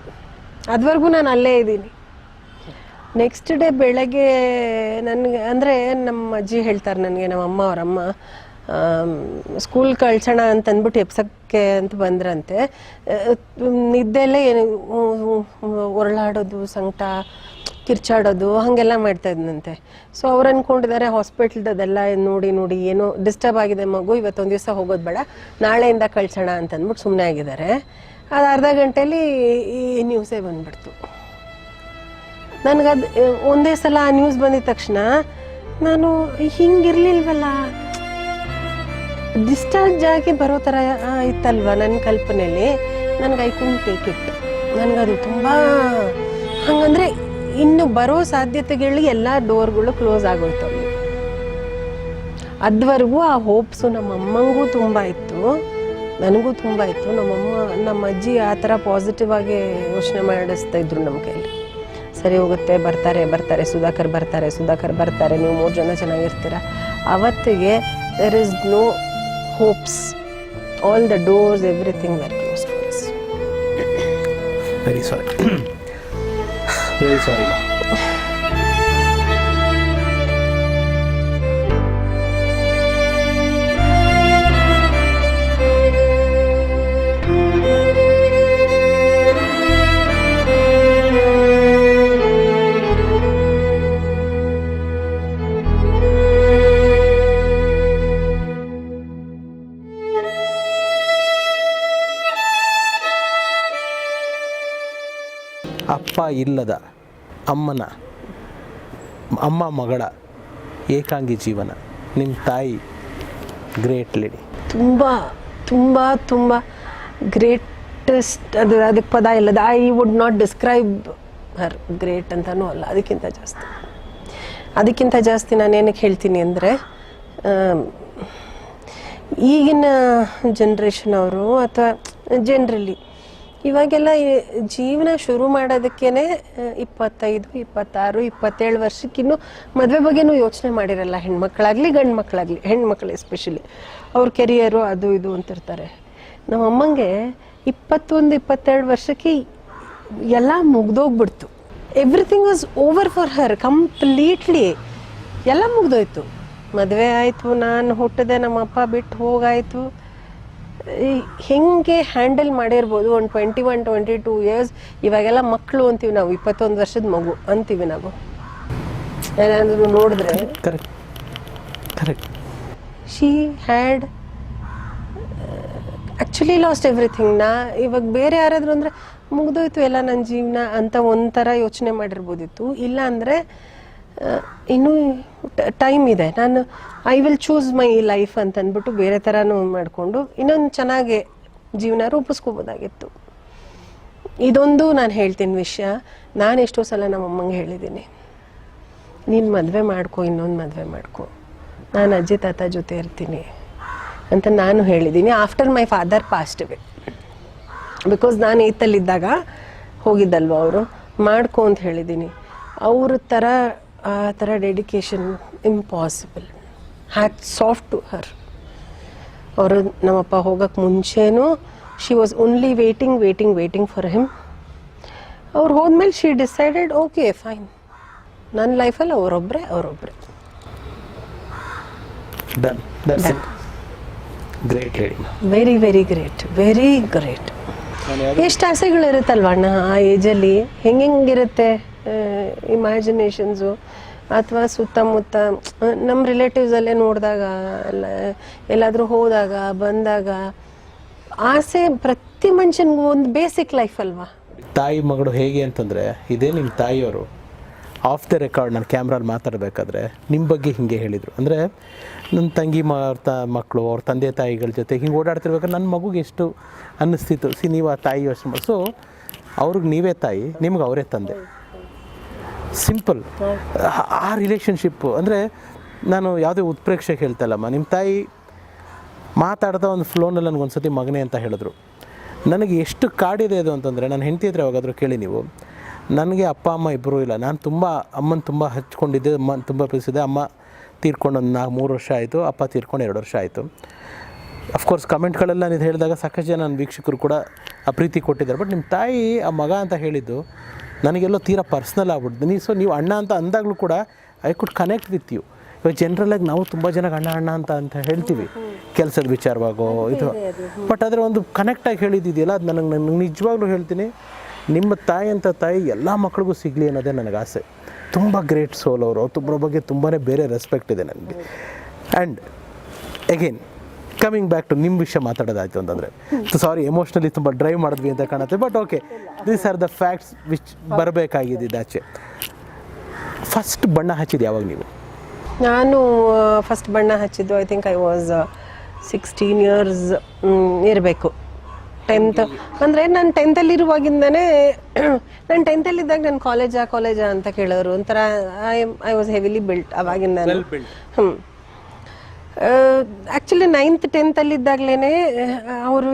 Speaker 3: ಅದುವರೆಗೂ ನಾನು ಅಲ್ಲೇ ಇದ್ದೀನಿ. ನೆಕ್ಸ್ಟ್ ಡೇ ಬೆಳಗ್ಗೆ ನನಗೆ ಅಂದರೆ ನಮ್ಮ ಅಜ್ಜಿ ಹೇಳ್ತಾರೆ ನನಗೆ, ನಮ್ಮ ಅವರಮ್ಮ ಸ್ಕೂಲ್ ಕಳ್ಸೋಣ ಅಂತ ಅಂದ್ಬಿಟ್ಟು ಎಪ್ಸಕ್ಕೆ ಅಂತ ಬಂದ್ರಂತೆ. ನಿದ್ದೆಲ್ಲೇ ಏನು ಒರಳಾಡೋದು, ಸಂಕಟ ಕಿರ್ಚಾಡೋದು ಹಾಗೆಲ್ಲ ಮಾಡ್ತಾ ಇದ್ನಂತೆ. ಸೊ ಅವ್ರು ಅಂದ್ಕೊಂಡಿದ್ದಾರೆ ಹಾಸ್ಪಿಟ್ಲ್ದದೆಲ್ಲ ನೋಡಿ ಏನೋ ಡಿಸ್ಟರ್ಬ್ ಆಗಿದೆ ಮಗು, ಇವತ್ತೊಂದು ದಿವಸ ಹೋಗೋದು ಬೇಡ, ನಾಳೆಯಿಂದ ಕಳ್ಸೋಣ ಅಂತ ಅಂದ್ಬಿಟ್ಟು ಸುಮ್ಮನೆ ಆಗಿದ್ದಾರೆ. ಅದು ಅರ್ಧ ಗಂಟೆಯಲ್ಲಿ ಈ ನ್ಯೂಸೇ ಬಂದ್ಬಿಡ್ತು. ನನಗದು ಒಂದೇ ಸಲ ಆ ನ್ಯೂಸ್ ಬಂದಿದ ತಕ್ಷಣ ನಾನು ಹಿಂಗಿರ್ಲಿಲ್ವಲ್ಲ, ಡಿಸ್ಚಾರ್ಜ್ ಆಗಿ ಬರೋ ಥರ ಇತ್ತಲ್ವ ನನ್ನ ಕಲ್ಪನೆಯಲ್ಲಿ. ನನಗೆ ಐ ಕುಂಟ್ ಟೇಕ್ ಇಟ್. ನನಗದು ತುಂಬ ಹಂಗಂದರೆ ಇನ್ನು ಬರೋ ಸಾಧ್ಯತೆಗಳು ಎಲ್ಲ ಡೋರ್ಗಳು ಕ್ಲೋಸ್ ಆಗೋಯ್ತು ಅಲ್ಲಿ. ಅದುವರೆಗೂ ಆ ಹೋಪ್ಸು ನಮ್ಮ ಅಮ್ಮಂಗೂ ತುಂಬ ಇತ್ತು, ನನಗೂ ತುಂಬ ಇತ್ತು. ನಮ್ಮ ಅಜ್ಜಿ ಆ ಥರ ಪಾಸಿಟಿವ್ ಆಗಿ ಯೋಚನೆ ಮಾಡಿಸ್ತಾ ಇದ್ರು ನಮ್ಮ ಕೈಲಿ. ಸರಿ ಹೋಗುತ್ತೆ, ಬರ್ತಾರೆ ಸುಧಾಕರ್ ಬರ್ತಾರೆ, ನೀವು 3 ಜನ ಚೆನ್ನಾಗಿರ್ತೀರ. ಅವತ್ತಿಗೆ there is no hopes, all the doors, everything were closed for us.
Speaker 1: Very sorry. ಅಪ್ಪ ಇಲ್ಲದ ಅಮ್ಮ ಮಗಳ ಏಕಾಂಗಿ ಜೀವನ. ನಿಮ್ಮ ತಾಯಿ ಗ್ರೇಟ್ ಲೇಡಿ, ತುಂಬ ಗ್ರೇಟೆಸ್ಟ್. ಅದಕ್ಕೆ ಪದ ಇಲ್ಲದ. I would not describe Har great ಅಂತನೂ ಅಲ್ಲ, ಅದಕ್ಕಿಂತ ಜಾಸ್ತಿ ನಾನೇನಕ್ಕೆ ಹೇಳ್ತೀನಿ ಅಂದರೆ, ಈಗಿನ ಜನ್ರೇಷನ್ ಅವರು ಅಥವಾ ಜನರಲಿ ಇವಾಗೆಲ್ಲ ಜೀವನ ಶುರು ಮಾಡೋದಕ್ಕೇ 25, 26, 27 ವರ್ಷಕ್ಕಿನ್ನೂ ಮದುವೆ ಬಗ್ಗೆನೂ ಯೋಚನೆ ಮಾಡಿರಲ್ಲ. ಹೆಣ್ಮಕ್ಳಾಗಲಿ ಗಂಡು ಮಕ್ಕಳಾಗಲಿ, ಹೆಣ್ಮಕ್ಳು ಎಸ್ಪೆಷಲಿ ಅವ್ರ ಕೆರಿಯರು ಅದು ಇದು ಅಂತಿರ್ತಾರೆ. ನಮ್ಮ ಅಮ್ಮಂಗೆ 21, 22 ವರ್ಷಕ್ಕೆ ಎಲ್ಲ ಮುಗ್ದೋಗ್ಬಿಡ್ತು. Everything was over for her completely. ಎಲ್ಲ ಮುಗ್ದೋಯ್ತು. ಮದುವೆ ಆಯಿತು, ನಾನು ಹುಟ್ಟಿದೆ, ನಮ್ಮ ಅಪ್ಪ ಬಿಟ್ಟು ಹೋಗಾಯಿತು. ಹೆಂಗೆ ಹ್ಯಾಂಡಲ್ ಮಾಡಿರ್ಬೋದು ಒಂದು 21, 22 ಇಯರ್ಸ್. ಇವಾಗೆಲ್ಲ ಮಕ್ಕಳು ಅಂತೀವಿ ನಾವು, 21 ವರ್ಷದ ಮಗು ಅಂತೀವಿ ನಾವು ಏನಾದರೂ ನೋಡಿದ್ರೆ. She had actually last everything. ಇವಾಗ ಬೇರೆ ಯಾರಾದರೂ ಅಂದರೆ ಮುಗ್ದೋಯ್ತು ಎಲ್ಲ ನನ್ನ ಜೀವನ ಅಂತ ಒಂಥರ ಯೋಚನೆ ಮಾಡಿರ್ಬೋದಿತ್ತು. ಇಲ್ಲ ಅಂದರೆ ಇನ್ನೂ ಟೈಮ್ ಇದೆ, ನಾನು I will choose my life ಅಂತ ಅಂದ್ಬಿಟ್ಟು ಬೇರೆ ಥರನೂ ಮಾಡಿಕೊಂಡು ಇನ್ನೊಂದು ಚೆನ್ನಾಗಿ ಜೀವನ ರೂಪಿಸ್ಕೋಬೋದಾಗಿತ್ತು. ಇದೊಂದು ನಾನು ಹೇಳ್ತೀನಿ ವಿಷಯ. ನಾನು ಎಷ್ಟೋ ಸಲ ನಮ್ಮ ಅಮ್ಮಂಗೆ ಹೇಳಿದ್ದೀನಿ, ನೀನು ಮದುವೆ ಮಾಡ್ಕೊ, ಇನ್ನೊಂದು ಮದುವೆ ಮಾಡ್ಕೊ.
Speaker 3: ನಾನು ಅಜ್ಜಿ ತಾತ ಜೊತೆ ಇರ್ತೀನಿ ಅಂತ ನಾನು ಹೇಳಿದ್ದೀನಿ. After my father past away, because ನಾನು ಏತಲ್ಲಿದ್ದಾಗ ಹೋಗಿದ್ದಲ್ವ ಅವರು, ಮಾಡ್ಕೊ ಅಂತ ಹೇಳಿದ್ದೀನಿ. ಅವ್ರ ಥರ ಆ ಥರ dedication impossible. Hats off to her. ಅವರು ನಮ್ಮಪ್ಪ ಹೋಗೋಕ್ಕೆ ಮುಂಚೆನೂ she was only waiting for him. ಅವ್ರು ಹೋದ್ಮೇಲೆ ಶಿ ಡಿಸೈಡೆಡ್ ಓಕೆ ಫೈನ್, ನನ್ನ ಲೈಫಲ್ಲಿ ಅವರೊಬ್ಬರೇ. Very very great. ಎಷ್ಟು ಆಸೆಗಳಿರುತ್ತಲ್ವ ಅಣ್ಣ ಆ ಏಜಲ್ಲಿ, ಹೆಂಗಿರುತ್ತೆ ಇಮ್ಯಾಜಿನೇಷನ್ಸು. ಅಥವಾ ಸುತ್ತಮುತ್ತ ನಮ್ಮ ರಿಲೇಟಿವ್ಸಲ್ಲೇ ನೋಡಿದಾಗ, ಎಲ್ಲಾದರೂ ಹೋದಾಗ ಬಂದಾಗ ಆಸೆ ಪ್ರತಿ ಮನುಷ್ಯನಿಗೂ ಒಂದು ಬೇಸಿಕ್ ಲೈಫ್ ಅಲ್ವಾ.
Speaker 1: ತಾಯಿ ಮಗಳು ಹೇಗೆ ಅಂತಂದರೆ, ಇದೇ ನಿಮ್ಮ ತಾಯಿಯವರು ಆಫ್ ದ ರೆಕಾರ್ಡ್ ನಾನು ಕ್ಯಾಮ್ರಲ್ಲಿ ಮಾತಾಡಬೇಕಾದ್ರೆ ನಿಮ್ಮ ಬಗ್ಗೆ ಹೀಗೆ ಹೇಳಿದರು. ಅಂದರೆ ನನ್ನ ತಂಗಿ ಮಕ್ಕಳು ಅವ್ರ ತಂದೆ ತಾಯಿಗಳ ಜೊತೆ ಹಿಂಗೆ ಓಡಾಡ್ತಿರ್ಬೇಕಾದ್ರೆ ನನ್ನ ಮಗುಗೆ ಎಷ್ಟು ಅನ್ನಿಸ್ತಿತ್ತು. ನೀವು ಆ ತಾಯಿ ಯೋಚನೆ ಮಾಡಿ. ಸೊ ಅವ್ರಿಗೆ ನೀವೇ ತಾಯಿ, ನಿಮ್ಗೆ ಅವರೇ ತಂದೆ. ಸಿಂಪಲ್ ಆ ರಿಲೇಷನ್ಶಿಪ್ಪು. ಅಂದರೆ ನಾನು ಯಾವುದೇ ಉತ್ಪ್ರೇಕ್ಷೆ ಹೇಳ್ತಾಯಿಲ್ಲಮ್ಮ, ನಿಮ್ಮ ತಾಯಿ ಮಾತಾಡ್ತಾ ಒಂದು ಫ್ಲೋನಲ್ಲಿ ನನಗೊಂದು ಸತಿ ಮಗನೇ ಅಂತ ಹೇಳಿದ್ರು. ನನಗೆ ಎಷ್ಟು ಕಾಡಿದೆ ಅದು ಅಂತಂದರೆ, ನಾನು ಹೆಂಡತಿ ಹತ್ರ ಯಾವಾಗಾದರೂ ಕೇಳಿ ನೀವು, ನನಗೆ ಅಪ್ಪ ಅಮ್ಮ ಇಬ್ಬರೂ ಇಲ್ಲ. ನಾನು ಅಮ್ಮನ ತುಂಬ ಹಚ್ಕೊಂಡಿದ್ದೆ, ಅಮ್ಮನ ತುಂಬ ಪ್ರೀತಿಸಿದೆ. ಅಮ್ಮ ತೀರ್ಕೊಂಡು ಒಂದು 3 ವರ್ಷ ಆಯಿತು, ಅಪ್ಪ ತೀರ್ಕೊಂಡು 2 ವರ್ಷ ಆಯಿತು. ಅಫ್ಕೋರ್ಸ್ ಕಮೆಂಟ್ಗಳೆಲ್ಲ ನೀವು ಹೇಳಿದಾಗ ಸಾಕಷ್ಟು ಜನ ನನ್ನ ವೀಕ್ಷಕರು ಕೂಡ ಆ ಪ್ರೀತಿ ಕೊಟ್ಟಿದ್ದಾರೆ. ಬಟ್ ನಿಮ್ಮ ತಾಯಿ ಆ ಮಗ ಅಂತ ಹೇಳಿದ್ದು ನನಗೆಲ್ಲೋ ತೀರಾ ಪರ್ಸ್ನಲ್ ಆಗ್ಬಿಡ್ತು. ಸೊ ನೀವು ಅಣ್ಣ ಅಂತ ಅಂದಾಗಲೂ ಕೂಡ I could connect with you. ಇವಾಗ ಜನರಲಾಗಿ ನಾವು ತುಂಬ ಜನಕ್ಕೆ ಅಣ್ಣ ಅಂತ ಹೇಳ್ತೀವಿ ಕೆಲಸದ ವಿಚಾರವಾಗೋ ಇದು. ಬಟ್ ಅದರ ಒಂದು ಕನೆಕ್ಟಾಗಿ ಹೇಳಿದ್ದಿದೆಯಲ್ಲ, ಅದು ನನಗೆ ನಿಜವಾಗ್ಲೂ ಹೇಳ್ತೀನಿ, ನಿಮ್ಮ ತಾಯಿ ಅಂತ ತಾಯಿ ಎಲ್ಲ ಮಕ್ಳಿಗೂ ಸಿಗಲಿ ಅನ್ನೋದೇ ನನಗೆ ಆಸೆ. ತುಂಬ ಗ್ರೇಟ್ ಸೋಲ್ ಅವರು. ಅವರೊಬ್ಬರ ಬಗ್ಗೆ ತುಂಬಾ ಬೇರೆ ರೆಸ್ಪೆಕ್ಟ್ ಇದೆ ನನಗೆ. And again coming back to ನಿಮ್ಮ ವಿಷಯ ಮಾತಾಡೋದಾಯ್ತು ಅಂತಂದರೆ, ಸಾರಿ ಎಮೋಷ್ನಲಿ ತುಂಬ ಡ್ರೈವ್ ಮಾಡಿದ್ವಿ ಅಂತ ಕಾಣುತ್ತೆ. But okay, these are the facts which ಬರಬೇಕಾಗಿದ್ದು ಆಚೆ. ಫಸ್ಟ್ ಬಣ್ಣ ಹಚ್ಚಿದ್ದು ಯಾವಾಗ ನೀವು?
Speaker 3: ನಾನು ಫಸ್ಟ್ ಬಣ್ಣ ಹಚ್ಚಿದ್ದು I think I was 16 years ಇರಬೇಕು. 10th ಅಂದರೆ ನಾನು 10th ಇರುವಾಗಿಂದನೇ ನಾನು 10th ಇದ್ದಾಗ ನಾನು ಕಾಲೇಜಾ ಅಂತ ಕೇಳೋರು. ಒಂಥರ ಐ ವಾಸ್ ಹೆವಿಲಿ ಬಿಲ್ಟ್ ಅವಾಗಿಂದ. ಆ್ಯಕ್ಚುಲಿ 9th 10th ಇದ್ದಾಗಲೇ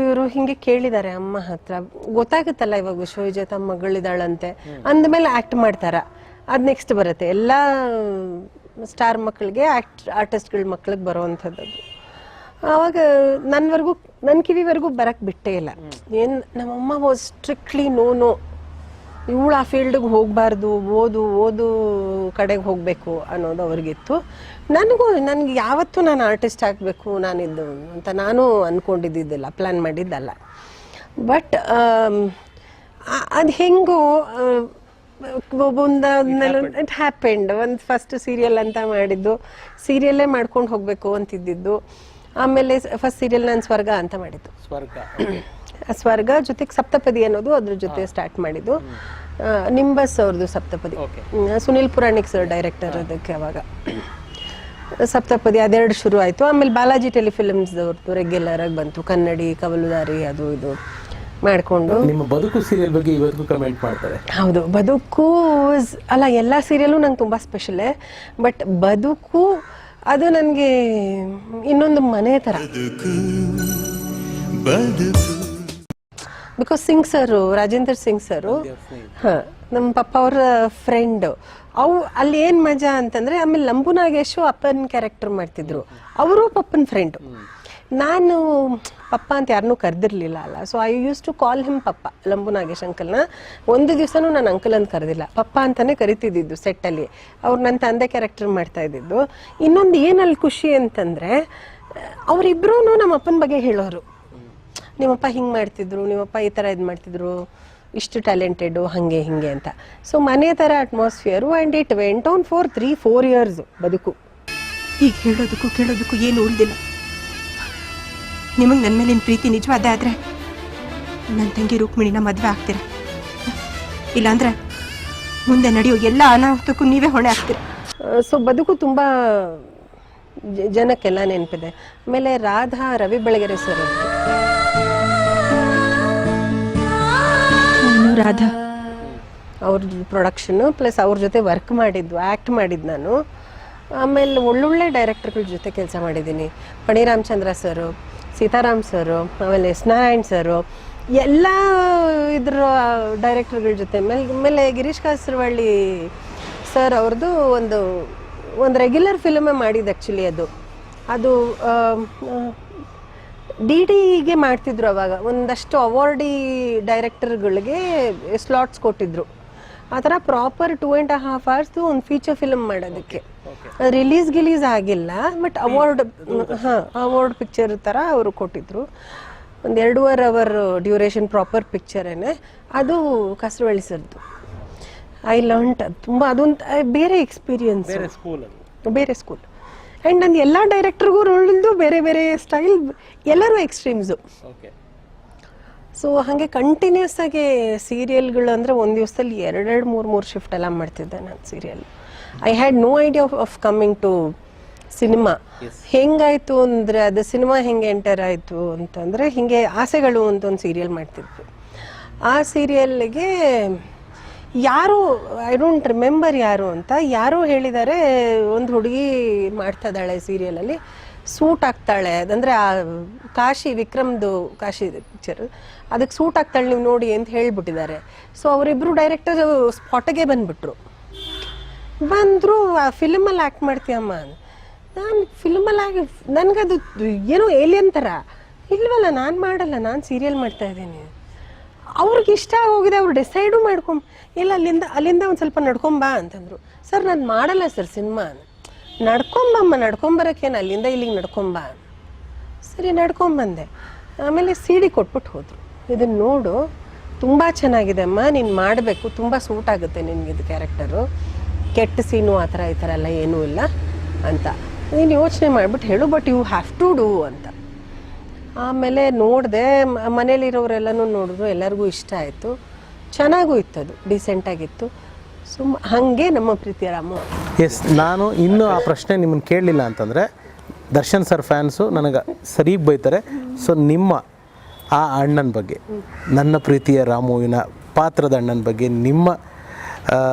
Speaker 3: ಇವರು ಹಿಂಗೆ ಕೇಳಿದ್ದಾರೆ ಅಮ್ಮ ಹತ್ರ. ಗೊತ್ತಾಗುತ್ತಲ್ಲ ಇವಾಗ ವಿಶ್ವವಿಜೇತ ಮಗಳಿದ್ದಾಳಂತೆ ಅಂದಮೇಲೆ ಆ್ಯಕ್ಟ್ ಮಾಡ್ತಾರ. ಅದು ನೆಕ್ಸ್ಟ್ ಬರುತ್ತೆ ಎಲ್ಲ ಸ್ಟಾರ್ ಮಕ್ಕಳಿಗೆ, ಆರ್ಟಿಸ್ಟ್ಗಳ ಮಕ್ಳಿಗೆ ಬರೋವಂಥದ್ದು. ಆವಾಗ ನನ್ನ ಕಿವಿವರೆಗೂ ಬರಕ್ಕೆ ಬಿಟ್ಟೇ ಇಲ್ಲ. ಏನು ನಮ್ಮಮ್ಮ ವಾಸ್ ಸ್ಟ್ರಿಕ್ಟ್ಲಿ ನೋ, ಇವಳು ಆ ಫೀಲ್ಡಿಗೆ ಹೋಗಬಾರ್ದು, ಓದು ಕಡೆಗೆ ಹೋಗಬೇಕು ಅನ್ನೋದು ಅವ್ರಿಗಿತ್ತು. ನನಗೆ ಯಾವತ್ತೂ ನಾನು ಆರ್ಟಿಸ್ಟ್ ಆಗಬೇಕು ನಾನಿದ್ದು ಅಂತ ನಾನು ಅಂದ್ಕೊಂಡಿದ್ದಿದ್ದಿಲ್ಲ, ಪ್ಲ್ಯಾನ್ ಮಾಡಿದ್ದಲ್ಲ. ಬಟ್ ಅದು ಹೆಂಗೋ ಒಂದಾದ್ಮೇಲೆ ಇಟ್ ಹ್ಯಾಪೆಂಡ್. ಒಂದು ಫಸ್ಟ್ ಸೀರಿಯಲ್ ಅಂತ ಮಾಡಿದ್ದು, ಸೀರಿಯಲ್ಲೇ ಮಾಡ್ಕೊಂಡು ಹೋಗಬೇಕು ಅಂತಿದ್ದಿದ್ದು. ಆಮೇಲೆ ಫಸ್ಟ್ ಸೀರಿಯಲ್ ನಾನು ಸ್ವರ್ಗ ಅಂತ ಮಾಡಿದ್ದು. ಸ್ವರ್ಗ ಜೊತೆಗೆ ಸಪ್ತಪದಿ ಅನ್ನೋದು ಅದ್ರ ಜೊತೆ ಸ್ಟಾರ್ಟ್ ಮಾಡಿದ್ದು. ನಿಂಬಸ್ ಅವ್ರದ್ದು ಸಪ್ತಪದಿ, ಸುನಿಲ್ ಪುರಾಣಿಕ್ ಸರ್ ಡೈರೆಕ್ಟರ್ ಅದಕ್ಕೆ. ಅವಾಗ ಸಪ್ತಪದಿ ಅದೆರಡು ಶುರು ಆಯಿತು. ಆಮೇಲೆ ಬಾಲಾಜಿ ಟೆಲಿಫಿಲ್ಮ್ಸ್ ಅವ್ರದ್ದು ರೆಗ್ಯುಲರ್ ಆಗಿ ಬಂತು, ಕನ್ನಡಿ, ಕವಲುದಾರಿ, ಅದು ಇದು ಮಾಡಿಕೊಂಡು.
Speaker 1: ನಿಮ್ಮ ಬದುಕು ಸೀರಿಯಲ್ ಬಗ್ಗೆ ಇವತ್ತು ಕಮೆಂಟ್ ಮಾಡ್ತಾರೆ.
Speaker 3: ಹೌದು, ಬದುಕು ಅಲ್ಲ, ಎಲ್ಲ ಸೀರಿಯಲು ನಂಗೆ ತುಂಬ ಸ್ಪೆಷಲೇ. ಬಟ್ ಬದುಕು ಅದು ನನಗೆ ಇನ್ನೊಂದು ಮನೆ ಥರ. ಬಿಕಾಸ್ ಸಿಂಗ್ ಸರು, ರಾಜೇಂದ್ರ ಸಿಂಗ್ ಸರು, ನಮ್ಮ ಪಪ್ಪ ಅವರ ಫ್ರೆಂಡು. ಅಲ್ಲಿ ಏನು ಮಜಾ ಅಂತಂದರೆ, ಆಮೇಲೆ ಲಂಬು ನಾಗೇಶು ಅಪ್ಪನ ಕ್ಯಾರೆಕ್ಟರ್ ಮಾಡ್ತಿದ್ರು. ಅವರು ಪಪ್ಪನ ಫ್ರೆಂಡು. ನಾನು ಪಪ್ಪ ಅಂತ ಯಾರನ್ನೂ ಕರೆದಿರಲಿಲ್ಲ ಅಲ್ಲ. So I use to call him ಪಪ್ಪ, ಲಂಬು ನಾಗೇಶ್ ಅಂಕಲ್ನ. ಒಂದು ದಿವಸನೂ ನಾನು ಅಂಕಲ್ ಅಂತ ಕರೆದಿಲ್ಲ, ಪಪ್ಪ ಅಂತಲೇ ಕರಿತಿದ್ದಿದ್ದು ಸೆಟ್ಟಲ್ಲಿ. ಅವ್ರು ನನ್ನ ತಂದೆ ಕ್ಯಾರೆಕ್ಟರ್ ಮಾಡ್ತಾ ಇದ್ದಿದ್ದು. ಇನ್ನೊಂದು ಏನಲ್ಲಿ ಖುಷಿ ಅಂತಂದರೆ, ಅವರಿಬ್ಬರೂ ನಮ್ಮ ಅಪ್ಪನ ಬಗ್ಗೆ ಹೇಳೋರು. ನಿಮ್ಮಪ್ಪ ಹಿಂಗೆ ಮಾಡ್ತಿದ್ರು, ನಿಮ್ಮಪ್ಪ ಈ ಥರ ಇದು ಮಾಡ್ತಿದ್ರು, ಇಷ್ಟು ಟ್ಯಾಲೆಂಟೆಡು, ಹಾಗೆ ಹಿಂಗೆ ಅಂತ. ಸೊ ಮನೆ ಥರ atmosphere. And it went on for 3-4 years ಬದುಕು.
Speaker 2: ಈಗ ಹೇಳೋದಕ್ಕೂ ಕೇಳೋದಕ್ಕೂ ಏನು ಉಳಿದಿಲ್ಲ. ನಿಮಗೆ ನನ್ನ ಮೇಲಿನ ಪ್ರೀತಿ ನಿಜವಾದ ಆದರೆ ನನ್ನ ತಂಗಿ ರುಕ್ಮಿಣಿನ ಮದುವೆ ಆಗ್ತೀರ, ಇಲ್ಲಾಂದ್ರೆ ಮುಂದೆ ನಡೆಯೋ ಎಲ್ಲ ಅನಾಹುತಕ್ಕೂ ನೀವೇ ಹೊಣೆ ಆಗ್ತೀರ.
Speaker 3: ಸೊ ಬದುಕು ತುಂಬ ಜನಕ್ಕೆಲ್ಲ ನೆನಪಿದೆ. ಆಮೇಲೆ ರಾಧಾ ರವಿ ಬೆಳಗೆರೆ ಸರ್
Speaker 2: ರಾಧಾ
Speaker 3: ಅವ್ರ ಪ್ರೊಡಕ್ಷನ್ನು ಪ್ಲಸ್ ಅವ್ರ ಜೊತೆ ವರ್ಕ್ ಮಾಡಿದ್ದು, ಆ್ಯಕ್ಟ್ ಮಾಡಿದ್ದು ನಾನು. ಆಮೇಲೆ ಒಳ್ಳೊಳ್ಳೆ ಡೈರೆಕ್ಟರ್ಗಳ ಜೊತೆ ಕೆಲಸ ಮಾಡಿದ್ದೀನಿ. ಫಣಿ ರಾಮಚಂದ್ರ ಸರು, ಸೀತಾರಾಮ್ ಸರು, ಆಮೇಲೆ ಎಸ್ ನಾರಾಯಣ್ ಸರು, ಎಲ್ಲ ಇದ್ರ ಡೈರೆಕ್ಟರ್ಗಳ ಜೊತೆ. ಆಮೇಲೆ ಗಿರೀಶ್ ಕಾಸರವಳ್ಳಿ ಸರ್ ಅವ್ರದ್ದು ಒಂದು ರೆಗ್ಯುಲರ್ ಫಿಲ್ಮೇ ಮಾಡಿದ್ದು ಆ್ಯಕ್ಚುಲಿ. ಅದು ಡಿಗೆ ಮಾಡ್ತಿದ್ರು ಅವಾಗ. ಒಂದಷ್ಟು ಅವಾರ್ಡಿ ಡೈರೆಕ್ಟರ್ಗಳಿಗೆ ಸ್ಲಾಟ್ಸ್ ಕೊಟ್ಟಿದ್ರು. ಆ ಥರ ಪ್ರಾಪರ್ 2.5 hours ಒಂದು ಫೀಚರ್ ಫಿಲ್ಮ್ ಮಾಡೋದಕ್ಕೆ. ರಿಲೀಸ್ ಆಗಿಲ್ಲ, ಬಟ್ ಅವಾರ್ಡ್ ಪಿಕ್ಚರ್ ಥರ ಅವರು ಕೊಟ್ಟಿದ್ರು. ಒಂದು 2.5 hour ಡ್ಯೂರೇಷನ್ ಪ್ರಾಪರ್ ಪಿಕ್ಚರೇನೆ ಅದು. ಕಾಸರವಳ್ಳಿ ಸರ್ದು ಐ ಲರ್ನ್ಟ್ ತುಂಬ. ಅದೊಂದು ಬೇರೆ ಎಕ್ಸ್ಪೀರಿಯನ್ಸ್, ಬೇರೆ ಸ್ಕೂಲ್. ಆ್ಯಂಡ್ ನಾನು ಎಲ್ಲ ಡೈರೆಕ್ಟರ್ಗೂ ರೋಲ್ದು ಬೇರೆ ಬೇರೆ ಸ್ಟೈಲ್, ಎಲ್ಲರೂ ಎಕ್ಸ್ಟ್ರೀಮ್ಸು. ಸೊ ಹಾಗೆ ಕಂಟಿನ್ಯೂಸ್ ಆಗಿ ಸೀರಿಯಲ್ಗಳು ಅಂದರೆ ಒಂದು ದಿವಸದಲ್ಲಿ 2-3 ಶಿಫ್ಟ್ ಎಲ್ಲ ಮಾಡ್ತಿದ್ದೆ ನಾನು serial. I had no idea of coming to cinema. ಹೆಂಗಾಯಿತು ಅಂದರೆ ಅದು ಸಿನಿಮಾ ಹೆಂಗೆ ಎಂಟರ್ ಆಯಿತು ಅಂತಂದರೆ, ಹೀಗೆ ಆಸೆಗಳು ಅಂತ ಒಂದು ಸೀರಿಯಲ್ ಮಾಡ್ತಿದ್ವಿ. ಆ ಸೀರಿಯಲ್ಗೆ ಯಾರು, ಐ ಡೋಂಟ್ ರಿಮೆಂಬರ್ ಯಾರು ಅಂತ, ಯಾರೋ ಹೇಳಿದ್ದಾರೆ ಒಂದು ಹುಡುಗಿ ಮಾಡ್ತಾಯಿದ್ದಾಳೆ ಸೀರಿಯಲಲ್ಲಿ, ಸೂಟ್ ಆಗ್ತಾಳೆ. ಅದಂದರೆ ಆ ಕಾಶಿ ವಿಕ್ರಮ್ದು ಕಾಶಿ ಪಿಕ್ಚರ್, ಅದಕ್ಕೆ ಸೂಟ್ ಆಗ್ತಾಳೆ ನೀವು ನೋಡಿ ಅಂತ ಹೇಳಿಬಿಟ್ಟಿದ್ದಾರೆ. ಸೊ ಅವರಿಬ್ಬರು ಡೈರೆಕ್ಟರ್ ಸ್ಪಾಟಿಗೆ ಬಂದುಬಿಟ್ರು. ಆ ಫಿಲ್ಮಲ್ಲಿ ಆ್ಯಕ್ಟ್ ಮಾಡ್ತೀಯಮ್ಮ. ನಾನು ಫಿಲ್ಮಲ್ಲಿ ನನಗದು ಏನೋ ಏಲಿಯನ್ ಥರ. ಇಲ್ವಲ್ಲ, ನಾನು ಮಾಡಲ್ಲ, ನಾನು ಸೀರಿಯಲ್ ಮಾಡ್ತಾಯಿದ್ದೀನಿ. ಅವ್ರಿಗೆ ಇಷ್ಟ ಹೋಗಿದೆ, ಅವ್ರು ಡಿಸೈಡು ಇಲ್ಲ ಅಲ್ಲಿಂದ ಒಂದು ಸ್ವಲ್ಪ ನಡ್ಕೊಂಬಾ ಅಂತಂದರು. ಸರ್ ನಾನು ಮಾಡಲ್ಲ ಸರ್ ಸಿನಿಮಾ. ನಡ್ಕೊಂಬಮ್ಮ, ನಡ್ಕೊಂಬರೋಕ್ಕೇನು, ಅಲ್ಲಿಂದ ಇಲ್ಲಿಗೆ ನಡ್ಕೊಂಬಾ. ಸರಿ ನಡ್ಕೊಂಬಂದೆ. ಆಮೇಲೆ CD ಕೊಟ್ಬಿಟ್ಟು ಹೋದರು. ಇದನ್ನು ನೋಡು, ತುಂಬ ಚೆನ್ನಾಗಿದೆ ಅಮ್ಮ, ನೀನು ಮಾಡಬೇಕು, ತುಂಬ ಸೂಟ್ ಆಗುತ್ತೆ ನಿನಗಿದು ಕ್ಯಾರೆಕ್ಟರು, ಕೆಟ್ಟ ಸೀನು ಆ ಥರ ಈ ಥರ ಎಲ್ಲ ಏನೂ ಇಲ್ಲ ಅಂತ ನೀನು ಯೋಚನೆ ಮಾಡಿಬಿಟ್ಟು ಹೇಳು, but you have to do ಅಂತ. ಆಮೇಲೆ ನೋಡಿದೆ, ಮನೇಲಿರೋರೆಲ್ಲನೂ ನೋಡಿದ್ರು, ಎಲ್ಲರಿಗೂ ಇಷ್ಟ ಆಯಿತು, ಚೆನ್ನಾಗೂ ಇತ್ತು, ಅದು ಡೀಸೆಂಟಾಗಿತ್ತು. ಹಾಗೆ ನಮ್ಮ ಪ್ರೀತಿಯ ರಾಮು.
Speaker 1: ಎಸ್, ನಾನು ಇನ್ನೂ ಆ ಪ್ರಶ್ನೆ ನಿಮ್ಮನ್ನು ಕೇಳಲಿಲ್ಲ ಅಂತಂದರೆ ದರ್ಶನ್ ಸರ್ ಫ್ಯಾನ್ಸು ನನಗೆ ಸರಿಗೆ ಬೈತಾರೆ. ಸೊ ನಿಮ್ಮ ಆ ಅಣ್ಣನ ಬಗ್ಗೆ, ನನ್ನ ಪ್ರೀತಿಯ ರಾಮುವಿನ ಪಾತ್ರದ ಅಣ್ಣನ ಬಗ್ಗೆ, ನಿಮ್ಮ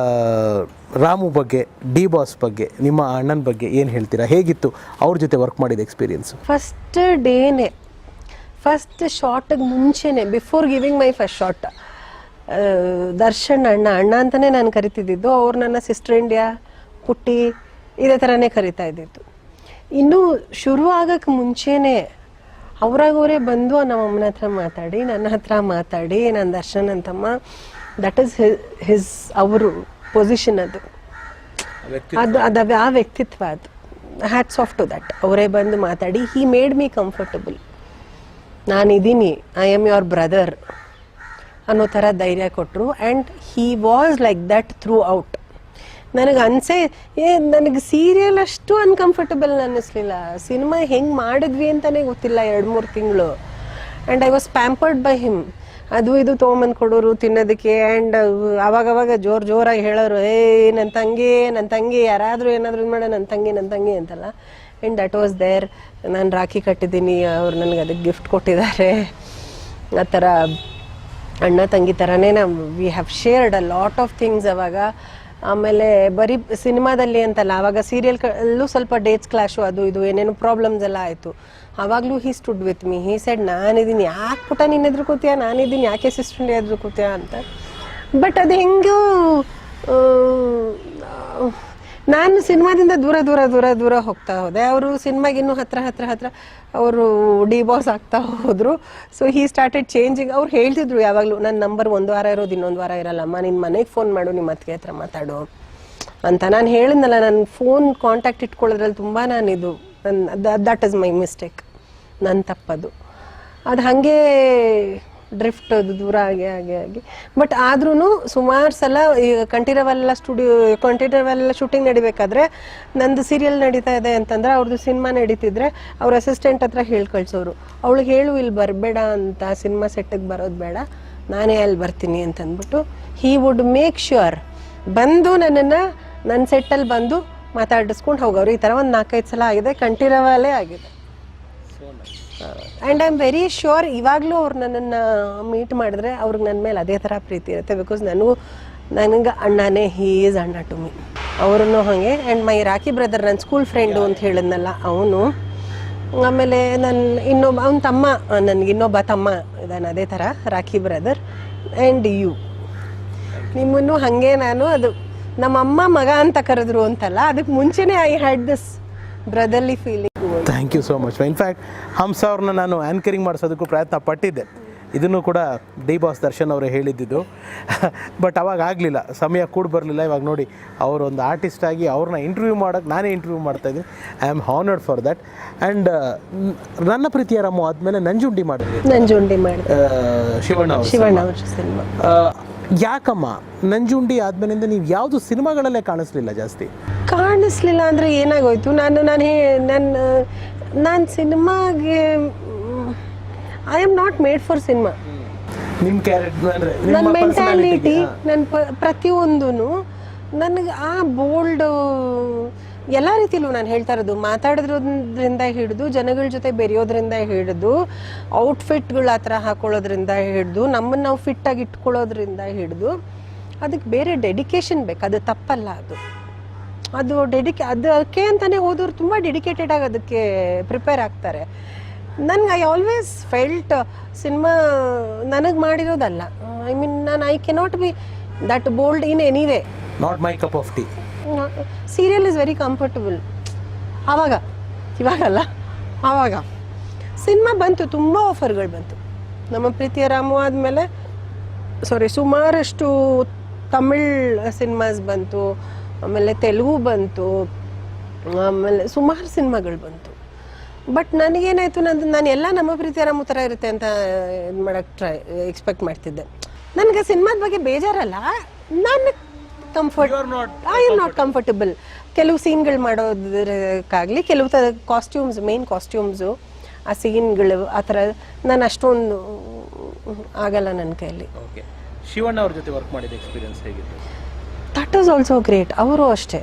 Speaker 1: ರಾಮು ಬಗ್ಗೆ, ಡಿ ಬಾಸ್ ಬಗ್ಗೆ, ನಿಮ್ಮ ಅಣ್ಣನ ಬಗ್ಗೆ ಏನು ಹೇಳ್ತೀರಾ? ಹೇಗಿತ್ತು ಅವ್ರ ಜೊತೆ ವರ್ಕ್ ಮಾಡಿದ ಎಕ್ಸ್ಪೀರಿಯನ್ಸು?
Speaker 3: ಫಸ್ಟ್ ಡೇನೇ, ಫಸ್ಟ್ ಶಾರ್ಟಿಗೆ ಮುಂಚೆನೇ, before giving my first short, Darshan ಅಣ್ಣ ಅಂತಲೇ ನಾನು ಕರಿತಿದ್ದಿದ್ದು. ಅವ್ರು ನನ್ನ ಸಿಸ್ಟರ್ ಇಂಡಿಯಾ, ಪುಟ್ಟಿ, ಇದೇ ಥರನೇ ಕರಿತಾ ಇದ್ದಿದ್ದು. ಇನ್ನೂ ಶುರು ಆಗೋಕ್ಕೆ ಮುಂಚೆನೇ ಅವರಾಗವರೇ ಬಂದು ನಮ್ಮ ಅಮ್ಮನ ಹತ್ರ ಮಾತಾಡಿ, ನನ್ನ ಹತ್ರ ಮಾತಾಡಿ, ನಾನು ದರ್ಶನ್ ಅಂತಮ್ಮ, ದಟ್ ಈಸ್ ಹಿಸ್ ಅವರು ಪೊಸಿಷನ್, ಅದು ಆ ವ್ಯಕ್ತಿತ್ವ, ಅದು ಹ್ಯಾಟ್ಸ್ ಆಫ್ ಟು ದಟ್. ಅವರೇ ಬಂದು ಮಾತಾಡಿ, ಹಿ ಮೇಡ್ ಮೀ ಕಂಫರ್ಟಬಲ್. ನಾನಿದ್ದೀನಿ, ಐ ಆಮ್ ಯುವರ್ ಬ್ರದರ್ ಅನ್ನೋ ಥರ ಧೈರ್ಯ ಕೊಟ್ಟರು. And he was like that throughout. ನನಗೆ ನನಗೆ ಸೀರಿಯಲ್ ಅಷ್ಟು ಅನ್ಕಂಫರ್ಟಬಲ್ ಅನ್ನಿಸ್ಲಿಲ್ಲ. ಸಿನಿಮಾ ಹೆಂಗೆ ಮಾಡಿದ್ವಿ ಅಂತಲೇ ಗೊತ್ತಿಲ್ಲ 2-3 ತಿಂಗಳು. And I was pampered by him. ಅದು ಇದು ತೊಗೊಂಬಂದು ಕೊಡೋರು ತಿನ್ನೋದಕ್ಕೆ. ಆ್ಯಂಡ್ ಅವಾಗವಾಗ ಜೋರಾಗಿ ಹೇಳೋರು, ನನ್ನ ತಂಗಿ ಯಾರಾದರೂ ಏನಾದರೂ ಇದು ಮಾಡೋ, ನನ್ನ ತಂಗಿ ಅಂತಲ್ಲ. And that was there. ನಾನು ರಾಖಿ ಕಟ್ಟಿದ್ದೀನಿ, ಅವ್ರು ನನಗೆ ಅದಕ್ಕೆ ಗಿಫ್ಟ್ ಕೊಟ್ಟಿದ್ದಾರೆ. ಆ ಥರ ಅಣ್ಣ ತಂಗಿ ಥರನೇ we have shared a lot of things ಅವಾಗ. ಆಮೇಲೆ ಬರೀ ಸಿನಿಮಾದಲ್ಲಿ ಅಂತಲ್ಲ, ಆವಾಗ ಸೀರಿಯಲ್ಗಳಲ್ಲೂ ಸ್ವಲ್ಪ ಡೇಟ್ಸ್ ಕ್ಲಾಶು, ಅದು ಇದು ಏನೇನು ಪ್ರಾಬ್ಲಮ್ಸ್ ಎಲ್ಲ ಆಯಿತು. ಆವಾಗಲೂ he stood with me. He said, ನಾನಿದ್ದೀನಿ, ಯಾಕೆ ಪುಟ ನೀನು ಎದುರ್ಕೋತೀಯ, ನಾನಿದ್ದೀನಿ, ಯಾಕೆ ಸಿಸ್ಟರ್ ಎದುರ್ಕೋತೀಯ ಅಂತ. ಬಟ್ ಅದು ಹೆಂಗೂ ನಾನು ಸಿನಿಮಾದಿಂದ ದೂರ ಹೋಗ್ತಾ ಹೋದೆ. ಅವರು ಸಿನಿಮಾಗಿನ್ನೂ ಹತ್ರ ಅವರು ಡಿ ಬಾಸ್ ಆಗ್ತಾ ಹೋದರು. So he started changing. ಅವ್ರು ಹೇಳ್ತಿದ್ರು ಯಾವಾಗಲೂ, ನನ್ನ ನಂಬರ್ 1 ವಾರ ಇರೋದು, ಇನ್ನೊಂದು ವಾರ ಇರಲ್ಲಮ್ಮ, ನಿನ್ನ ಮನೆಗೆ ಫೋನ್ ಮಾಡು, ನಿಮ್ಮ ಅತ್ತಿಗೆ ಹತ್ರ ಮಾತಾಡು ಅಂತ. ನಾನು ಹೇಳಿದ್ನಲ್ಲ, ನನ್ನ ಫೋನ್ ಕಾಂಟ್ಯಾಕ್ಟ್ ಇಟ್ಕೊಳ್ಳೋದ್ರಲ್ಲಿ ತುಂಬ ನಾನಿದು ದಟ್ ಈಸ್ ಮೈ ಮಿಸ್ಟೇಕ್, ನನ್ನ ತಪ್ಪದು. ಅದು ಹಾಗೆ ಡ್ರಿಫ್ಟ್, ಅದು ದೂರ ಆಗಿ ಬಟ್ ಆದ್ರೂ ಸುಮಾರು ಸಲ ಈಗ ಕಂಠೀರವಲ್ಲ ಶೂಟಿಂಗ್ ನಡಿಬೇಕಾದ್ರೆ, ನಂದು ಸೀರಿಯಲ್ ನಡೀತಾ ಇದೆ ಅಂತಂದ್ರೆ, ಅವ್ರದ್ದು ಸಿನಿಮಾ ನಡೀತಿದ್ರೆ ಅವ್ರ ಅಸಿಸ್ಟೆಂಟ್ ಹತ್ರ ಹೇಳಿ ಕಳ್ಸೋರು, ಅವಳಿಗೆ ಹೇಳು ಇಲ್ಲಿ ಬರಬೇಡ ಅಂತ, ಸಿನಿಮಾ ಸೆಟ್ಟಿಗೆ ಬರೋದು ಬೇಡ, ನಾನೇ ಅಲ್ಲಿ ಬರ್ತೀನಿ ಅಂತಂದ್ಬಿಟ್ಟು. ಹಿ ವುಡ್ ಮೇಕ್ ಶ್ಯೂರ್ ಬಂದು ನನ್ನನ್ನು ನನ್ನ ಸೆಟ್ಟಲ್ಲಿ ಬಂದು ಮಾತಾಡಿಸ್ಕೊಂಡು ಹೋಗೋರು. ಈ ಥರ ಒಂದು 4-5 ಸಲ ಆಗಿದೆ, ಕಂಠೀರವಲ್ಲೇ ಆಗಿದೆ. And I am very sure ಇವಾಗಲೂ ಅವ್ರು ನನ್ನನ್ನು ಮೀಟ್ ಮಾಡಿದ್ರೆ ಅವ್ರಿಗೆ ನನ್ನ ಮೇಲೆ ಅದೇ ಥರ ಪ್ರೀತಿ ಇರುತ್ತೆ. ಬಿಕಾಸ್ ನನಗೂ ನನಗೆ ಅಣ್ಣನೇ, ಹೀ ಈಸ್ ಅಣ್ಣ ಟು ಮಿ. ಅವರನ್ನು ಹಾಗೆ. ಆ್ಯಂಡ್ ಮೈ ರಾಖಿ ಬ್ರದರ್, ನನ್ನ ಸ್ಕೂಲ್ ಫ್ರೆಂಡು ಅಂತ ಹೇಳಿದ್ನಲ್ಲ ಅವನು. ಆಮೇಲೆ ಇನ್ನೊಬ್ಬ ಅವನ ತಮ್ಮ, ನನಗೆ ಇನ್ನೊಬ್ಬ ತಮ್ಮ ಇದ್ದಾನೆ ಅದೇ ಥರ, ರಾಖಿ ಬ್ರದರ್. ಆ್ಯಂಡ್ ಯು, ನಿಮ್ಮನ್ನು ಹಾಗೆ ನಾನು ಅದು ನಮ್ಮಮ್ಮ ಮಗ ಅಂತ ಕರೆದ್ರು ಅಂತಲ್ಲ, ಅದಕ್ಕೆ ಮುಂಚೆನೇ I had this brotherly feeling.
Speaker 1: Thank you so much. In fact Hamsa ಅವ್ರನ್ನ ನಾನು ಆ್ಯಂಕರಿಂಗ್ ಮಾಡಿಸೋದಕ್ಕೂ ಪ್ರಯತ್ನ ಪಟ್ಟಿದ್ದೆ. ಇದನ್ನು ಕೂಡ ಡಿ ಬಾಸ್ ದರ್ಶನ್ ಅವರೇ ಹೇಳಿದ್ದಿದ್ದು. ಬಟ್ ಅವಾಗ ಆಗಲಿಲ್ಲ, ಸಮಯ ಕೂಡ ಬರಲಿಲ್ಲ. ಇವಾಗ ನೋಡಿ, ಅವರೊಂದು ಆರ್ಟಿಸ್ಟ್ ಆಗಿ ಅವ್ರನ್ನ ಇಂಟರ್ವ್ಯೂ ಮಾಡೋಕ್ಕೆ ನಾನೇ ಇಂಟರ್ವ್ಯೂ ಮಾಡ್ತಾಯಿದ್ದೀನಿ. I am honoured for that. And ನನ್ನ ಪ್ರೀತಿಯ ರಾಮು ಆದಮೇಲೆ ನಂಜುಂಡಿ ಮಾಡಿದ್ರಿ.
Speaker 3: ನಂಜುಂಡಿ ಮಾಡಿ
Speaker 1: ಶಿವಣ್ಣ ಅವ್ರ ಸಿನಿಮಾ. ಯಾಕಮ್ಮ ನಂಜುಂಡಿ ಆದ್ಮೇಲಿಂದ ನೀವು ಯಾವುದು ಸಿನಿಮಾಗಳಲ್ಲೇ ಕಾಣಿಸ್ಲಿಲ್ಲ ಜಾಸ್ತಿ?
Speaker 3: ಕಾಣಿಸ್ಲಿಲ್ಲ ಅಂದರೆ ಏನಾಗೋಯ್ತು, ನಾನು ಸಿನಿಮಾಗೆ I am not made for cinema.
Speaker 1: ನಿಮ್ಮ ಕ್ಯಾರೆಕ್ಟರ್,
Speaker 3: ನನ್ನ ಮೆಂಟಾಲಿಟಿ, ನನ್ನ ಪ್ರತಿಯೊಂದೂ ನನಗೆ ಆ ಬೋಲ್ಡ್ ಎಲ್ಲ ರೀತಿಯಲ್ಲೂ ನಾನು ಹೇಳ್ತಾ ಇರೋದು, ಮಾತಾಡೋದ್ರಿಂದ ಹಿಡಿದು ಜನಗಳ ಜೊತೆ ಬೆರೆಯೋದ್ರಿಂದ ಹಿಡಿದು ಔಟ್ಫಿಟ್ಗಳು ಆ ಥರ ಹಾಕೊಳ್ಳೋದ್ರಿಂದ ಹಿಡಿದು ನಮ್ಮನ್ನು ನಾವು ಫಿಟ್ಟಾಗಿ ಇಟ್ಕೊಳ್ಳೋದ್ರಿಂದ ಹಿಡಿದು ಅದಕ್ಕೆ ಬೇರೆ ಡೆಡಿಕೇಶನ್ ಬೇಕು. ಅದು ತಪ್ಪಲ್ಲ, ಅದು ಅದಕ್ಕೆ ಅಂತಲೇ ಹೋದವ್ರು ತುಂಬ ಡೆಡಿಕೇಟೆಡ್ ಆಗಿ ಅದಕ್ಕೆ ಪ್ರಿಪೇರ್ ಆಗ್ತಾರೆ. ನನಗೆ ಐ ಆಲ್ವೇಸ್ ಫೆಲ್ಟ್ ಸಿನಿಮಾ ನನಗೆ ಮಾಡಿರೋದಲ್ಲ. I mean I cannot be that bold in anyway.
Speaker 1: Not my cup of tea.
Speaker 3: Serial is very comfortable. ಇವಾಗಲ್ಲ, ಆವಾಗ ಸಿನಿಮಾ ಬಂತು, ತುಂಬ ಆಫರ್ಗಳು ಬಂತು. ನಮ್ಮ ಪ್ರೀತಿಯ ರಾಮು ಆದಮೇಲೆ ಸುಮಾರಷ್ಟು ತಮಿಳ್ ಸಿನಿಮಾಸ್ ಬಂತು, ಆಮೇಲೆ ತೆಲುಗು ಬಂತು, ಆಮೇಲೆ ಸುಮಾರು ಸಿನಿಮಾಗಳು ಬಂತು. ಬಟ್ ನನಗೇನಾಯಿತು, ನಾನು ಎಲ್ಲ ನಮ್ಮ ಪ್ರೀತಿಯ ರಾಮು ಥರ ಇರುತ್ತೆ ಅಂತ ಇದು ಮಾಡೋಕ್ಕೆ ಎಕ್ಸ್ಪೆಕ್ಟ್ ಮಾಡ್ತಿದ್ದೆ. ನನಗೆ ಸಿನಿಮಾದ ಬಗ್ಗೆ ಬೇಜಾರಲ್ಲ, ನಾನು ಐ ಆಮ್ ನಾಟ್ ಕಂಫರ್ಟಬಲ್. ಕೆಲವು ಸೀನ್ಗಳು ಮಾಡೋದಕ್ಕಾಗಲಿ, ಕೆಲವು ಕಾಸ್ಟ್ಯೂಮ್ಸ್, ಮೇನ್ ಕಾಸ್ಟ್ಯೂಮ್ಸು, ಆ ಸೀನ್ಗಳು ಆ ಥರ ನಾನು ಅಷ್ಟೊಂದು ಆಗಲ್ಲ ನನ್ನ ಕೈಯಲ್ಲಿ.
Speaker 1: ಶಿವಣ್ಣ ಅವ್ರ ಜೊತೆ ವರ್ಕ್ ಮಾಡಿದ ಎಕ್ಸ್ಪೀರಿಯನ್ಸ್ ಹೇಗಿತ್ತು?
Speaker 3: That is also great. ಅವರು ಅಷ್ಟೇ.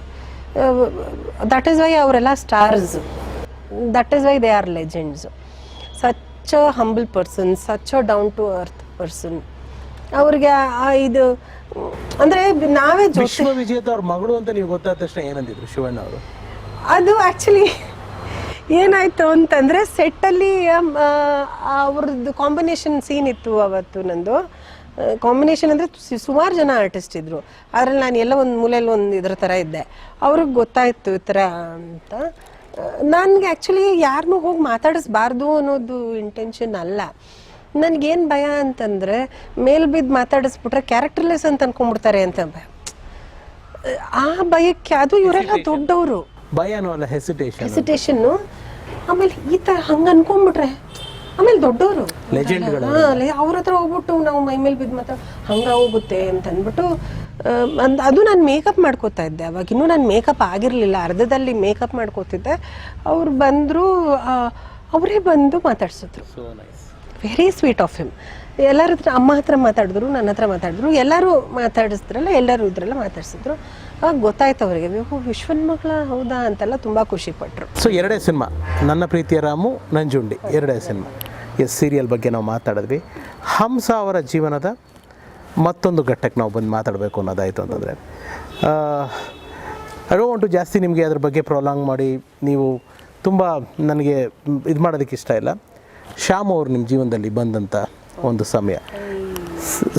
Speaker 3: ದಟ್ ಈಸ್ ವೈ ಅವರೆಲ್ಲ stars. That is why they are legends. Such a humble person, such a down to earth person. ಅವ್ರಿಗೆ ಇದು ಅಂದರೆ ನಾವೇ
Speaker 1: ವಿಶ್ವ ವಿಜೇತ ಅವ್ರ ಮಗಳು ಅಂತ ನೀವು ಗೊತ್ತಾದ ತಕ್ಷಣ ಏನಂದಿದ್ರು ಶಿವಣ್ಣ ಅವರು?
Speaker 3: ಅದು ಆ್ಯಕ್ಚುಲಿ ಏನಾಯಿತು ಅಂತಂದರೆ, ಸೆಟ್ಟಲ್ಲಿ ಅವ್ರದ್ದು ಕಾಂಬಿನೇಷನ್ ಸೀನ್ ಇತ್ತು ಅವತ್ತು. ನಂದು ಕಾಂಬಿನೇಷನ್ ಅಂದರೆ ಸುಮಾರು ಜನ ಆರ್ಟಿಸ್ಟ್ ಇದ್ದರು, ಅದರಲ್ಲಿ ನಾನು ಎಲ್ಲ ಒಂದು ಮೂಲೆಯಲ್ಲಿ ಒಂದು ಇದರ ಥರ ಇದ್ದೆ. ಅವ್ರಿಗೆ ಗೊತ್ತಾಯಿತು ಈ ಥರ ಅಂತ. ನನಗೆ ಆ್ಯಕ್ಚುಲಿ ಯಾರನ್ನೂ ಹೋಗಿ ಮಾತಾಡಿಸ್ಬಾರ್ದು ಅನ್ನೋದು ಇಂಟೆನ್ಷನ್ ಅಲ್ಲ. ನನಗೇನು ಭಯ ಅಂತಂದರೆ, ಮೇಲ್ ಬಿದ್ದು ಮಾತಾಡಿಸ್ಬಿಟ್ರೆ ಕ್ಯಾರೆಕ್ಟರ್ಲೆಸ್ ಅಂತ ಅನ್ಕೊಂಡ್ಬಿಡ್ತಾರೆ ಅಂತ ಭಯ. ಆ ಭಯಕ್ಕೆ, ಅದು ಇವರೆಲ್ಲ ದೊಡ್ಡವರು,
Speaker 1: ಭಯನೂ ಅಲ್ಲ,
Speaker 3: ಹೆಸಿಟೇಷನ್ನು. ಆಮೇಲೆ ಈ ಥರ ಹಂಗೆ ಅನ್ಕೊಂಡ್ಬಿಟ್ರೆ, ಆಮೇಲೆ ದೊಡ್ಡವರು ಅವ್ರ ಹತ್ರ ಹೋಗ್ಬಿಟ್ಟು ನಾವು ಮೈ ಮೇಲೆ ಬಿದ್ದು ಮಾತ್ರ ಹಂಗೆ ಹೋಗುತ್ತೆ ಅಂತ ಅಂದ್ಬಿಟ್ಟು ಅದು ನಾನು ಮೇಕಪ್ ಮಾಡ್ಕೋತಾ ಇದ್ದೆ. ಅವಾಗ ಇನ್ನೂ ನಾನು ಮೇಕಪ್ ಆಗಿರಲಿಲ್ಲ, ಅರ್ಧದಲ್ಲಿ ಮೇಕಪ್ ಮಾಡ್ಕೋತಿದ್ದೆ. ಅವ್ರು ಬಂದರು, ಅವರೇ ಬಂದು ಮಾತಾಡ್ಸಿದ್ರು. Very sweet of him. ಎಲ್ಲರ ಹತ್ರ, ಅಮ್ಮ ಹತ್ರ ಮಾತಾಡಿದ್ರು, ನನ್ನ ಹತ್ರ ಮಾತಾಡಿದ್ರು, ಎಲ್ಲರೂ ಮಾತಾಡಿಸಿದ್ರಲ್ಲ, ಎಲ್ಲರೂ ಇದ್ರೆಲ್ಲ ಮಾತಾಡ್ಸಿದ್ರು. ಆವಾಗ ಗೊತ್ತಾಯ್ತು ಅವರಿಗೆ, ವಿಶ್ವನ್ ಮಗಳ ಹೌದಾ ಅಂತೆಲ್ಲ ತುಂಬ ಖುಷಿಪಟ್ಟರು.
Speaker 1: ಸೊ ಎರಡೇ ಸಿನಿಮಾ, ನನ್ನ ಪ್ರೀತಿಯ ರಾಮು, ನಂಜುಂಡಿ, ಎರಡೇ ಸಿನಿಮಾ. ಸೀರಿಯಲ್ ಬಗ್ಗೆ ನಾವು ಮಾತಾಡಿದ್ವಿ. ಹಂಸ ಅವರ ಜೀವನದ ಮತ್ತೊಂದು ಘಟ್ಟಕ್ಕೆ ನಾವು ಬಂದು ಮಾತಾಡಬೇಕು ಅನ್ನೋದಾಯಿತು ಅಂತಂದರೆ, ಐ ಡೋಂಟ್ ವಾಂಟ್ ಟು ಜಾಸ್ತಿ ನಿಮಗೆ ಅದ್ರ ಬಗ್ಗೆ ಪ್ರೊಲಾಂಗ್ ಮಾಡಿ ನೀವು ತುಂಬ ನನಗೆ ಇದು ಮಾಡೋದಕ್ಕೆ ಇಷ್ಟ ಇಲ್ಲ. ಶ್ಯಾಮ್ ಅವರು ನಿಮ್ಮ ಜೀವನದಲ್ಲಿ ಬಂದಂಥ ಒಂದು ಸಮಯ.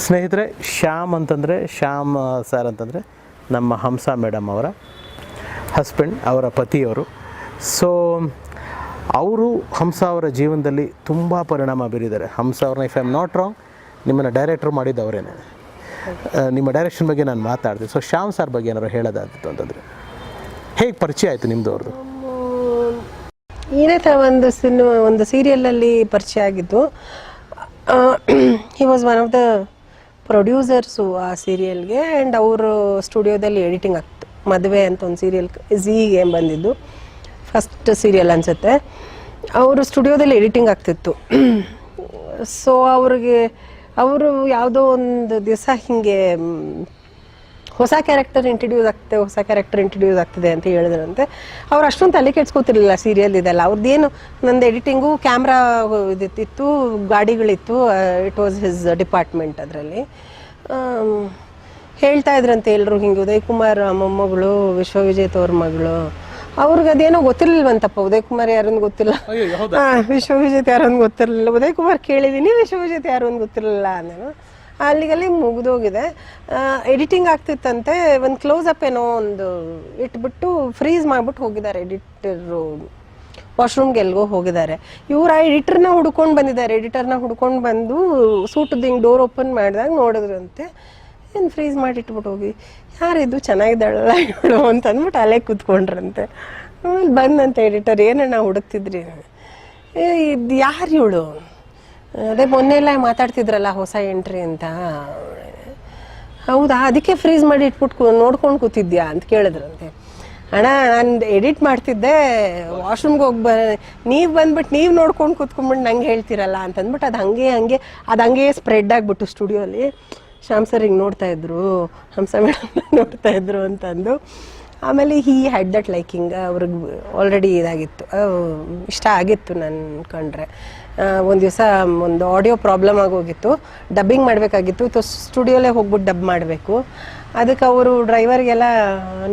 Speaker 1: ಸ್ನೇಹಿತರೆ, ಶ್ಯಾಮ್ ಅಂತಂದರೆ, ಶ್ಯಾಮ್ ಸರ್ ಅಂತಂದರೆ ನಮ್ಮ ಹಂಸ ಮೇಡಮ್ ಅವರ ಹಸ್ಬೆಂಡ್, ಅವರ ಪತಿಯವರು. ಸೊ ಅವರು ಹಂಸ ಅವರ ಜೀವನದಲ್ಲಿ ತುಂಬ ಪರಿಣಾಮ ಬೀರಿದ್ದಾರೆ. ಹಂಸ ಅವ್ರನ್ನ, if I am not wrong, ನಿಮ್ಮನ್ನು ಡೈರೆಕ್ಟ್ರು ಮಾಡಿದ್ದು ಅವರೇನೆ. ನಿಮ್ಮ ಡೈರೆಕ್ಷನ್ ಬಗ್ಗೆ ನಾನು ಮಾತಾಡಿದೆ. ಸೊ ಶ್ಯಾಮ್ ಸರ್ ಬಗ್ಗೆ ಏನಾದ್ರು ಹೇಳೋದಾಗಿತ್ತು ಅಂತಂದರೆ, ಹೇಗೆ ಪರಿಚಯ ಆಯಿತು ನಿಮ್ಮದು ಅವ್ರದ್ದು?
Speaker 3: ಏನೇ ಥರ ಒಂದು ಸೀರಿಯಲಲ್ಲಿ ಪರಿಚಯ ಆಗಿದ್ದು. He was one of the producers ಆ ಸೀರಿಯಲ್ಗೆ. ಆ್ಯಂಡ್ ಅವರು ಸ್ಟುಡಿಯೋದಲ್ಲಿ ಎಡಿಟಿಂಗ್ ಆಗ್ತು. ಮದುವೆ ಅಂತ ಒಂದು ಸೀರಿಯಲ್ ಝೀಗೆ ಬಂದಿದ್ದು, ಫಸ್ಟ್ ಸೀರಿಯಲ್ ಅನಿಸುತ್ತೆ. ಅವರು ಸ್ಟುಡಿಯೋದಲ್ಲಿ ಎಡಿಟಿಂಗ್ ಆಗ್ತಿತ್ತು. ಸೊ ಅವರು ಯಾವುದೋ ಒಂದು ದಿವಸ ಹೀಗೆ ಹೊಸ ಕ್ಯಾರೆಕ್ಟರ್ ಇಂಟ್ರಡ್ಯೂಸ್ ಆಗ್ತಿದೆ ಅಂತ ಹೇಳಿದ್ರಂತೆ. ಅವ್ರು ಅಷ್ಟೊಂದು ತಲೆ ಕೆಡ್ಸ್ಕೊತಿರ್ಲಿಲ್ಲ ಸೀರಿಯಲ್ ಇದೆಲ್ಲ. ಅವ್ರದ್ದೇನು, ನಂದು ಎಡಿಟಿಂಗು, ಕ್ಯಾಮ್ರಾ ಇದಿತ್ತು, ಗಾಡಿಗಳಿತ್ತು. It was his department. ಅದರಲ್ಲಿ ಹೇಳ್ತಾ ಇದ್ರಂತೆ ಎಲ್ಲರೂ ಹಿಂಗೆ ಉದಯ್ ಕುಮಾರ್ ಮೊಮ್ಮಗಳು ವಿಶ್ವವಿಜೇತ್ ಅವ್ರ ಮಗಳು. ಅವ್ರಿಗೆ ಅದೇನೋ ಗೊತ್ತಿರ್ಲಿಲ್ವಂತಪ್ಪ, ಉದಯ್ ಕುಮಾರ್ ಯಾರು ಅಂತ ಗೊತ್ತಿಲ್ಲ, ವಿಶ್ವವಿಜೇತ್ ಯಾರು ಅಂತ ಗೊತ್ತಿರಲಿಲ್ಲ. ಉದಯ್ ಕುಮಾರ್ ಕೇಳಿದ್ದೀನಿ, ವಿಶ್ವವಿಜೇತ್ ಯಾರು ಅಂತ ಗೊತ್ತಿರಲಿಲ್ಲ ಅಂದೇನು. ಅಲ್ಲಿಗಲ್ಲಿ ಮುಗಿದೋಗಿದೆ. ಎಡಿಟಿಂಗ್ ಆಗ್ತಿತ್ತಂತೆ, ಒಂದು ಕ್ಲೋಸ್ ಅಪ್ ಏನೋ ಒಂದು ಇಟ್ಬಿಟ್ಟು ಫ್ರೀಸ್ ಮಾಡಿಬಿಟ್ಟು ಹೋಗಿದ್ದಾರೆ ಎಡಿಟರು. ವಾಶ್ರೂಮ್ಗೆ ಎಲ್ಗೋ ಹೋಗಿದ್ದಾರೆ. ಇವ್ರು ಆ ಎಡಿಟರ್ನ ಹುಡ್ಕೊಂಡು ಬಂದಿದ್ದಾರೆ. ಎಡಿಟರ್ನ ಹುಡ್ಕೊಂಡು ಬಂದು ಸೂಟದ್ದು ಹಿಂಗೆ ಡೋರ್ ಓಪನ್ ಮಾಡಿದಾಗ ನೋಡಿದ್ರಂತೆ. ಏನು ಫ್ರೀಸ್ ಮಾಡಿ ಇಟ್ಬಿಟ್ಟು ಹೋಗಿ, ಯಾರಿದು ಚೆನ್ನಾಗಿದ್ದಾಳಲ್ಲ ಇವಳು ಅಂತ ಅಂದ್ಬಿಟ್ಟು ಅಲ್ಲೇ ಕೂತ್ಕೊಂಡ್ರಂತೆ. ಆಮೇಲೆ ಬಂದಂತೆ ಎಡಿಟರ್, ಏನಣ್ಣ ಹುಡುಕ್ತಿದ್ರಿ? ಇದು ಯಾರು ಇವಳು? ಅದೇ ಮೊನ್ನೆ ಎಲ್ಲ ಮಾತಾಡ್ತಿದ್ರಲ್ಲ ಹೊಸ ಎಂಟ್ರಿ ಅಂತ. ಹೌದಾ, ಅದಕ್ಕೆ ಫ್ರೀಸ್ ಮಾಡಿ ಇಟ್ಬಿಟ್ಟು ನೋಡ್ಕೊಂಡು ಕೂತಿದ್ಯಾ ಅಂತ ಕೇಳಿದ್ರಂತೆ. ಅಣ್ಣ ನಾನು ಎಡಿಟ್ ಮಾಡ್ತಿದ್ದೆ, ವಾಶ್ರೂಮ್ಗೆ ಹೋಗಿ ನೀವು ಬಂದ್ಬಿಟ್ಟು ನೀವು ನೋಡ್ಕೊಂಡು ಕೂತ್ಕೊಂಡ್ಬಿಟ್ಟು ನಂಗೆ ಹೇಳ್ತೀರಲ್ಲ ಅಂತಂದ್ಬಿಟ್ಟು ಅದು ಹಂಗೆ ಸ್ಪ್ರೆಡ್ ಆಗಿಬಿಟ್ಟು ಸ್ಟುಡಿಯೋಲಿ. ಶ್ಯಾಮ್ ಸರ್ ಹಿಂಗೆ ನೋಡ್ತಾ ಇದ್ರು, ಹಂಸ ಮೇಡಮ್ ನೋಡ್ತಾ ಇದ್ರು ಅಂತಂದು. ಆಮೇಲೆ ಹ್ಯಾಡ್ ದಟ್ ಲೈಕಿಂಗ್, ಅವ್ರಿಗೆ ಆಲ್ರೆಡಿ ಇದಾಗಿತ್ತು, ಇಷ್ಟ ಆಗಿತ್ತು ನಾನು ಕಂಡ್ರೆ. ಒಂದು ದಿವಸ ಒಂದು ಆಡಿಯೋ ಪ್ರಾಬ್ಲಮ್ ಆಗೋಗಿತ್ತು, ಡಬ್ಬಿಂಗ್ ಮಾಡಬೇಕಾಗಿತ್ತು. ಸ್ಟುಡಿಯೋಲೇ ಹೋಗ್ಬಿಟ್ಟು ಡಬ್ ಮಾಡಬೇಕು. ಅದಕ್ಕೆ ಅವರು ಡ್ರೈವರ್ಗೆಲ್ಲ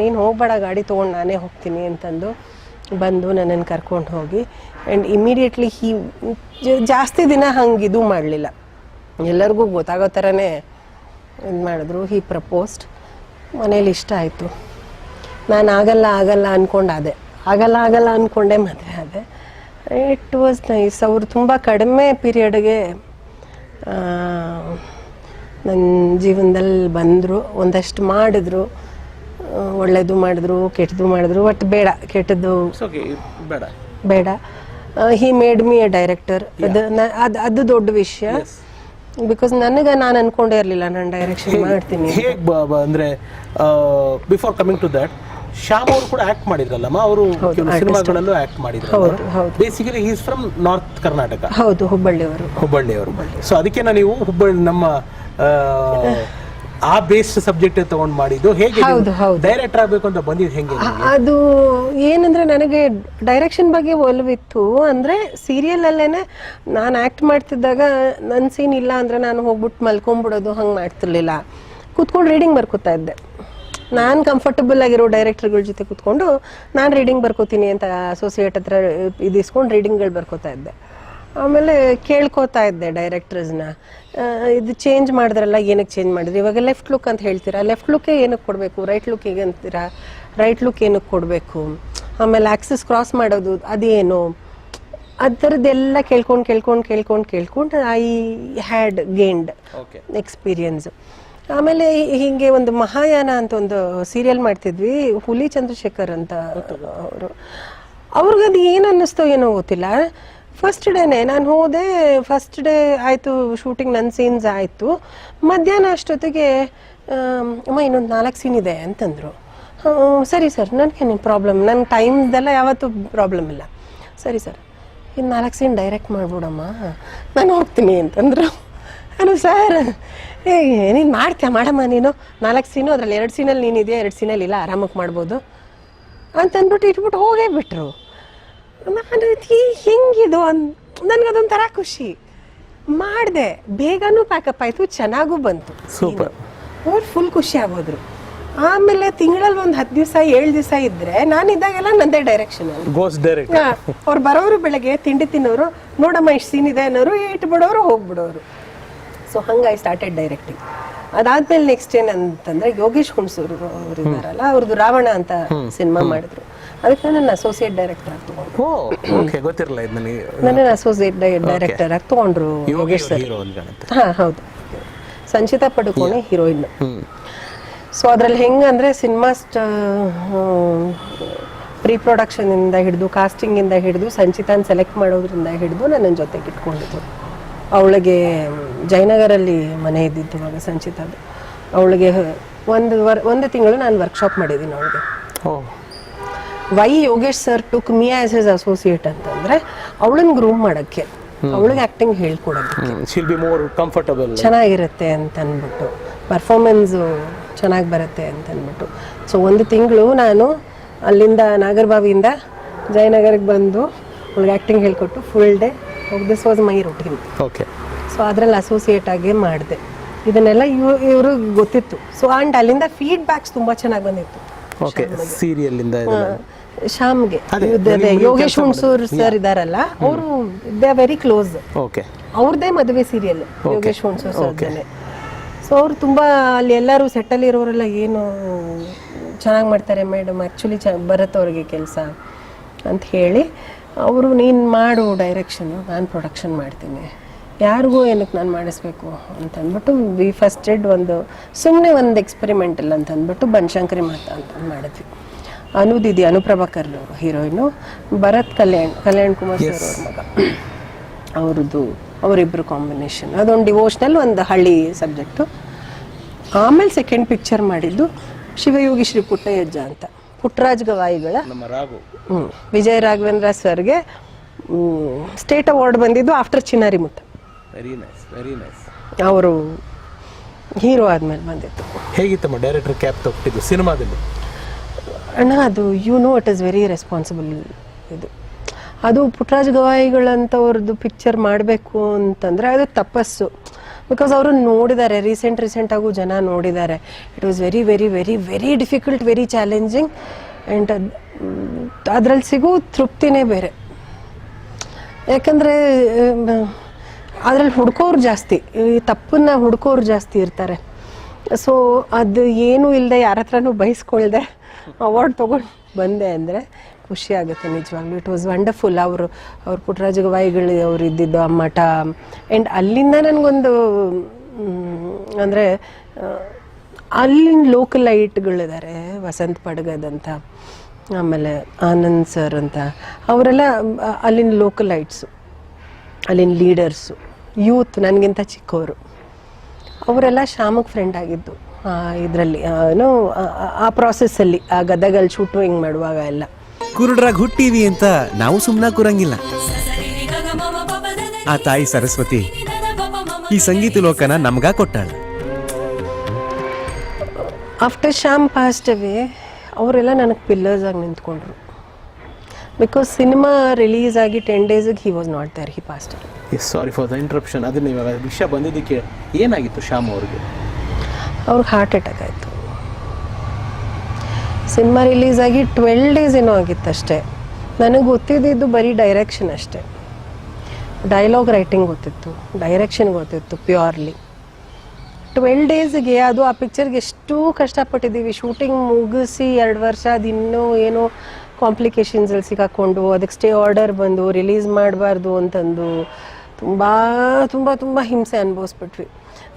Speaker 3: ನೀನು ಹೋಗ್ಬೇಡ, ಗಾಡಿ ತೊಗೊಂಡು ನಾನೇ ಹೋಗ್ತೀನಿ ಅಂತಂದು ಬಂದು ನನ್ನನ್ನು ಕರ್ಕೊಂಡು ಹೋಗಿ. ಆ್ಯಂಡ್ ಇಮಿಡಿಯೇಟ್ಲಿ ಜಾಸ್ತಿ ದಿನ ಹಂಗೆ ಇದು ಮಾಡಲಿಲ್ಲ, ಎಲ್ಲರಿಗೂ ಗೊತ್ತಾಗೋ ಥರನೇ ಇದು ಮಾಡಿದ್ರು. ಪ್ರಪೋಸ್ಡ್. ಮನೇಲಿ ಇಷ್ಟ ಆಯಿತು. ನಾನು ಆಗಲ್ಲ ಅಂದ್ಕೊಂಡೆ ಮದುವೆ ಆದೆ. It was nice. ಅವರು ತುಂಬ ಕಡಿಮೆ ಪೀರಿಯಡ್ಗೆ ನನ್ನ ಜೀವನದಲ್ಲಿ ಬಂದರು. ಒಂದಷ್ಟು ಮಾಡಿದ್ರು, ಒಳ್ಳೆಯದು ಮಾಡಿದ್ರು, ಕೆಟ್ಟದ್ದು ಮಾಡಿದ್ರು. ಬಟ್ ಬೇಡ, ಕೆಟ್ಟದ್ದು ಬೇಡ. ಹಿ ಮೇಡ್ ಮಿ ಎ ಡೈರೆಕ್ಟರ್. ಅದು ದೊಡ್ಡ ವಿಷಯ. ಬಿಕಾಸ್ ನಾನು ಅನ್ಕೊಂಡೇ ಇರಲಿಲ್ಲ ನಾನು ಡೈರೆಕ್ಷನ್ ಮಾಡ್ತೀನಿ.
Speaker 1: ಅಂದರೆ before coming to that, Shyam ಅವರು ಕೂಡ ಆಕ್ಟ್ ಮಾಡಿದ್ರಲ್ಲಮ್ಮ, ಅವರು ಸಿನಿಮಾಗಳಲ್ಲೂ ಆಕ್ಟ್ ಮಾಡಿದ್ರು. Basically he is from north Karnataka.
Speaker 3: ಹೌದು, ಹುಬ್ಬಳ್ಳಿಯವರು.
Speaker 1: ಸೊ ಅದಕ್ಕೆ ನೀವು ಹುಬ್ಬಳ್ಳಿ ನಮ್ಮ ಆ ಬೇಸ್ಡ್ ಸಬ್ಜೆಕ್ಟ್ ತಗೊಂಡು ಮಾಡಿದ್ದು. ಹೇಗೆ ಡೈರೆಕ್ಟರ್ ಆಗಬೇಕು ಅಂತ ಬಂದಿದ್ದು ಹೆಂಗೆ?
Speaker 3: ಅದು ಏನಂದ್ರೆ ನನಗೆ ಡೈರೆಕ್ಷನ್ ಬಗ್ಗೆ ಒಲವಿತ್ತು. ಅಂದ್ರೆ ಸೀರಿಯಲ್ ಅಲ್ಲೇನೆ ನಾನು ಆಕ್ಟ್ ಮಾಡ್ತಿದ್ದಾಗ ನನ್ನ ಸೀನ್ ಇಲ್ಲ ಅಂದ್ರೆ ನಾನು ಹೋಗ್ಬಿಟ್ಟು ಮಲ್ಕೊಂಡ್ಬಿಡೋದು, ಹಂಗೆ ಮಾಡ್ತಿರ್ಲಿಲ್ಲ. ಕೂತ್ಕೊಂಡು ರೀಡಿಂಗ್ ಬರ್ಕೋತಾ ಇದ್ದೆ. ನಾನು ಕಂಫರ್ಟಬಲ್ ಆಗಿರೋ ಡೈರೆಕ್ಟರ್ಗಳ ಜೊತೆ ಕೂತ್ಕೊಂಡು ನಾನು ರೀಡಿಂಗ್ ಬರ್ಕೋತೀನಿ ಅಂತ ಅಸೋಸಿಯೇಟ್ ಹತ್ರ ಇದಿಸ್ಕೊಂಡು ರೀಡಿಂಗ್ಗಳು ಬರ್ಕೋತಾ ಇದ್ದೆ. ಆಮೇಲೆ ಕೇಳ್ಕೋತಾ ಇದ್ದೆ ಡೈರೆಕ್ಟರ್ಸ್ನ, ಇದು ಚೇಂಜ್ ಮಾಡಿದ್ರಲ್ಲ, ಏನಕ್ಕೆ ಚೇಂಜ್ ಮಾಡಿದ್ರಿ? ಇವಾಗ ಲೆಫ್ಟ್ ಲುಕ್ ಅಂತ ಹೇಳ್ತೀರಾ, ಲೆಫ್ಟ್ ಲುಕ್ಕೇ ಏನಕ್ಕೆ ಕೊಡಬೇಕು? ರೈಟ್ ಲುಕ್ ಹೇಗೆ ಅಂತೀರಾ, ರೈಟ್ ಲುಕ್ ಏನಕ್ಕೆ ಕೊಡಬೇಕು? ಆಮೇಲೆ ಆಕ್ಸಿಸ್ ಕ್ರಾಸ್ ಮಾಡೋದು ಅದೇನು? ಆ ಥರದ್ದೆಲ್ಲ ಕೇಳ್ಕೊಂಡು ಐ ಹ್ಯಾಡ್ ಗೇನ್ಡ್ ಎಕ್ಸ್ಪೀರಿಯನ್ಸ್. ಆಮೇಲೆ ಹೀಗೆ ಒಂದು ಮಹಾಯಾನ ಅಂತ ಒಂದು ಸೀರಿಯಲ್ ಮಾಡ್ತಿದ್ವಿ, ಹುಲಿ ಚಂದ್ರಶೇಖರ್ ಅಂತ ಅವ್ರಿಗದು ಏನು ಅನ್ನಿಸ್ತೋ ಏನೋ ಗೊತ್ತಿಲ್ಲ. ಫಸ್ಟ್ ಡೇನೆ ನಾನು ಹೋದೆ. ಫಸ್ಟ್ ಡೇ ಆಯಿತು ಶೂಟಿಂಗ್, ನನ್ನ ಸೀನ್ಸ್ ಆಯಿತು. ಮಧ್ಯಾಹ್ನ ಅಷ್ಟೊತ್ತಿಗೆ ಅಮ್ಮ ಇನ್ನೊಂದು 4 ಸೀನ್ ಇದೆ ಅಂತಂದರು. ಸರಿ ಸರ್, ನನಗೇನು ಪ್ರಾಬ್ಲಮ್, ನನ್ನ ಟೈಮ್ದೆಲ್ಲ ಯಾವತ್ತೂ ಪ್ರಾಬ್ಲಮ್ ಇಲ್ಲ. ಸರಿ ಸರ್, ಇನ್ನು 4 ಸೀನ್ ಡೈರೆಕ್ಟ್ ಮಾಡ್ಬಿಡಮ್ಮ, ನಾನು ಹೋಗ್ತೀನಿ ಅಂತಂದರು. ನಾನು ಸರ್ ನೀನು ಮಾಡಮ್ಮ, ನೀನು 4 ಸೀನು, ಅದರಲ್ಲಿ 2 ಸೀನಲ್ಲಿ ನೀನಿದೆಯಾ, 2 ಸೀನಲ್ಲಿ ಇಲ್ಲ, ಆರಾಮಾಗಿ ಮಾಡ್ಬೋದು ಅಂತಂದ್ಬಿಟ್ಟು ಇಟ್ಬಿಟ್ಟು ಹೋಗೇ ಬಿಟ್ರು. ನಾನು ಹೆಂಗಿದು ನನಗದೊಂಥರ ಖುಷಿ. ಮಾಡಿದೆ, ಬೇಗನೂ ಪ್ಯಾಕಪ್ ಆಯಿತು, ಚೆನ್ನಾಗೂ ಬಂತು.
Speaker 1: ಸೂಪರ್.
Speaker 3: ಅವ್ರು ಫುಲ್ ಖುಷಿ ಆಗೋದ್ರು. ಆಮೇಲೆ ತಿಂಗಳಲ್ಲಿ ಒಂದು 10 ದಿವಸ 7 ದಿವಸ ಇದ್ರೆ ನಾನಿದ್ದಾಗೆಲ್ಲ ನಂದೇ ಡೈರೆಕ್ಷನ್. ಅವ್ರು ಬರೋರು ಬೆಳಗ್ಗೆ ತಿಂಡಿ ತಿನ್ನೋರು, ನೋಡಮ್ಮ ಇಷ್ಟು ಸೀನ್ ಇದೆ ಅನ್ನೋರು, ಇಟ್ಬಿಡೋರು, ಹೋಗ್ಬಿಡೋರು. ಸೊ ಹಂಗೆ ಐ ಸ್ಟಾರ್ಟೆಡ್ ಡೈರೆಕ್ಟಿಂಗ್. ಅದಾದ್ಮೇಲೆ ನೆಕ್ಸ್ಟ್ ಏನಂತಂದ್ರೆ ಯೋಗೇಶ್ ಹುಣಸೂರು ಅವ್ರು ಇದ್ದಾರಲ್ಲ, ಅವ್ರದ್ದು ರಾವಣ ಅಂತ ಸಿನಿಮಾ ಮಾಡಿದ್ರು. ಅದಕ್ಕೆ ನನ್ನ ಅಸೋಸಿಯೇಟ್ ಡೈರೆಕ್ಟರ್ ಆಗಿ ತಗೊಂಡ್ರು. ನನ್ನ ಅಸೋಸಿಯೇಟ್ ಡೈರೆಕ್ಟರ್ ಆಗಿ ತಗೊಂಡ್ರು ಯೋಗೇಶ್ ಸರ್. ಹೌದು, ಸಂಚಿತಾ ಪಡುಕೋಣೆ ಹೀರೋಯಿನ್. ಸೊ ಅದ್ರಲ್ಲಿ ಹೆಂಗಂದ್ರೆ ಸಿನಿಮಾ ಪ್ರೀ ಪ್ರೊಡಕ್ಷನ್ ಇಂದ ಹಿಡಿದು, ಕಾಸ್ಟಿಂಗ್ ಇಂದ ಹಿಡಿದು, ಸಂಚಿತಾನ್ ಸೆಲೆಕ್ಟ್ ಮಾಡೋದ್ರಿಂದ ಹಿಡಿದು ನನ್ನ ಜೊತೆಗೆ ಇಟ್ಕೊಂಡಿದ್ದು. ಅವಳಿಗೆ ಜಯನಗರಲ್ಲಿ ಮನೆ ಇದ್ದಿದ್ದು ಅವಾಗ ಸಂಚಿತಾದು. ಅವಳಿಗೆ ಒಂದು ತಿಂಗಳು ನಾನು ವರ್ಕ್ಶಾಪ್ ಮಾಡಿದ್ದೀನಿ ಅವಳಿಗೆ. Why Yogesh sir took me as as associate ಅಂತಂದ್ರೆ ಅವಳನ್ನ ಗ್ರೂಮ್ ಮಾಡೋಕ್ಕೆ, ಅವಳಿಗೆ ಆಕ್ಟಿಂಗ್ ಹೇಳ್ಕೊಡೋದಕ್ಕೆ, ಚೆನ್ನಾಗಿರುತ್ತೆ ಅಂತ ಅಂದ್ಬಿಟ್ಟು, ಪರ್ಫಾರ್ಮೆನ್ಸು ಚೆನ್ನಾಗಿ ಬರುತ್ತೆ ಅಂತ ಅಂದ್ಬಿಟ್ಟು. ಸೊ 1 ತಿಂಗಳು ನಾನು ಅಲ್ಲಿಂದ ನಾಗರಬಾವಿಯಿಂದ ಜಯನಗರಕ್ಕೆ ಬಂದು ಅವಳಿಗೆ ಆ್ಯಕ್ಟಿಂಗ್ ಹೇಳ್ಕೊಟ್ಟು full day this was my routine.
Speaker 1: Okay.
Speaker 3: So ಅದರಲ್ಲಿ ಅಸೋಸಿಯೇಟ್ ಆಗಿ ಮಾಡಿದೆ. ಇದನ್ನೆಲ್ಲ ಇವರು ಗೊತ್ತಿತ್ತು. ಸೊ ಆ್ಯಂಡ್ ಅಲ್ಲಿಂದ ಫೀಡ್ಬ್ಯಾಕ್ಸ್ ತುಂಬ ಚೆನ್ನಾಗಿ ಬಂದಿತ್ತು
Speaker 1: ಓಕೆ ಸೀರಿಯಲ್ಲಿಂದ
Speaker 3: ಶ್ಯಾಮ್ಗೆ. ಯೋಗೇಶ್ ಹುಣಸೂರ್ ಸರ್ ಇದಾರಲ್ಲ, ಅವರು they are very close.
Speaker 1: Okay,
Speaker 3: ಅವ್ರದ್ದೇ ಮದುವೆ ಸೀರಿಯಲ್ ಯೋಗೇಶ್ ಹುಣಸೂರ್ ಸರ್ದೇನೆ. ಸೊ ಅವ್ರು ತುಂಬ ಅಲ್ಲಿ ಎಲ್ಲರೂ ಸೆಟ್ಟಲ್ಲಿ ಇರೋರೆಲ್ಲ ಏನು ಚೆನ್ನಾಗಿ ಮಾಡ್ತಾರೆ ಮೇಡಮ್, ಆ್ಯಕ್ಚುಲಿ ಬರುತ್ತೆ ಅವ್ರಿಗೆ ಕೆಲಸ ಅಂತ ಹೇಳಿ ಅವರು ನೀನು ಮಾಡು ಡೈರೆಕ್ಷನು, ನಾನು ಪ್ರೊಡಕ್ಷನ್ ಮಾಡ್ತೀನಿ, ಯಾರಿಗೂ ಏನಕ್ಕೆ ನಾನು ಮಾಡಿಸ್ಬೇಕು ಅಂತಂದ್ಬಿಟ್ಟು ವಿ ಫಸ್ಟ್ ಡೆಡ್ ಸುಮ್ಮನೆ ಒಂದು ಎಕ್ಸ್ಪೆರಿಮೆಂಟಲ್ ಅಂತಂದ್ಬಿಟ್ಟು ಬನಶಂಕರಿ ಮಾತಾ ಅಂತ ಮಾಡಿದ್ವಿ. ಅನುದಿದಿ ಅನುಪ್ರಭಾಕರ್ ಹೀರೋಯಿನು, ಭರತ್ ಕಲ್ಯಾಣ್ ಕುಮಾರ್ ಸರ್ ಅವ್ರ ಮಗ, ಅವರಿಬ್ಬರು ಕಾಂಬಿನೇಷನ್. ಅದೊಂದು ಡಿವೋಷ್ನಲ್, ಒಂದು ಹಳ್ಳಿ ಸಬ್ಜೆಕ್ಟು. ಆಮೇಲೆ ಸೆಕೆಂಡ್ ಪಿಕ್ಚರ್ ಮಾಡಿದ್ದು ಶಿವಯೋಗಿ ಶ್ರೀ ಪುಟ್ಟಯ್ಯಜ್ಜ ಅಂತ, ಪುಟ್ಟರಾಜ್ ಗವಾಯಿಗಳ ವಿಜಯ ರಾಘವೇಂದ್ರ ಸರ್ಗೆ ಸ್ಟೇಟ್ ಅವಾರ್ಡ್ ಬಂದಿದ್ದು ಆಫ್ಟರ್ ಚಿನ್ನಾರಿ ಮುತ್ತ.
Speaker 1: Very nice, very nice.
Speaker 3: ಅವರು ಹೀರೋ ಆದ್ಮೇಲೆ ಬಂದಿತ್ತು.
Speaker 1: ಹೇಗಿತ್ತಮ್ಮ ಡೈರೆಕ್ಟರ್ ಕ್ಯಾಪ್ ತಗೊಟ್ಟಿದ್ದು ಸಿನಿಮಾದಲ್ಲಿ?
Speaker 3: ಅಣ್ಣ ಅದು ಇಟ್ ಇಸ್ ವೆರಿ ರೆಸ್ಪಾನ್ಸಿಬಲ್. ಇದು ಅದು ಪುಟ್ಟರಾಜ್ ಗವಾಯಿಗಳಂಥವ್ರದ್ದು ಪಿಕ್ಚರ್ ಮಾಡಬೇಕು ಅಂತಂದರೆ ಅದು ತಪಸ್ಸು. ಬಿಕಾಸ್ ಅವರು ನೋಡಿದ್ದಾರೆ, ರೀಸೆಂಟಾಗೂ ಜನ ನೋಡಿದ್ದಾರೆ. It was very very very very difficult, very challenging. And ಅದರಲ್ಲಿ ಸಿಗೋ ತೃಪ್ತಿನೇ ಬೇರೆ. ಯಾಕಂದರೆ ಅದರಲ್ಲಿ ಹುಡ್ಕೋರು ಜಾಸ್ತಿ, ಈ ತಪ್ಪನ್ನ ಹುಡ್ಕೋರು ಜಾಸ್ತಿ ಇರ್ತಾರೆ. ಸೊ ಅದು ಏನೂ ಇಲ್ಲದೆ ಯಾರ ಹತ್ರನೂ ಬಯಸ್ಕೊಳ್ದೆ ಅವಾರ್ಡ್ ತೊಗೊಂಡು ಬಂದೆ ಅಂದರೆ ಖುಷಿ ಆಗುತ್ತೆ ನಿಜವಾಗ್ಲೂ. It was wonderful. ಅವ್ರ ಪುಟ್ಟರಾಜ ಗವಾಯಿಗಳು ಅವ್ರು ಇದ್ದಿದ್ದು ಆ ಮಠ. ಆ್ಯಂಡ್ ಅಲ್ಲಿಂದ ನನಗೊಂದು ಅಂದರೆ ಅಲ್ಲಿನ ಲೋಕಲ್ ಲೈಟ್ಗಳಿದ್ದಾರೆ, ವಸಂತ್ ಪಡ್ಗದಂತ, ಆಮೇಲೆ ಆನಂದ್ ಸರ್ ಅಂತ, ಅವರೆಲ್ಲ ಅಲ್ಲಿನ ಲೋಕಲ್ ಲೈಟ್ಸು, ಅಲ್ಲಿನ ಲೀಡರ್ಸು, ಯೂತ್ ನನಗಿಂತ ಚಿಕ್ಕವರು. ಅವರೆಲ್ಲ ಶ್ಯಾಮಕ್ಕೆ ಫ್ರೆಂಡ್ ಆಗಿದ್ದು ಇದರಲ್ಲಿ ಏನೋ ಆ ಪ್ರಾಸೆಸ್ಸಲ್ಲಿ, ಆ ಗದಗಲ್ಲಿ ಶೂಟಿಂಗ್ ಮಾಡುವಾಗ ಎಲ್ಲ.
Speaker 4: ಕುರುಡ್ರಾಗ್ ಹುಟ್ಟೀವಿ ಅಂತ ನಾವು ಸುಮ್ಮನೆ ಕೂರಂಗಿಲ್ಲ. ಆ ತಾಯಿ ಸರಸ್ವತಿ ಈ ಸಂಗೀತ ಲೋಕನ ನಮ್ಗ ಕೊಟ್ಟಾಳ.
Speaker 3: ಆಫ್ಟರ್ ಶ್ಯಾಮ್ ಪಾಸ್ಟ್ ಅವೇ ಅವರೆಲ್ಲ ನನಗೆ ಪಿಲ್ಲರ್ಸ್ ಆಗಿ ನಿಂತ್ಕೊಂಡ್ರು. ಬಿಕಾಸ್ ಸಿನಿಮಾ ರಿಲೀಸ್ ಆಗಿ 10 ಡೇಸಿಗೆ he was not there, he passed.
Speaker 1: Sorry for the interruption. ಅದನ್ನ ಇವಾಗ ವಿಷಯ ಬಂದಿದ್ದಕ್ಕೆ ಏನಾಗಿತ್ತು ಶ್ಯಾಮ್ ಅವ್ರಿಗೆ?
Speaker 3: ಅವ್ರಿಗೆ ಹಾರ್ಟ್ ಅಟ್ಯಾಕ್ ಆಯಿತು. ಸಿನಿಮಾ ರಿಲೀಸ್ ಆಗಿ 12 ಡೇಸ್ ಏನೋ ಆಗಿತ್ತು ಅಷ್ಟೇ. ನನಗೆ ಗೊತ್ತಿದ್ದು ಬರೀ ಡೈರೆಕ್ಷನ್ ಅಷ್ಟೇ. ಡೈಲಾಗ್ ರೈಟಿಂಗ್ ಗೊತ್ತಿತ್ತು, ಡೈರೆಕ್ಷನ್ ಗೊತ್ತಿತ್ತು ಪ್ಯೂರ್ಲಿ. 12 ಡೇಸ್ಗೆ ಅದು ಆ ಪಿಕ್ಚರ್ಗೆ ಎಷ್ಟು ಕಷ್ಟಪಟ್ಟಿದ್ದೀವಿ. ಶೂಟಿಂಗ್ ಮುಗಿಸಿ 2 ವರ್ಷ, ಅದು ಇನ್ನೂ ಏನೋ ಕಾಂಪ್ಲಿಕೇಶನ್ಸಲ್ಲಿ ಸಿಕ್ಕಾಕೊಂಡು ಅದಕ್ಕೆ ಸ್ಟೇ ಆರ್ಡರ್ ಬಂದು ರಿಲೀಸ್ ಮಾಡಬಾರ್ದು ಅಂತಂದು ತುಂಬ ತುಂಬ ತುಂಬ ಹಿಂಸೆ ಅನುಭವಿಸ್ಬಿಟ್ವಿ.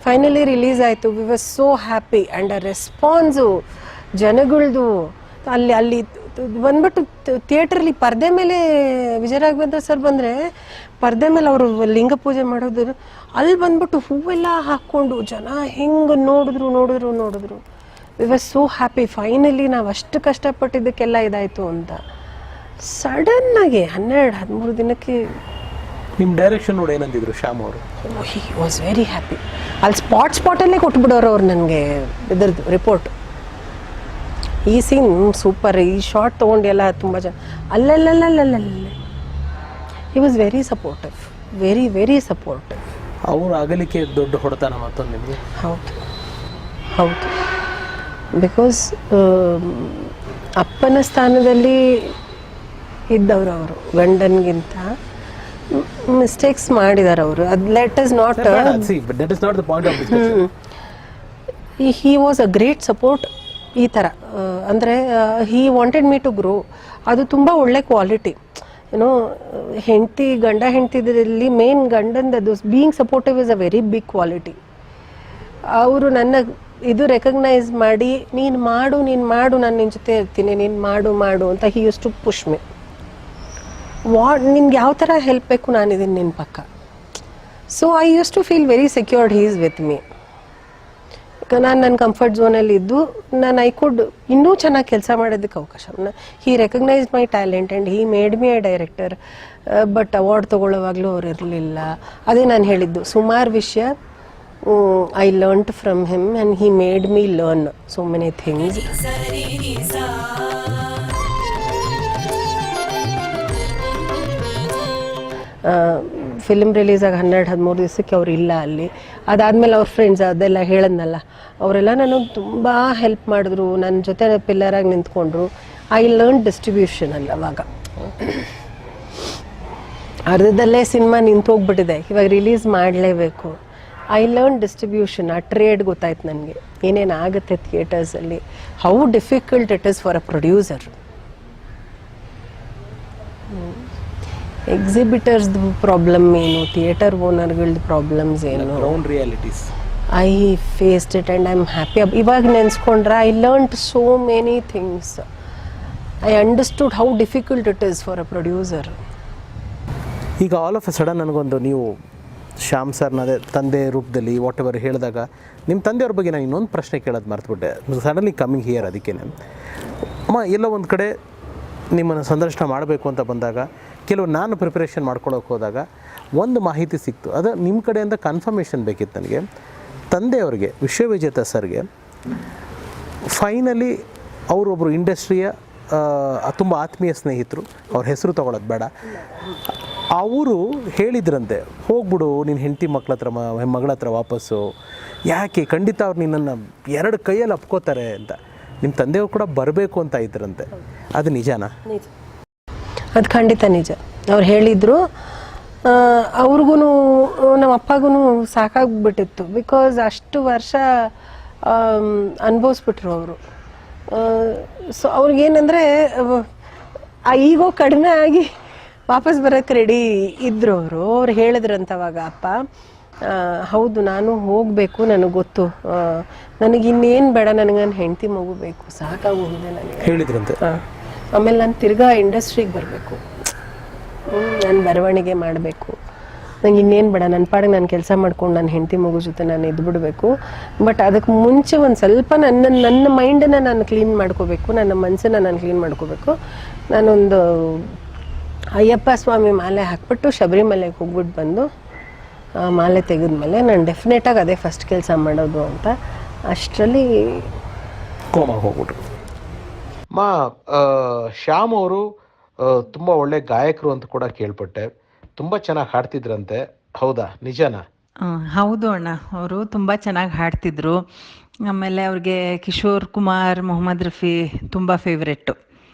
Speaker 3: ಫೈನಲಿ ರಿಲೀಸ್ ಆಯಿತು. We was so happy. And ಆ ರೆಸ್ಪಾನ್ಸು ಜನಗಳದು ಅಲ್ಲಿ ಬಂದ್ಬಿಟ್ಟು ಥಿಯೇಟ್ರಲ್ಲಿ ಪರ್ದೆ ಮೇಲೆ ವಿಜಯ ರಾಘವೇಂದ್ರ ಸರ್ ಬಂದರೆ ಪರ್ದೆ ಮೇಲೆ ಅವರು ಲಿಂಗ ಪೂಜೆ ಮಾಡೋದು, ಅಲ್ಲಿ ಬಂದ್ಬಿಟ್ಟು ಹೂವೆಲ್ಲ ಹಾಕ್ಕೊಂಡು ಜನ ಹೆಂಗೆ ನೋಡಿದ್ರು. We was so happy. Finally ನಾವು ಅಷ್ಟು ಕಷ್ಟಪಟ್ಟಿದ್ದಕ್ಕೆಲ್ಲ ಇದಾಯಿತು ಅಂತ. ಸಡನ್ನಾಗಿ 12-13 ದಿನಕ್ಕೆ
Speaker 1: ನಿಮ್ಮ ಡೈರೆಕ್ಷನ್ ನೋಡಿ ಏನಂತಿದ್ರು ಶ್ಯಾಮ್ ಅವರು?
Speaker 3: ಹಿ ವಾಸ್ ವೆರಿ ಹ್ಯಾಪಿ. ಅಲ್ಲಿ ಸ್ಪಾಟಲ್ಲೇ ಕೊಟ್ಬಿಡೋರು ಅವ್ರು ನನಗೆ ಇದ್ರದ್ದು ರಿಪೋರ್ಟ್. ಈ ಸೀನ್ ಸೂಪರ್, ಈ ಶಾರ್ಟ್ ತೊಗೊಂಡು ಎಲ್ಲ ತುಂಬ ಅಲ್ಲಲ್ಲಲ್ಲಲ್ಲಲ್ಲೇ he was very supportive, very very supportive.
Speaker 1: ಅವರು ಅಗಲಿಕೆ ದೊಡ್ಡ ಹೊಡೆತನ ಮತ್ತೊಂದು ನಿಮಗೆ?
Speaker 3: ಹೌದು. ಬಿಕಾಸ್ ಅಪ್ಪನ ಸ್ಥಾನದಲ್ಲಿ ಇದ್ದವರು, ಅವರು ಗಂಡನಿಗಿಂತ ಮಿಸ್ಟೇಕ್ಸ್ ಮಾಡಿದ್ದಾರೆ ಅವರು. ಅದು let is not,
Speaker 1: that is not the point of discussion.
Speaker 3: He was a great support. ಈ ಥರ ಅಂದರೆ he wanted me to grow. ಅದು ತುಂಬ ಒಳ್ಳೆ ಕ್ವಾಲಿಟಿ. ಏನೋ ಗಂಡ ಹೆಂಡತಿದ್ರಲ್ಲಿ ಮೇನ್ ಗಂಡಂದದು being supportive is a very big quality. ಅವರು ನನ್ನ ಇದು ರೆಕಗ್ನೈಸ್ ಮಾಡಿ, ನೀನು ಮಾಡು ನಾನು ನಿನ್ನ ಜೊತೆ ಇರ್ತೀನಿ, ನೀನು ಮಾಡು ಅಂತ he use to push me. ನಿನ್ಗೆ ಯಾವ ಥರ ಹೆಲ್ಪ್ ಬೇಕು, ನಾನಿದ್ದೀನಿ ನಿನ್ನ ಪಕ್ಕ. So I use to feel very secured he is with me. ನಾನು ನನ್ನ ಕಂಫರ್ಟ್ ಝೋನಲ್ಲಿ ಇದ್ದು ಐ ಕುಡ್ ಇನ್ನೂ ಚೆನ್ನಾಗಿ ಕೆಲಸ ಮಾಡೋದಕ್ಕೆ ಅವಕಾಶ. He recognise my talent and he made me a director. But award ತೊಗೊಳ್ಳೋವಾಗಲೂ ಅವ್ರು ಇರಲಿಲ್ಲ. ಅದೇ ನಾನು ಹೇಳಿದ್ದು, ಸುಮಾರು ವಿಷಯ I learned from him and he made me learn so many things. Film release ಆಗಿ 12-13 ದಿವಸಕ್ಕೆ ಅವ್ರು ಇಲ್ಲ ಅಲ್ಲಿ. ಅದಾದಮೇಲೆ ಅವ್ರ ಫ್ರೆಂಡ್ಸ್ ಅದೆಲ್ಲ ಹೇಳದ್ನಲ್ಲ, ಅವರೆಲ್ಲ ನನಗೆ ತುಂಬ ಹೆಲ್ಪ್ ಮಾಡಿದ್ರು, ನನ್ನ ಜೊತೆ ಪಿಲ್ಲರಾಗಿ ನಿಂತ್ಕೊಂಡ್ರು. ಐ ಲರ್ನ್ ಡಿಸ್ಟ್ರಿಬ್ಯೂಷನ್ ಅಲ್ಲ ಅವಾಗ. ಅರ್ಧದಲ್ಲೇ ಸಿನಿಮಾ ನಿಂತೋಗ್ಬಿಟ್ಟಿದೆ, ಇವಾಗ ರಿಲೀಸ್ ಮಾಡಲೇಬೇಕು. ಐ ಲರ್ನ್ ಡಿಸ್ಟ್ರಿಬ್ಯೂಷನ್, ಆ ಟ್ರೇಡ್ ಗೊತ್ತಾಯ್ತು ನನಗೆ, ಏನೇನು ಆಗುತ್ತೆ ಥಿಯೇಟರ್ಸಲ್ಲಿ, how difficult it is for a producer. ಎಕ್ಸಿಬಿಟರ್ಸ್ದು ಪ್ರಾಬ್ಲಮ್ ಏನು, ಥಿಯೇಟರ್ ಓನರ್ಗಳದ್ದು ಪ್ರಾಬ್ಲಮ್ಸ್ ಏನು,
Speaker 1: ground realities
Speaker 3: I faced it and I am happy. ಇವಾಗ ನೆನೆಸ್ಕೊಂಡ್ರೆ I learned so many things. I understood how difficult it is for a producer.
Speaker 1: ಈಗ all of A sudden ನನಗೊಂದು, ನೀವು ಶ್ಯಾಮ್ ಸರ್ನ ಅದೇ ತಂದೆ ರೂಪದಲ್ಲಿ ವಾಟ್ ಎವರ್ ಹೇಳಿದಾಗ, ನಿಮ್ಮ ತಂದೆಯವ್ರ ಬಗ್ಗೆ ನಾನು ಇನ್ನೊಂದು ಪ್ರಶ್ನೆ ಕೇಳೋದು ಮರ್ತುಬಿಟ್ಟೆ, ಸಡನ್ಲಿ ಕಮ್ಮಿಂಗ್ ಹಿಯರ್. ಅದಕ್ಕೇನೆ ಅಮ್ಮ ಎಲ್ಲೋ ಒಂದು ಕಡೆ ನಿಮ್ಮನ್ನು ಸಂದರ್ಶನ ಮಾಡಬೇಕು ಅಂತ ಬಂದಾಗ, ಕೆಲವು ನಾನು ಪ್ರಿಪ್ರೇಷನ್ ಮಾಡ್ಕೊಳ್ಳೋಕೆ ಹೋದಾಗ ಒಂದು ಮಾಹಿತಿ ಸಿಕ್ತು. ಅದು ನಿಮ್ಮ ಕಡೆಯಿಂದ ಕನ್ಫರ್ಮೇಷನ್ ಬೇಕಿತ್ತು ನನಗೆ. ತಂದೆಯವ್ರಿಗೆ, ವಿಶ್ವವಿಜೇತ ಸರ್ಗೆ ಫೈನಲಿ ಅವರೊಬ್ಬರು ಇಂಡಸ್ಟ್ರಿಯ ತುಂಬ ಆತ್ಮೀಯ ಸ್ನೇಹಿತರು, ಅವ್ರ ಹೆಸರು ತೊಗೊಳೋದು ಬೇಡ, ಅವರು ಹೇಳಿದ್ರಂತೆ, ಹೋಗ್ಬಿಡು ನಿನ್ನ ಹೆಂಡತಿ ಮಗಳ ಹತ್ರ ವಾಪಸ್ಸು, ಯಾಕೆ ಖಂಡಿತ ಅವ್ರು ನಿನ್ನನ್ನು 2 ಕೈಯಲ್ಲಿ ಅಪ್ಕೋತಾರೆ ಅಂತ. ನಿಮ್ಮ ತಂದೆಯವರು ಕೂಡ ಬರಬೇಕು ಅಂತ ಇದ್ರಂತೆ, ಅದು ನಿಜನಾ?
Speaker 3: ಅದು ಖಂಡಿತ ನಿಜ. ಅವ್ರು ಹೇಳಿದರು. ಅವ್ರಿಗೂ ನಮ್ಮ ಅಪ್ಪಗೂ ಸಾಕಾಗ್ಬಿಟ್ಟಿತ್ತು, ಬಿಕಾಸ್ ಅಷ್ಟು ವರ್ಷ ಅನುಭವಿಸ್ಬಿಟ್ರು ಅವರು. ಸೊ ಅವ್ರಿಗೇನಂದರೆ ಆ ಈಗೋ ಕಡಿಮೆ ಆಗಿ ವಾಪಸ್ ಬರೋಕ್ಕೆ ರೆಡಿ ಇದ್ದರು ಅವರು. ಅವ್ರು ಹೇಳಿದ್ರಂತವಾಗ ಅಪ್ಪ, ಹೌದು ನಾನು ಹೋಗಬೇಕು, ನನಗೆ ಗೊತ್ತು, ನನಗಿನ್ನೇನು ಬೇಡ, ನನಗೆ ನನ್ನ ಹೆಂಡತಿ ಮಗು ಬೇಕು, ಸಾಕಾಗೋಗಿದೆ ನನಗೆ
Speaker 1: ಹೇಳಿದ್ರಂತೆ.
Speaker 3: ಆಮೇಲೆ ನಾನು ತಿರ್ಗಾ ಇಂಡಸ್ಟ್ರಿಗೆ ಬರಬೇಕು, ನಾನು ಬರವಣಿಗೆ ಮಾಡಬೇಕು, ನಂಗೆ ಇನ್ನೇನು ಬೇಡ, ನನ್ನ ಪಾಡಿಗೆ ನಾನು ಕೆಲಸ ಮಾಡ್ಕೊಂಡು ನನ್ನ ಹೆಂಡತಿ ಮಗು ಜೊತೆ ನಾನು ಇದ್ಬಿಡ್ಬೇಕು. ಬಟ್ ಅದಕ್ಕೆ ಮುಂಚೆ ಒಂದು ಸ್ವಲ್ಪ ನನ್ನ ಮೈಂಡನ್ನು ನಾನು ಕ್ಲೀನ್ ಮಾಡ್ಕೋಬೇಕು, ನನ್ನ ಮನಸ್ಸನ್ನು ನಾನು ಕ್ಲೀನ್ ಮಾಡ್ಕೋಬೇಕು. ನಾನೊಂದು ಅಯ್ಯಪ್ಪ ಸ್ವಾಮಿ ಮಾಲೆ ಹಾಕ್ಬಿಟ್ಟು ಶಬರಿಮಲೆಗೆ ಹೋಗ್ಬಿಟ್ಟು ಬಂದು ಮಾಲೆ ತೆಗೆದ್ಮೇಲೆ ನಾನು ಡೆಫಿನೆಟಾಗಿ ಅದೇ ಫಸ್ಟ್ ಕೆಲಸ ಮಾಡೋದು ಅಂತ. ಅಷ್ಟರಲ್ಲಿ
Speaker 1: ಕೋಮಾಗೆ ಹೋಗ್ಬಿಟ್ರು. ಶ್ಯಾಮ್ ಅವರು ತುಂಬ ಒಳ್ಳೆ ಗಾಯಕರು ಅಂತ ಕೂಡ ಕೇಳ್ಪಟ್ಟೆ, ತುಂಬ ಚೆನ್ನಾಗಿ ಹಾಡ್ತಿದ್ರಂತೆ, ಹೌದಾ, ನಿಜನಾ?
Speaker 5: ಹೌದು ಅಣ್ಣ, ಅವರು ತುಂಬ ಚೆನ್ನಾಗಿ ಹಾಡ್ತಿದ್ರು. ಆಮೇಲೆ ಅವ್ರಿಗೆ ಕಿಶೋರ್ ಕುಮಾರ್, ಮೊಹಮ್ಮದ್ ರಫಿ ತುಂಬ ಫೇವ್ರೆಟ್ಟು.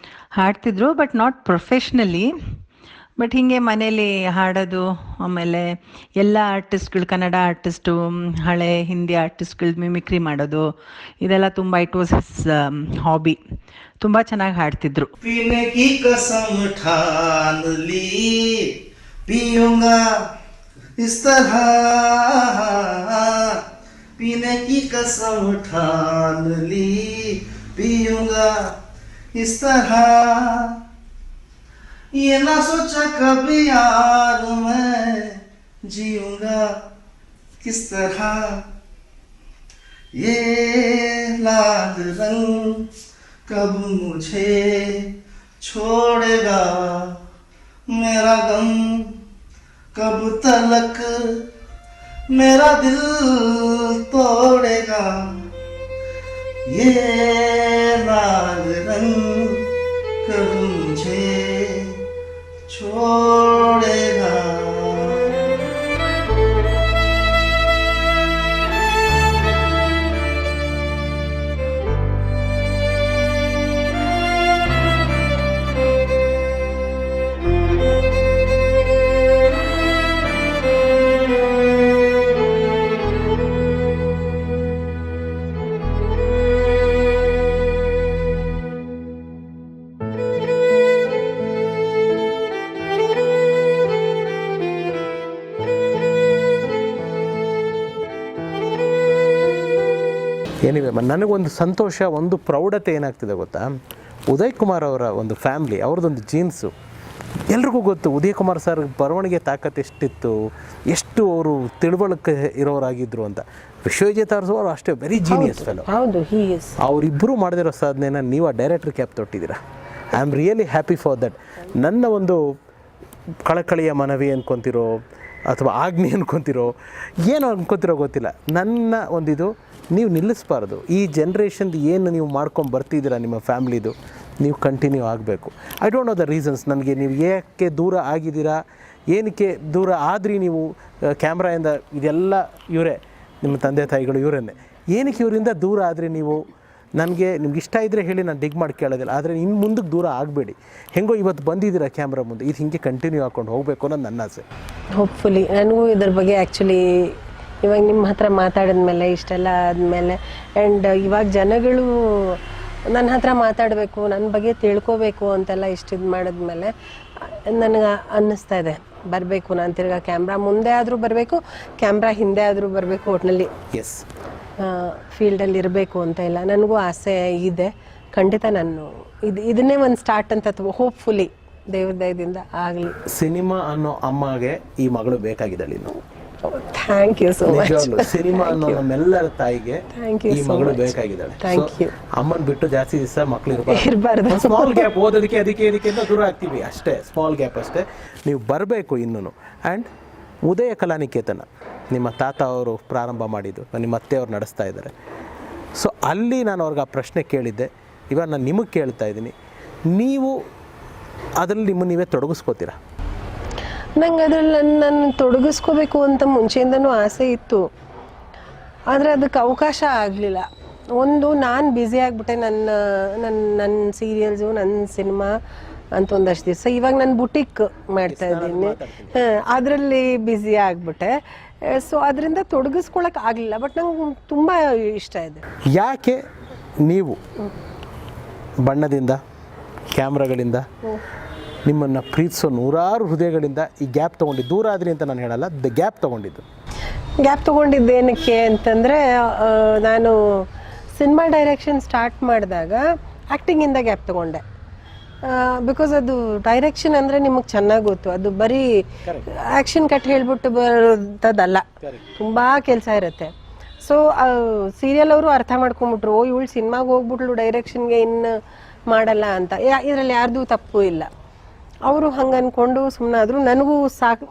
Speaker 5: ಹಾಡ್ತಿದ್ರು, ಬಟ್ ನಾಟ್ ಪ್ರೊಫೆಷ್ನಲಿ, ಬಟ್ ಹೀಗೆ ಮನೇಲಿ ಹಾಡೋದು. ಆಮೇಲೆ ಎಲ್ಲ ಆರ್ಟಿಸ್ಟ್ಗಳು, ಕನ್ನಡ ಆರ್ಟಿಸ್ಟು, ಹಳೆ ಹಿಂದಿ ಆರ್ಟಿಸ್ಟ್ಗಳು ಮಿಮಿಕ್ರಿ ಮಾಡೋದು, ಇದೆಲ್ಲ ತುಂಬ ಇಟ್ ವಾಸ್ ಹಿಸ್ ಹಾಬಿ. ತುಂಬ ಚೆನ್ನಾಗಿ ಹಾಡ್ತಿದ್ರು.
Speaker 6: पीने की कसम ठान ली पीऊंगा इस तरह, पीने की कसम ठान ली पीऊंगा इस तरह, ये ना सोचा कभी यार मैं जीऊंगा किस तरह, ये लाल रंग कब मुझे छोड़ेगा, मेरा गम कब तलक मेरा दिल तोड़ेगा, ये लाल रंग कब मुझे छोड़ेगा.
Speaker 1: ಏನಿವೆ, ನನಗೊಂದು ಸಂತೋಷ, ಒಂದು ಪ್ರೌಢತೆ ಏನಾಗ್ತಿದೆ ಗೊತ್ತಾ, ಉದಯ್ ಕುಮಾರ್ ಅವರ ಒಂದು ಫ್ಯಾಮ್ಲಿ, ಅವ್ರದ್ದೊಂದು ಜೀನ್ಸು ಎಲ್ರಿಗೂ ಗೊತ್ತು. ಉದಯ್ ಕುಮಾರ್ ಸರ್ ಬರವಣಿಗೆ ತಾಕತ್ತು ಎಷ್ಟಿತ್ತು, ಎಷ್ಟು ಅವರು ತಿಳುವಳಿಕೆ ಇರೋರಾಗಿದ್ದರು ಅಂತ. ವಿಶ್ವವಿಜೇತ ಅವರು ಅಷ್ಟೇ ವೆರಿ ಜೀನಿಯಸ್ ಫೆಲೋ.
Speaker 3: ಹೌದು,
Speaker 1: ಅವರಿಬ್ಬರು ಮಾಡದಿರೋ ಸಾಧನೆನ ನೀವು ಆ ಡೈರೆಕ್ಟರ್ ಕ್ಯಾಪ್ ತೊಟ್ಟಿದ್ದೀರಾ. I am really happy for that. ನನ್ನ ಒಂದು ಕಳಕಳಿಯ ಮನವಿ ಅನ್ಕೊತಿರೋ ಅಥವಾ ಆಜ್ಞೆ ಅನ್ಕೊತಿರೋ ಏನೋ ಅನ್ಕೊತಿರೋ ಗೊತ್ತಿಲ್ಲ, ನನ್ನ ಒಂದಿದು ನೀವು ನಿಲ್ಲಿಸಬಾರ್ದು. ಈ ಜನ್ರೇಷನ್ದು ಏನು ನೀವು ಮಾಡ್ಕೊಂಡು ಬರ್ತಿದ್ದೀರಾ ನಿಮ್ಮ ಫ್ಯಾಮ್ಲಿದು, ನೀವು ಕಂಟಿನ್ಯೂ ಆಗಬೇಕು. I don't know the reasons, ನನಗೆ ನೀವು ಏಕೆ ದೂರ ಆಗಿದ್ದೀರಾ, ಏನಕ್ಕೆ ದೂರ ಆದ್ರಿ ನೀವು ಕ್ಯಾಮ್ರಾಯಿಂದ, ಇದೆಲ್ಲ ಇವರೇ ನಿಮ್ಮ ತಂದೆ ತಾಯಿಗಳು ಇವರನ್ನೇ, ಏನಕ್ಕೆ ಇವರಿಂದ ದೂರ ಆದರೆ ನೀವು, ನನಗೆ ನಿಮ್ಗೆ ಇಷ್ಟ ಇದ್ದರೆ ಹೇಳಿ, ನಾನು ಡಿಗ್ ಮಾಡಿ ಕೇಳೋದಿಲ್ಲ, ಆದರೆ ಇನ್ನು ಮುಂದಕ್ಕೆ ದೂರ ಆಗಬೇಡಿ. ಹೆಂಗೋ ಇವತ್ತು ಬಂದಿದ್ದೀರಾ ಕ್ಯಾಮ್ರಾ ಮುಂದೆ, ಇದು ಹಿಂಗೆ ಕಂಟಿನ್ಯೂ ಹಾಕ್ಕೊಂಡು ಹೋಗಬೇಕು ಅನ್ನೋದು ನನ್ನ ಆಸೆ.
Speaker 3: ಹೋಪ್ಫುಲಿ ನನಗೂ ಇದ್ರ ಬಗ್ಗೆ ಆ್ಯಕ್ಚುಲಿ ಇವಾಗ ನಿಮ್ಮ ಹತ್ರ ಮಾತಾಡಿದ್ಮೇಲೆ ಇಷ್ಟೆಲ್ಲ ಆದಮೇಲೆ ಆ್ಯಂಡ್ ಇವಾಗ ಜನಗಳು ನನ್ನ ಹತ್ರ ಮಾತಾಡಬೇಕು, ನನ್ನ ಬಗ್ಗೆ ತಿಳ್ಕೋಬೇಕು ಅಂತೆಲ್ಲ ಇಷ್ಟಿದು ಮಾಡಿದ್ಮೇಲೆ ನನಗೆ ಅನ್ನಿಸ್ತಾ ಇದೆ ಬರಬೇಕು, ನಾನು ತಿರ್ಗಾ ಕ್ಯಾಮ್ರಾ ಮುಂದೆ ಆದರೂ ಬರಬೇಕು, ಕ್ಯಾಮ್ರಾ ಹಿಂದೆ ಆದರೂ ಬರಬೇಕು, ಒಟ್ಟಿನಲ್ಲಿ
Speaker 1: ಎಸ್
Speaker 3: ಫೀಲ್ಡಲ್ಲಿ ಇರಬೇಕು ಅಂತ ಇಲ್ಲ. ನನಗೂ ಆಸೆ ಇದೆ ಖಂಡಿತ. ನಾನು ಇದನ್ನೇ ಒಂದು ಸ್ಟಾರ್ಟ್ ಅಂತ ಹೋಪ್ಫುಲಿ ದೇವ್ರ ದಯದಿಂದ ಆಗಲಿ.
Speaker 1: ಸಿನಿಮಾ ಅನ್ನೋ ಅಮ್ಮಗೆ ಈ ಮಗಳು ಬೇಕಾಗಿದ್ದಾಳೆ ಇನ್ನು.
Speaker 3: Thank you so much.
Speaker 1: Cinema ಅನ್ನೋ ನಮ್ಮೆಲ್ಲರ ತಾಯಿಗೆ ಈ ಮಗಳು ಬೇಕಾಗಿದ್ದಾಳೆ.
Speaker 3: Thank you.
Speaker 1: ಅಮ್ಮನ್ ಬಿಟ್ಟು ಜಾಸ್ತಿ ದಿವಸ ಮಕ್ಳು
Speaker 3: ಇರಬಾರ್ದು.
Speaker 1: ಸ್ಮಾಲ್ ಗ್ಯಾಪ್ ಓದೋದಕ್ಕೆ ಅದಕ್ಕೆ ದೂರ ಆಗ್ತೀವಿ ಅಷ್ಟೇ, ಸ್ಮಾಲ್ ಗ್ಯಾಪ್ ಅಷ್ಟೇ. ನೀವು ಬರಬೇಕು ಇನ್ನೂ. ಆ್ಯಂಡ್ ಉದಯ ಕಲಾನಿಕೇತನ ನಿಮ್ಮ ತಾತ ಅವರು ಪ್ರಾರಂಭ ಮಾಡಿದ್ದು, ನಿಮ್ಮ ಅತ್ತೆಯವರು ನಡೆಸ್ತಾ ಇದ್ದಾರೆ. ಸೊ ಅಲ್ಲಿ ನಾನು ಅವ್ರಿಗೆ ಆ ಪ್ರಶ್ನೆ ಕೇಳಿದ್ದೆ, ಇವಾಗ ನಾನು ನಿಮಗೆ ಕೇಳ್ತಾ ಇದ್ದೀನಿ, ನೀವು ಅದರಲ್ಲಿ ನಿಮ್ಮನ್ನು ನೀವೇ ತೊಡಗಿಸ್ಕೋತೀರಾ?
Speaker 3: ನಂಗೆ ಅದ್ರಲ್ಲಿ ನನ್ನ ತೊಡಗಿಸ್ಕೋಬೇಕು ಅಂತ ಮುಂಚೆಯಿಂದನೂ ಆಸೆ ಇತ್ತು, ಆದರೆ ಅದಕ್ಕೆ ಅವಕಾಶ ಆಗಲಿಲ್ಲ. ಒಂದು ನಾನು ಬ್ಯುಸಿ ಆಗಿಬಿಟ್ಟೆ, ನನ್ನ ಸೀರಿಯಲ್ಸು, ನನ್ನ ಸಿನಿಮಾ ಅಂತ ಒಂದಷ್ಟು ದಿವಸ. ಇವಾಗ ನಾನು ಬುಟಿಕ್ ಮಾಡ್ತಾ ಇದ್ದೀನಿ, ಅದರಲ್ಲಿ ಬ್ಯುಸಿ ಆಗಿಬಿಟ್ಟೆ. ಸೊ ಅದರಿಂದ ತೊಡಗಿಸ್ಕೊಳಕ್ಕೆ ಆಗಲಿಲ್ಲ. ಬಟ್ ನಂಗೆ ತುಂಬ ಇಷ್ಟ ಇದೆ.
Speaker 1: ಯಾಕೆ ನೀವು ಬಣ್ಣದಿಂದ, ಕ್ಯಾಮ್ರಾಗಳಿಂದ ನಿಮ್ಮನ್ನು ಪ್ರೀತಿಸೋ ನೂರಾರು ಹೃದಯಗಳಿಂದ ಈ ಗ್ಯಾಪ್ ತೊಗೊಂಡಿದ್ದು, ದೂರ ಆದ್ರಿ ಅಂತ ನಾನು ಹೇಳಲ್ಲ, ಗ್ಯಾಪ್
Speaker 3: ತೊಗೊಂಡಿದ್ದೇನಕ್ಕೆ ಅಂತಂದರೆ, ನಾನು ಸಿನಿಮಾ ಡೈರೆಕ್ಷನ್ ಸ್ಟಾರ್ಟ್ ಮಾಡಿದಾಗ ಆ್ಯಕ್ಟಿಂಗಿಂದ ಗ್ಯಾಪ್ ತೊಗೊಂಡೆ. ಬಿಕಾಸ್ ಅದು ಡೈರೆಕ್ಷನ್ ಅಂದರೆ ನಿಮಗೆ ಚೆನ್ನಾಗಿ ಗೊತ್ತು, ಅದು ಬರೀ ಆ್ಯಕ್ಷನ್ ಕಟ್ ಹೇಳಿಬಿಟ್ಟು ಬರೋದಲ್ಲ, ತುಂಬ ಕೆಲಸ ಇರುತ್ತೆ. ಸೊ ಸೀರಿಯಲ್ ಅವರು ಅರ್ಥ ಮಾಡ್ಕೊಂಬಿಟ್ರು, ಇವಳು ಸಿನಿಮಾಗೆ ಹೋಗ್ಬಿಟ್ಲು ಡೈರೆಕ್ಷನ್ಗೆ ಇನ್ನು ಮಾಡಲ್ಲ ಅಂತ. ಇದರಲ್ಲಿ ಯಾರ್ದು ತಪ್ಪು ಇಲ್ಲ, ಅವರು ಹಂಗೆ ಅಂದ್ಕೊಂಡು ಸುಮ್ಮನಾದ್ರು. ನನಗೂ ಸಾಕು,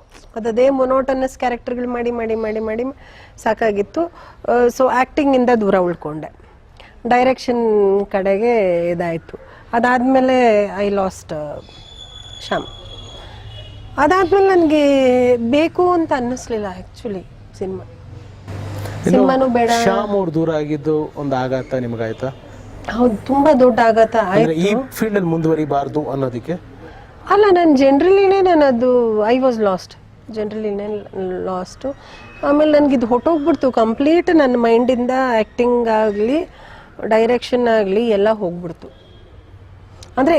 Speaker 3: ಅದೇ ಮೊನೋಟನಸ್ ಕ್ಯಾರೆಕ್ಟರ್ಗಳು ಮಾಡಿ ಮಾಡಿ ಮಾಡಿ ಮಾಡಿ ಸಾಕಾಗಿತ್ತು. ಸೊ ಆ್ಯಕ್ಟಿಂಗಿಂದ ದೂರ ಉಳ್ಕೊಂಡೆ, ಡೈರೆಕ್ಷನ್ ಕಡೆಗೆ ಇದಾಯಿತು. ಅದಾದಮೇಲೆ ಐ ಲಾಸ್ಟ್ ಶ್ಯಾಮ್. ಅದಾದಮೇಲೆ ನನಗೆ ಬೇಕು ಅಂತ ಅನ್ನಿಸ್ಲಿಲ್ಲ ಆ್ಯಕ್ಚುಲಿ ಸಿನಿಮಾನು ಬೇಡ.
Speaker 1: ಶ್ಯಾಮ್ ಅವ್ರು ದೂರ ಆಗಿದ್ದು ಒಂದು ಆಘಾತ ನಿಮಗಾಯ್ತಾ?
Speaker 3: ಹೌದು, ತುಂಬ ದೊಡ್ಡ ಆಘಾತ ಆಯಿತು.
Speaker 1: ಈ ಫೀಲ್ಡಲ್ಲಿ ಮುಂದುವರಿಬಾರ್ದು ಅನ್ನೋದಕ್ಕೆ
Speaker 3: ಅಲ್ಲ, ನಾನು ಜನರಲಿನೇ ಐ ವಾಸ್ ಲಾಸ್ಟ್, ಜನರಲಿನೇ ಲಾಸ್ಟು. ಆಮೇಲೆ ನನಗಿದು ಹೊಟ್ಟೋಗ್ಬಿಡ್ತು ಕಂಪ್ಲೀಟ್, ನನ್ನ ಮೈಂಡಿಂದ ಆ್ಯಕ್ಟಿಂಗ್ ಆಗಲಿ ಡೈರೆಕ್ಷನ್ ಆಗಲಿ ಎಲ್ಲ ಹೋಗ್ಬಿಡ್ತು. ಅಂದರೆ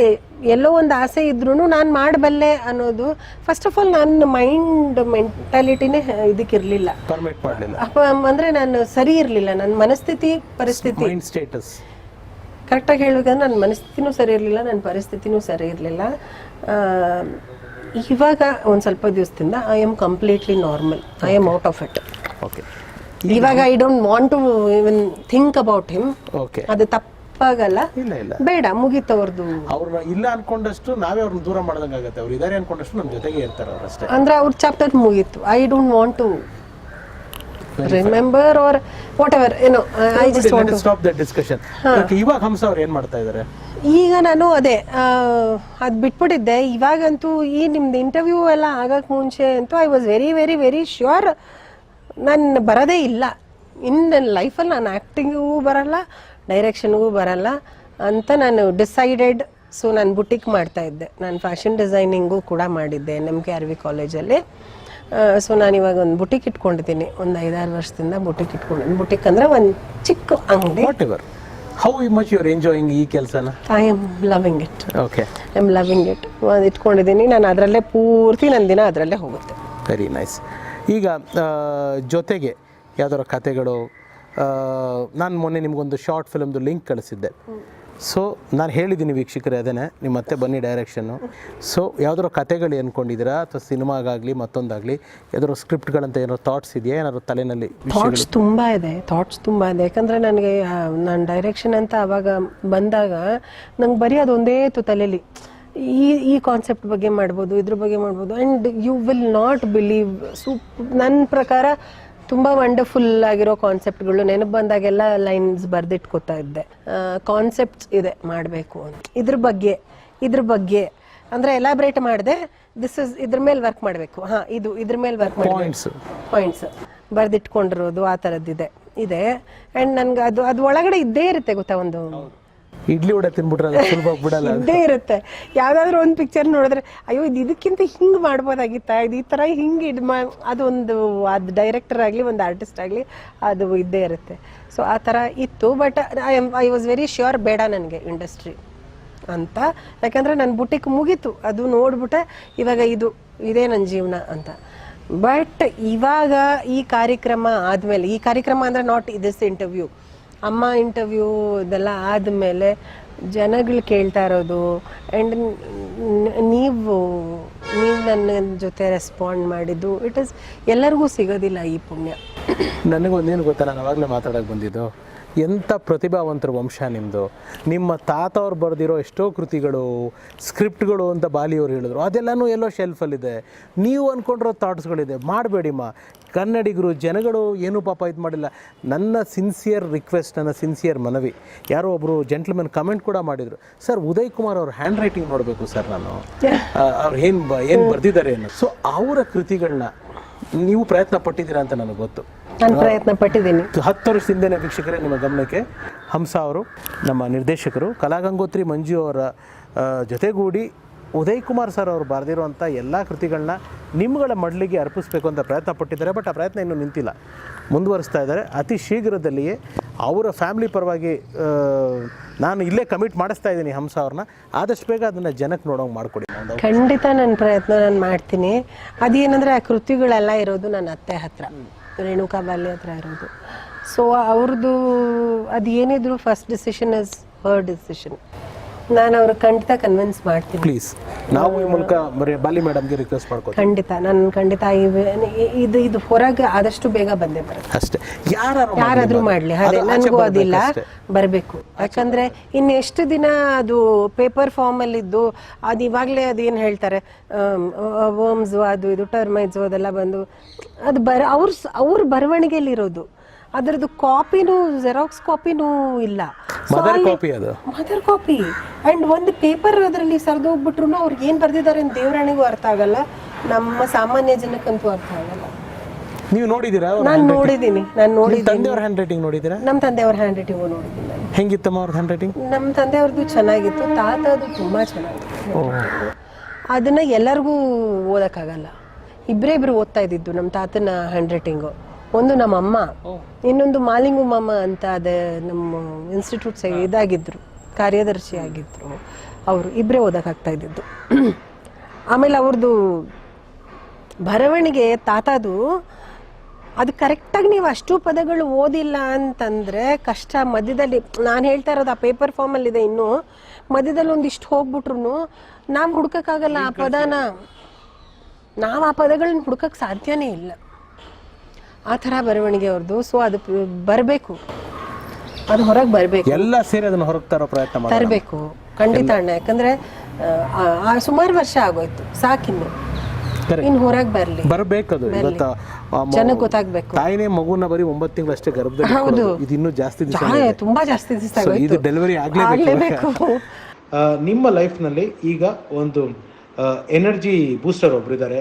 Speaker 3: ಎಲ್ಲೋ ಒಂದು ಆಸೆ ಇದ್ರೂ ನಾನು ಮಾಡಬಲ್ಲೆ ಅನ್ನೋದು, ಫಸ್ಟ್ ಆಫ್ ಆಲ್ ನನ್ನ ಮೈಂಡ್ ಮೆಂಟಾಲಿಟಿನೇ ಇದಕ್ಕಿರಲಿಲ್ಲ, ಅಂದರೆ ನಾನು ಸರಿ ಇರಲಿಲ್ಲ. ನನ್ನ ಪರಿಸ್ಥಿತಿ ಕರೆಕ್ಟಾಗಿ ಹೇಳಬೇಕಂದ್ರೆ ನನ್ನ ಮನಸ್ಥಿತಿನೂ ಸರಿ ಇರಲಿಲ್ಲ, ನನ್ನ ಪರಿಸ್ಥಿತಿನೂ ಸರಿ ಇರಲಿಲ್ಲ. ಇವಾಗ ಒಂದು ಸ್ವಲ್ಪ ದಿವಸದಿಂದ I am completely normal, I am out of it. ಇವಾಗ I don't want to even think about him. ಅದು ತಪ್ಪಾಗಲ್ಲ, ಬೇಡ, ಮುಗೀತವ್ರದ್ದು.
Speaker 1: ಅವ್ರನ್ನ ಇಲ್ಲ ಅನ್ಕೊಂಡಷ್ಟು ನಾವೇ ಅವ್ರನ್ನ ದೂರ ಮಾಡ್ದಂಗಾಗತ್ತೆ. ಅವ್ರು ಇದಾರೆ ಅನ್ಕೊಂಡಷ್ಟು ನಮ್ಮ ಜೊತೆಗೆ ಇರ್ತಾರೆ ಅವರಷ್ಟೇ.
Speaker 3: ಅಂದ್ರೆ ಅವ್ರ ಚಾಪ್ಟರ್ ಮುಗೀತು. I don't want to remember or whatever, ಏನೋ. I just want to
Speaker 1: stop that discussion. ಇವಾಗ ಹಂಸ ಅವ್ರು ಏನು ಮಾಡ್ತಾ ಇದ್ದಾರೆ?
Speaker 3: ಈಗ ನಾನು ಅದು ಬಿಟ್ಬಿಟ್ಟಿದ್ದೆ. ಇವಾಗಂತೂ ಈ ನಿಮ್ದು ಇಂಟರ್ವ್ಯೂ ಎಲ್ಲ ಆಗಕ್ಕೆ ಮುಂಚೆ ಅಂತೂ I was very very very sure ನಾನು ಬರೋದೇ ಇಲ್ಲ ಇನ್ನು ನನ್ನ ಲೈಫಲ್ಲಿ. ನಾನು ಆ್ಯಕ್ಟಿಂಗಿಗೂ ಬರಲ್ಲ, ಡೈರೆಕ್ಷನ್ಗೂ ಬರಲ್ಲ ಅಂತ ನಾನು ಡಿಸೈಡೆಡ್. ಸೊ ನಾನು ಬುಟಿಕ್ ಮಾಡ್ತಾಯಿದ್ದೆ, ನಾನು ಫ್ಯಾಷನ್ ಡಿಸೈನಿಂಗು ಕೂಡ ಮಾಡಿದ್ದೆ NMKRV ಕಾಲೇಜಲ್ಲಿ. ಸೊ ನಾನು ಇವಾಗ ಒಂದು ಬುಟಿಕ್ ಇಟ್ಕೊಂಡಿದ್ದೀನಿ, ಒಂದು 5-6 ವರ್ಷದಿಂದ ಬುಟಿಕ್ ಇಟ್ಕೊಂಡಿದ್ದೀನಿ. ಬುಟಿಕ್ ಅಂದರೆ ಒಂದು ಚಿಕ್ಕ ಅಂಗಡಿ.
Speaker 1: How much you are enjoying ಈ ಕೆಲಸನ?
Speaker 3: I am loving it.
Speaker 1: Okay.
Speaker 3: I am loving it. ಒಂದು ಇಟ್ಕೊಂಡಿದ್ದೀನಿ ನಾನು, ಅದರಲ್ಲೇ ಪೂರ್ತಿ ನನ್ನ ದಿನ ಅದರಲ್ಲೇ ಹೋಗುತ್ತೆ.
Speaker 1: Very nice. ಈಗ ಜೊತೆಗೆ ಯಾವ್ದಾರ ಕತೆಗಳು, ನಾನು ಮೊನ್ನೆ ನಿಮಗೊಂದು ಶಾರ್ಟ್ ಫಿಲ್ಮ್ದು ಲಿಂಕ್ ಕಳಿಸಿದ್ದೆ. ಸೊ ನಾನು ಹೇಳಿದ್ದೀನಿ ವೀಕ್ಷಕರೇ, ಅದೇನೆ ನಿಮ್ಮ ಮತ್ತೆ ಬನ್ನಿ ಡೈರೆಕ್ಷನ್ನು. ಸೊ ಯಾವ್ದಾರು ಕತೆಗಳು ಅಂದ್ಕೊಂಡಿದ್ದೀರಾ, ಅಥವಾ ಸಿನಿಮಾಗಾಗಲಿ ಮತ್ತೊಂದಾಗಲಿ ಯಾವ್ದಾದ್ರು ಸ್ಕ್ರಿಪ್ಟ್ಗಳಂತ ಏನೋ ಥಾಟ್ಸ್ ಇದೆಯಾ, ಏನಾದ್ರು ತಲೆಯಲ್ಲಿ?
Speaker 3: ಥಾಟ್ಸ್ ತುಂಬ ಇದೆ, ಯಾಕಂದರೆ ನನಗೆ ನಾನು ಡೈರೆಕ್ಷನ್ ಅಂತ ಆವಾಗ ಬಂದಾಗ ನಂಗೆ ಬರೀ ಅದೊಂದೇ ಇತ್ತು ತಲೆಯಲ್ಲಿ. ಈ ಕಾನ್ಸೆಪ್ಟ್ ಬಗ್ಗೆ ಮಾಡ್ಬೋದು, ಇದ್ರ ಬಗ್ಗೆ ಮಾಡ್ಬೋದು. And you will not believe, ನನ್ನ ಪ್ರಕಾರ ತುಂಬ ವಂಡರ್ಫುಲ್ ಆಗಿರೋ ಕಾನ್ಸೆಪ್ಟ್ಗಳು ನೆನಪು ಬಂದಾಗೆಲ್ಲ ಲೈನ್ಸ್ ಬರೆದಿಟ್ಕೋತಾ ಇದ್ದೆ. ಕಾನ್ಸೆಪ್ಟ್ಸ್ ಇದೆ ಮಾಡಬೇಕು ಅಂತ, ಇದ್ರ ಬಗ್ಗೆ ಅಂದರೆ ಎಲಾಬ್ರೇಟ್ ಮಾಡಿದೆ. ಇದ್ರ ಮೇಲೆ ವರ್ಕ್ ಮಾಡಬೇಕು, ಇದ್ರ ಮೇಲೆ ವರ್ಕ್ ಮಾಡಬೇಕು, ಪಾಯಿಂಟ್ಸ್ ಬರೆದಿಟ್ಕೊಂಡಿರೋದು ಆ ಥರದ್ದಿದೆ ಆ್ಯಂಡ್ ನನ್ಗೆ ಅದು ಒಳಗಡೆ ಇದ್ದೇ ಇರುತ್ತೆ ಗೊತ್ತಾ. ಒಂದು
Speaker 1: ಇಡ್ಲಿ ವಡೆ ತಿನ್ಬಿಟ್ರೆ ಸುಲಭ ಬಿಡಲ್ಲ,
Speaker 3: ಇದ್ದೇ ಇರುತ್ತೆ. ಯಾವ್ದಾದ್ರು ಒಂದು ಪಿಕ್ಚರ್ ನೋಡಿದ್ರೆ ಅಯ್ಯೋ ಇದಕ್ಕಿಂತ ಹಿಂಗೆ ಮಾಡ್ಬೋದಾಗಿತ್ತಾ, ಇದು ಈ ಥರ ಹಿಂಗೆ ಅದು ಡೈರೆಕ್ಟರ್ ಆಗಲಿ ಒಂದು ಆರ್ಟಿಸ್ಟ್ ಆಗಲಿ ಅದು ಇದ್ದೇ ಇರುತ್ತೆ. ಸೊ ಆ ಥರ ಇತ್ತು. But I was very sure ಬೇಡ ನನಗೆ ಇಂಡಸ್ಟ್ರಿ ಅಂತ. ಯಾಕಂದರೆ ನನ್ನ ಬುಟಿಕ್ ಮುಗೀತು, ಅದು ನೋಡ್ಬಿಟ್ಟೆ ಇವಾಗ ಇದೇ ನನ್ನ ಜೀವನ ಅಂತ. ಬಟ್ ಇವಾಗ ಈ ಕಾರ್ಯಕ್ರಮ ಆದಮೇಲೆ, ಈ ಕಾರ್ಯಕ್ರಮ ಅಂದರೆ ನಾಟ್ ದಿಸ್ ಇಂಟರ್ವ್ಯೂ, ಅಮ್ಮ ಇಂಟರ್ವ್ಯೂ ಇದೆಲ್ಲ ಆದಮೇಲೆ ಜನಗಳು ಕೇಳ್ತಾ ಇರೋದು ಆ್ಯಂಡ್ ನೀವು ನನ್ನ ಜೊತೆ ರೆಸ್ಪಾಂಡ್ ಮಾಡಿದ್ದು, ಇಟ್ ಇಸ್ ಎಲ್ಲರಿಗೂ ಸಿಗೋದಿಲ್ಲ ಈ ಪುಣ್ಯ.
Speaker 1: ನನಗೊಂದೇನು ಗೊತ್ತಾ, ನಾನು ಅವಾಗಲೇ ಮಾತಾಡೋಕ್ಕೆ ಬಂದಿದ್ದು, ಎಂಥ ಪ್ರತಿಭಾವಂತರ ವಂಶ ನಿಮ್ಮದು. ನಿಮ್ಮ ತಾತ ಅವ್ರು ಬರೆದಿರೋ ಎಷ್ಟೋ ಕೃತಿಗಳು, ಸ್ಕ್ರಿಪ್ಟ್ಗಳು ಅಂತ ಬಾಲಿಯವರು ಹೇಳಿದ್ರು, ಅದೆಲ್ಲನೂ ಎಲ್ಲೋ ಶೆಲ್ಫಲ್ಲಿದೆ. ನೀವು ಅಂದ್ಕೊಂಡಿರೋ ಥಾಟ್ಸ್ಗಳಿದೆ, ಮಾಡಬೇಡಿಮ್ಮ. ಕನ್ನಡಿಗರು ಜನಗಳು ಏನೂ ಪಾಪ ಇದು ಮಾಡಿಲ್ಲ. ನನ್ನ ಸಿನ್ಸಿಯರ್ ರಿಕ್ವೆಸ್ಟ್, ನನ್ನ ಸಿನ್ಸಿಯರ್ ಮನವಿ. ಯಾರೋ ಒಬ್ಬರು ಜೆಂಟ್ಲ್ಮನ್ ಕಮೆಂಟ್ ಕೂಡ ಮಾಡಿದರು, ಸರ್ ಉದಯ್ ಕುಮಾರ್ ಅವ್ರ ಹ್ಯಾಂಡ್ ರೈಟಿಂಗ್ ನೋಡಬೇಕು ಸರ್, ನಾನು ಅವ್ರು ಏನು ಬರೆದಿದ್ದಾರೆ ಅನ್ನೋ. ಸೊ ಅವರ ಕೃತಿಗಳನ್ನ ನೀವು ಪ್ರಯತ್ನ ಪಟ್ಟಿದ್ದೀರಾ ಅಂತ ನನಗೆ ಗೊತ್ತು.
Speaker 3: ನಾನು ಪ್ರಯತ್ನ ಪಟ್ಟಿದ್ದೀನಿ.
Speaker 1: 10 ವರ್ಷದಿಂದನೇ ವೀಕ್ಷಕರೇ, ನಿಮ್ಮ ಗಮನಕ್ಕೆ ಹಂಸ ಅವರು, ನಮ್ಮ ನಿರ್ದೇಶಕರು, ಕಲಾಗಂಗೋತ್ರಿ ಮಂಜು ಅವರ ಜೊತೆಗೂಡಿ ಉದಯ್ ಕುಮಾರ್ ಸರ್ ಅವರು ಬರೆದಿರುವಂಥ ಎಲ್ಲ ಕೃತಿಗಳನ್ನ ನಿಮ್ಮಗಳ ಮಡ್ಲಿಗೆ ಅರ್ಪಿಸಬೇಕು ಅಂತ ಪ್ರಯತ್ನ ಪಟ್ಟಿದ್ದಾರೆ. ಬಟ್ ಆ ಪ್ರಯತ್ನ ಇನ್ನೂ ನಿಂತಿಲ್ಲ, ಮುಂದುವರಿಸ್ತಾ ಇದ್ದಾರೆ. ಅತಿ ಶೀಘ್ರದಲ್ಲಿಯೇ ಅವರ ಫ್ಯಾಮಿಲಿ ಪರವಾಗಿ ನಾನು ಇಲ್ಲೇ ಕಮಿಟ್ ಮಾಡಿಸ್ತಾ ಇದ್ದೀನಿ ಹಂಸ ಅವ್ರನ್ನ. ಆದಷ್ಟು ಬೇಗ ಅದನ್ನು ಜನಕ್ಕೆ ನೋಡೋಂಗೆ ಮಾಡಿಕೊಡಿ.
Speaker 3: ಖಂಡಿತ ನನ್ನ ಪ್ರಯತ್ನ ನಾನು ಮಾಡ್ತೀನಿ. ಅದೇನಂದರೆ ಆ ಕೃತಿಗಳೆಲ್ಲ ಇರೋದು ನನ್ನ ಅತ್ತೆ ಹತ್ರ, ರೇಣುಕಾ ಬಾಲಿ ಹತ್ರ ಇರೋದು. ಸೊ ಅವ್ರದ್ದು ಅದು ಏನಿದ್ರು first decision is Har decision. ನಾನು ಅವ್ರಿಗೆ ಖಂಡಿತ ಕನ್ವಿನ್ಸ್ ಮಾಡ್ತೀನಿ.
Speaker 1: ಪ್ಲೀಸ್, ನಾವು ಈ ಮೂಲಕ ಬಾಲಿ ಮೇಡಮ್ಗೆ ರಿಕ್ವೆಸ್ಟ್ ಮಾಡ್ಕೊತೀವಿ.
Speaker 3: ಖಂಡಿತ ಇದು ಹೊರಗೆ ಆದಷ್ಟು ಬೇಗ ಬಂದೇ ಬರುತ್ತೆ
Speaker 1: ಅಷ್ಟೇ.
Speaker 3: ಯಾರಾದ್ರೂ ಮಾಡಲಿ, ಅದೇ ನನಗೂ ಅದಿಲ್ಲ, ಬರಬೇಕು. ಯಾಕಂದ್ರೆ ಇನ್ನೆಷ್ಟು ದಿನ ಅದು ಪೇಪರ್ ಫಾರ್ಮಲ್ಲಿ ಇದ್ದು ಅದು ಇವಾಗಲೇ ಅದೇನು ಹೇಳ್ತಾರೆ ವರ್ಮ್ಸು ಅದು ಇದು ಟರ್ಮೈಟ್ಸು ಅದೆಲ್ಲ ಬಂದು ಅದು ಅವ್ರ ಬರವಣಿಗೆಯಲ್ಲಿರೋದು, ಅದರದ್ದು ಕಾಪಿನೂ ಜೆರಾಕ್ಸ್ ಕಾಪಿನೂ ಇಲ್ಲ, ಮದರ್ ಕಾಪಿ. ಅಂಡ್ ಒಂದು ಪೇಪರ್ ಅದರಲ್ಲಿ ಸರಿದೋಗ್ಬಿಟ್ರು ಅವ್ರಿಗೆ ಏನು ಬರ್ದಿದ್ದಾರೆ ಅಂತ ದೇವರಾಣಿಗೂ ಅರ್ಥ ಆಗಲ್ಲ, ನಮ್ಮ ಸಾಮಾನ್ಯ ಜನಕ್ಕಂತೂ ಅರ್ಥ ಆಗಲ್ಲ.
Speaker 1: ನೀವು ನೋಡಿದ್ದೀರಾ?
Speaker 3: ನಾನು ನೋಡಿದ್ದೀನಿ.
Speaker 1: ತಂದೆಯವರ ಹ್ಯಾಂಡ್ ರೈಟಿಂಗ್ ನೋಡಿದ್ದೀರಾ?
Speaker 3: ನಮ್ಮ ತಂದೆಯವ್ರ ಹ್ಯಾಂಡ್ ರೈಟಿಂಗು ನೋಡಿದ್ದೀನಿ ನಾನು.
Speaker 1: ಹೆಂಗಿತ್ತಮ್ಮ ಅವ್ರ ಹ್ಯಾಂಡ್ ರೈಟಿಂಗ್? ನಮ್ಮ
Speaker 3: ತಂದೆಯವ್ರದ್ದು ಚೆನ್ನಾಗಿತ್ತು, ತಾತದು ತುಂಬ ಚೆನ್ನಾಗಿತ್ತು. ಅದನ್ನ ಎಲ್ಲರಿಗೂ ಓದಕ್ಕಾಗಲ್ಲ. ಇಬ್ರು ಓದ್ತಾ ಇದ್ದಿದ್ದು ನಮ್ಮ ತಾತನ ಹ್ಯಾಂಡ್ ರೈಟಿಂಗು. ಒಂದು ನಮ್ಮ ಅಮ್ಮ, ಇನ್ನೊಂದು ಮಾಲಿಂಗು ಮಾಮ ಅಂತ ಅದೇ ನಮ್ಮ ಇನ್ಸ್ಟಿಟ್ಯೂಟ್ಸ್ ಇದಾಗಿದ್ರು, ಕಾರ್ಯದರ್ಶಿ ಆಗಿದ್ರು. ಅವರು ಇಬ್ಬರೇ ಓದಕ್ಕಾಗ್ತಾ ಇದ್ದಿದ್ದು. ಆಮೇಲೆ ಅವ್ರದ್ದು ಬರವಣಿಗೆ ತಾತದು ಅದು ಕರೆಕ್ಟಾಗಿ ನೀವು ಅಷ್ಟು ಪದಗಳು ಓದಿಲ್ಲ ಅಂತಂದರೆ ಕಷ್ಟ. ಮಧ್ಯದಲ್ಲಿ ನಾನು ಹೇಳ್ತಾ ಇರೋದು ಆ ಪೇಪರ್ ಫಾರ್ಮಲ್ಲಿದೆ, ಇನ್ನೂ ಮಧ್ಯದಲ್ಲಿ ಒಂದಿಷ್ಟು ಹೋಗ್ಬಿಟ್ರು ನಾವು ಹುಡ್ಕೋಕ್ಕಾಗಲ್ಲ ಆ ಪದನ, ನಾವು ಆ ಪದಗಳನ್ನ ಹುಡ್ಕಕ್ಕೆ ಸಾಧ್ಯನೇ ಇಲ್ಲ. ಆ ಥರ ಬರವಣಿಗೆ ಅವ್ರದ್ದು. ಸೊ ಅದು ಬರಬೇಕು, ಅದು ಹೊರಗೆ ಬರಬೇಕು, ಎಲ್ಲ ಸೇರಿ ಅದನ್ನು ಹೊರಗೆ ತರೋ ಪ್ರಯತ್ನ ತರಬೇಕು ಖಂಡಿತ ಅಣ್ಣ. ಯಾಕಂದರೆ ಸುಮಾರು ವರ್ಷ ಆಗೋಯ್ತು, ಸಾಕಿನ್ನು ಇನ್ನು ಹೊರಗೆ ಬರಬೇಕು, ಜನಕ್ಕೆ ಗೊತ್ತಾಗಬೇಕು. ತಾಯಿನೇ ಮಗುನ ಬರೀ 9 ತಿಂಗಳು ಅಷ್ಟೇ ಗರ್ಭದಲ್ಲಿ. ಹೌದು, ಇದು ಇನ್ನೂ ಜಾಸ್ತಿ ದಿವಸ, ತುಂಬಾ ಜಾಸ್ತಿ ದಿವಸ ಇದು ಡೆಲಿವರಿ ಆಗಲೇಬೇಕು. ನಿಮ್ಮ ಲೈಫ್ನಲ್ಲಿ ಈಗ ಒಂದು ಎನರ್ಜಿ ಬೂಸ್ಟರ್ ಒಬ್ಬರಿದ್ದಾರೆ,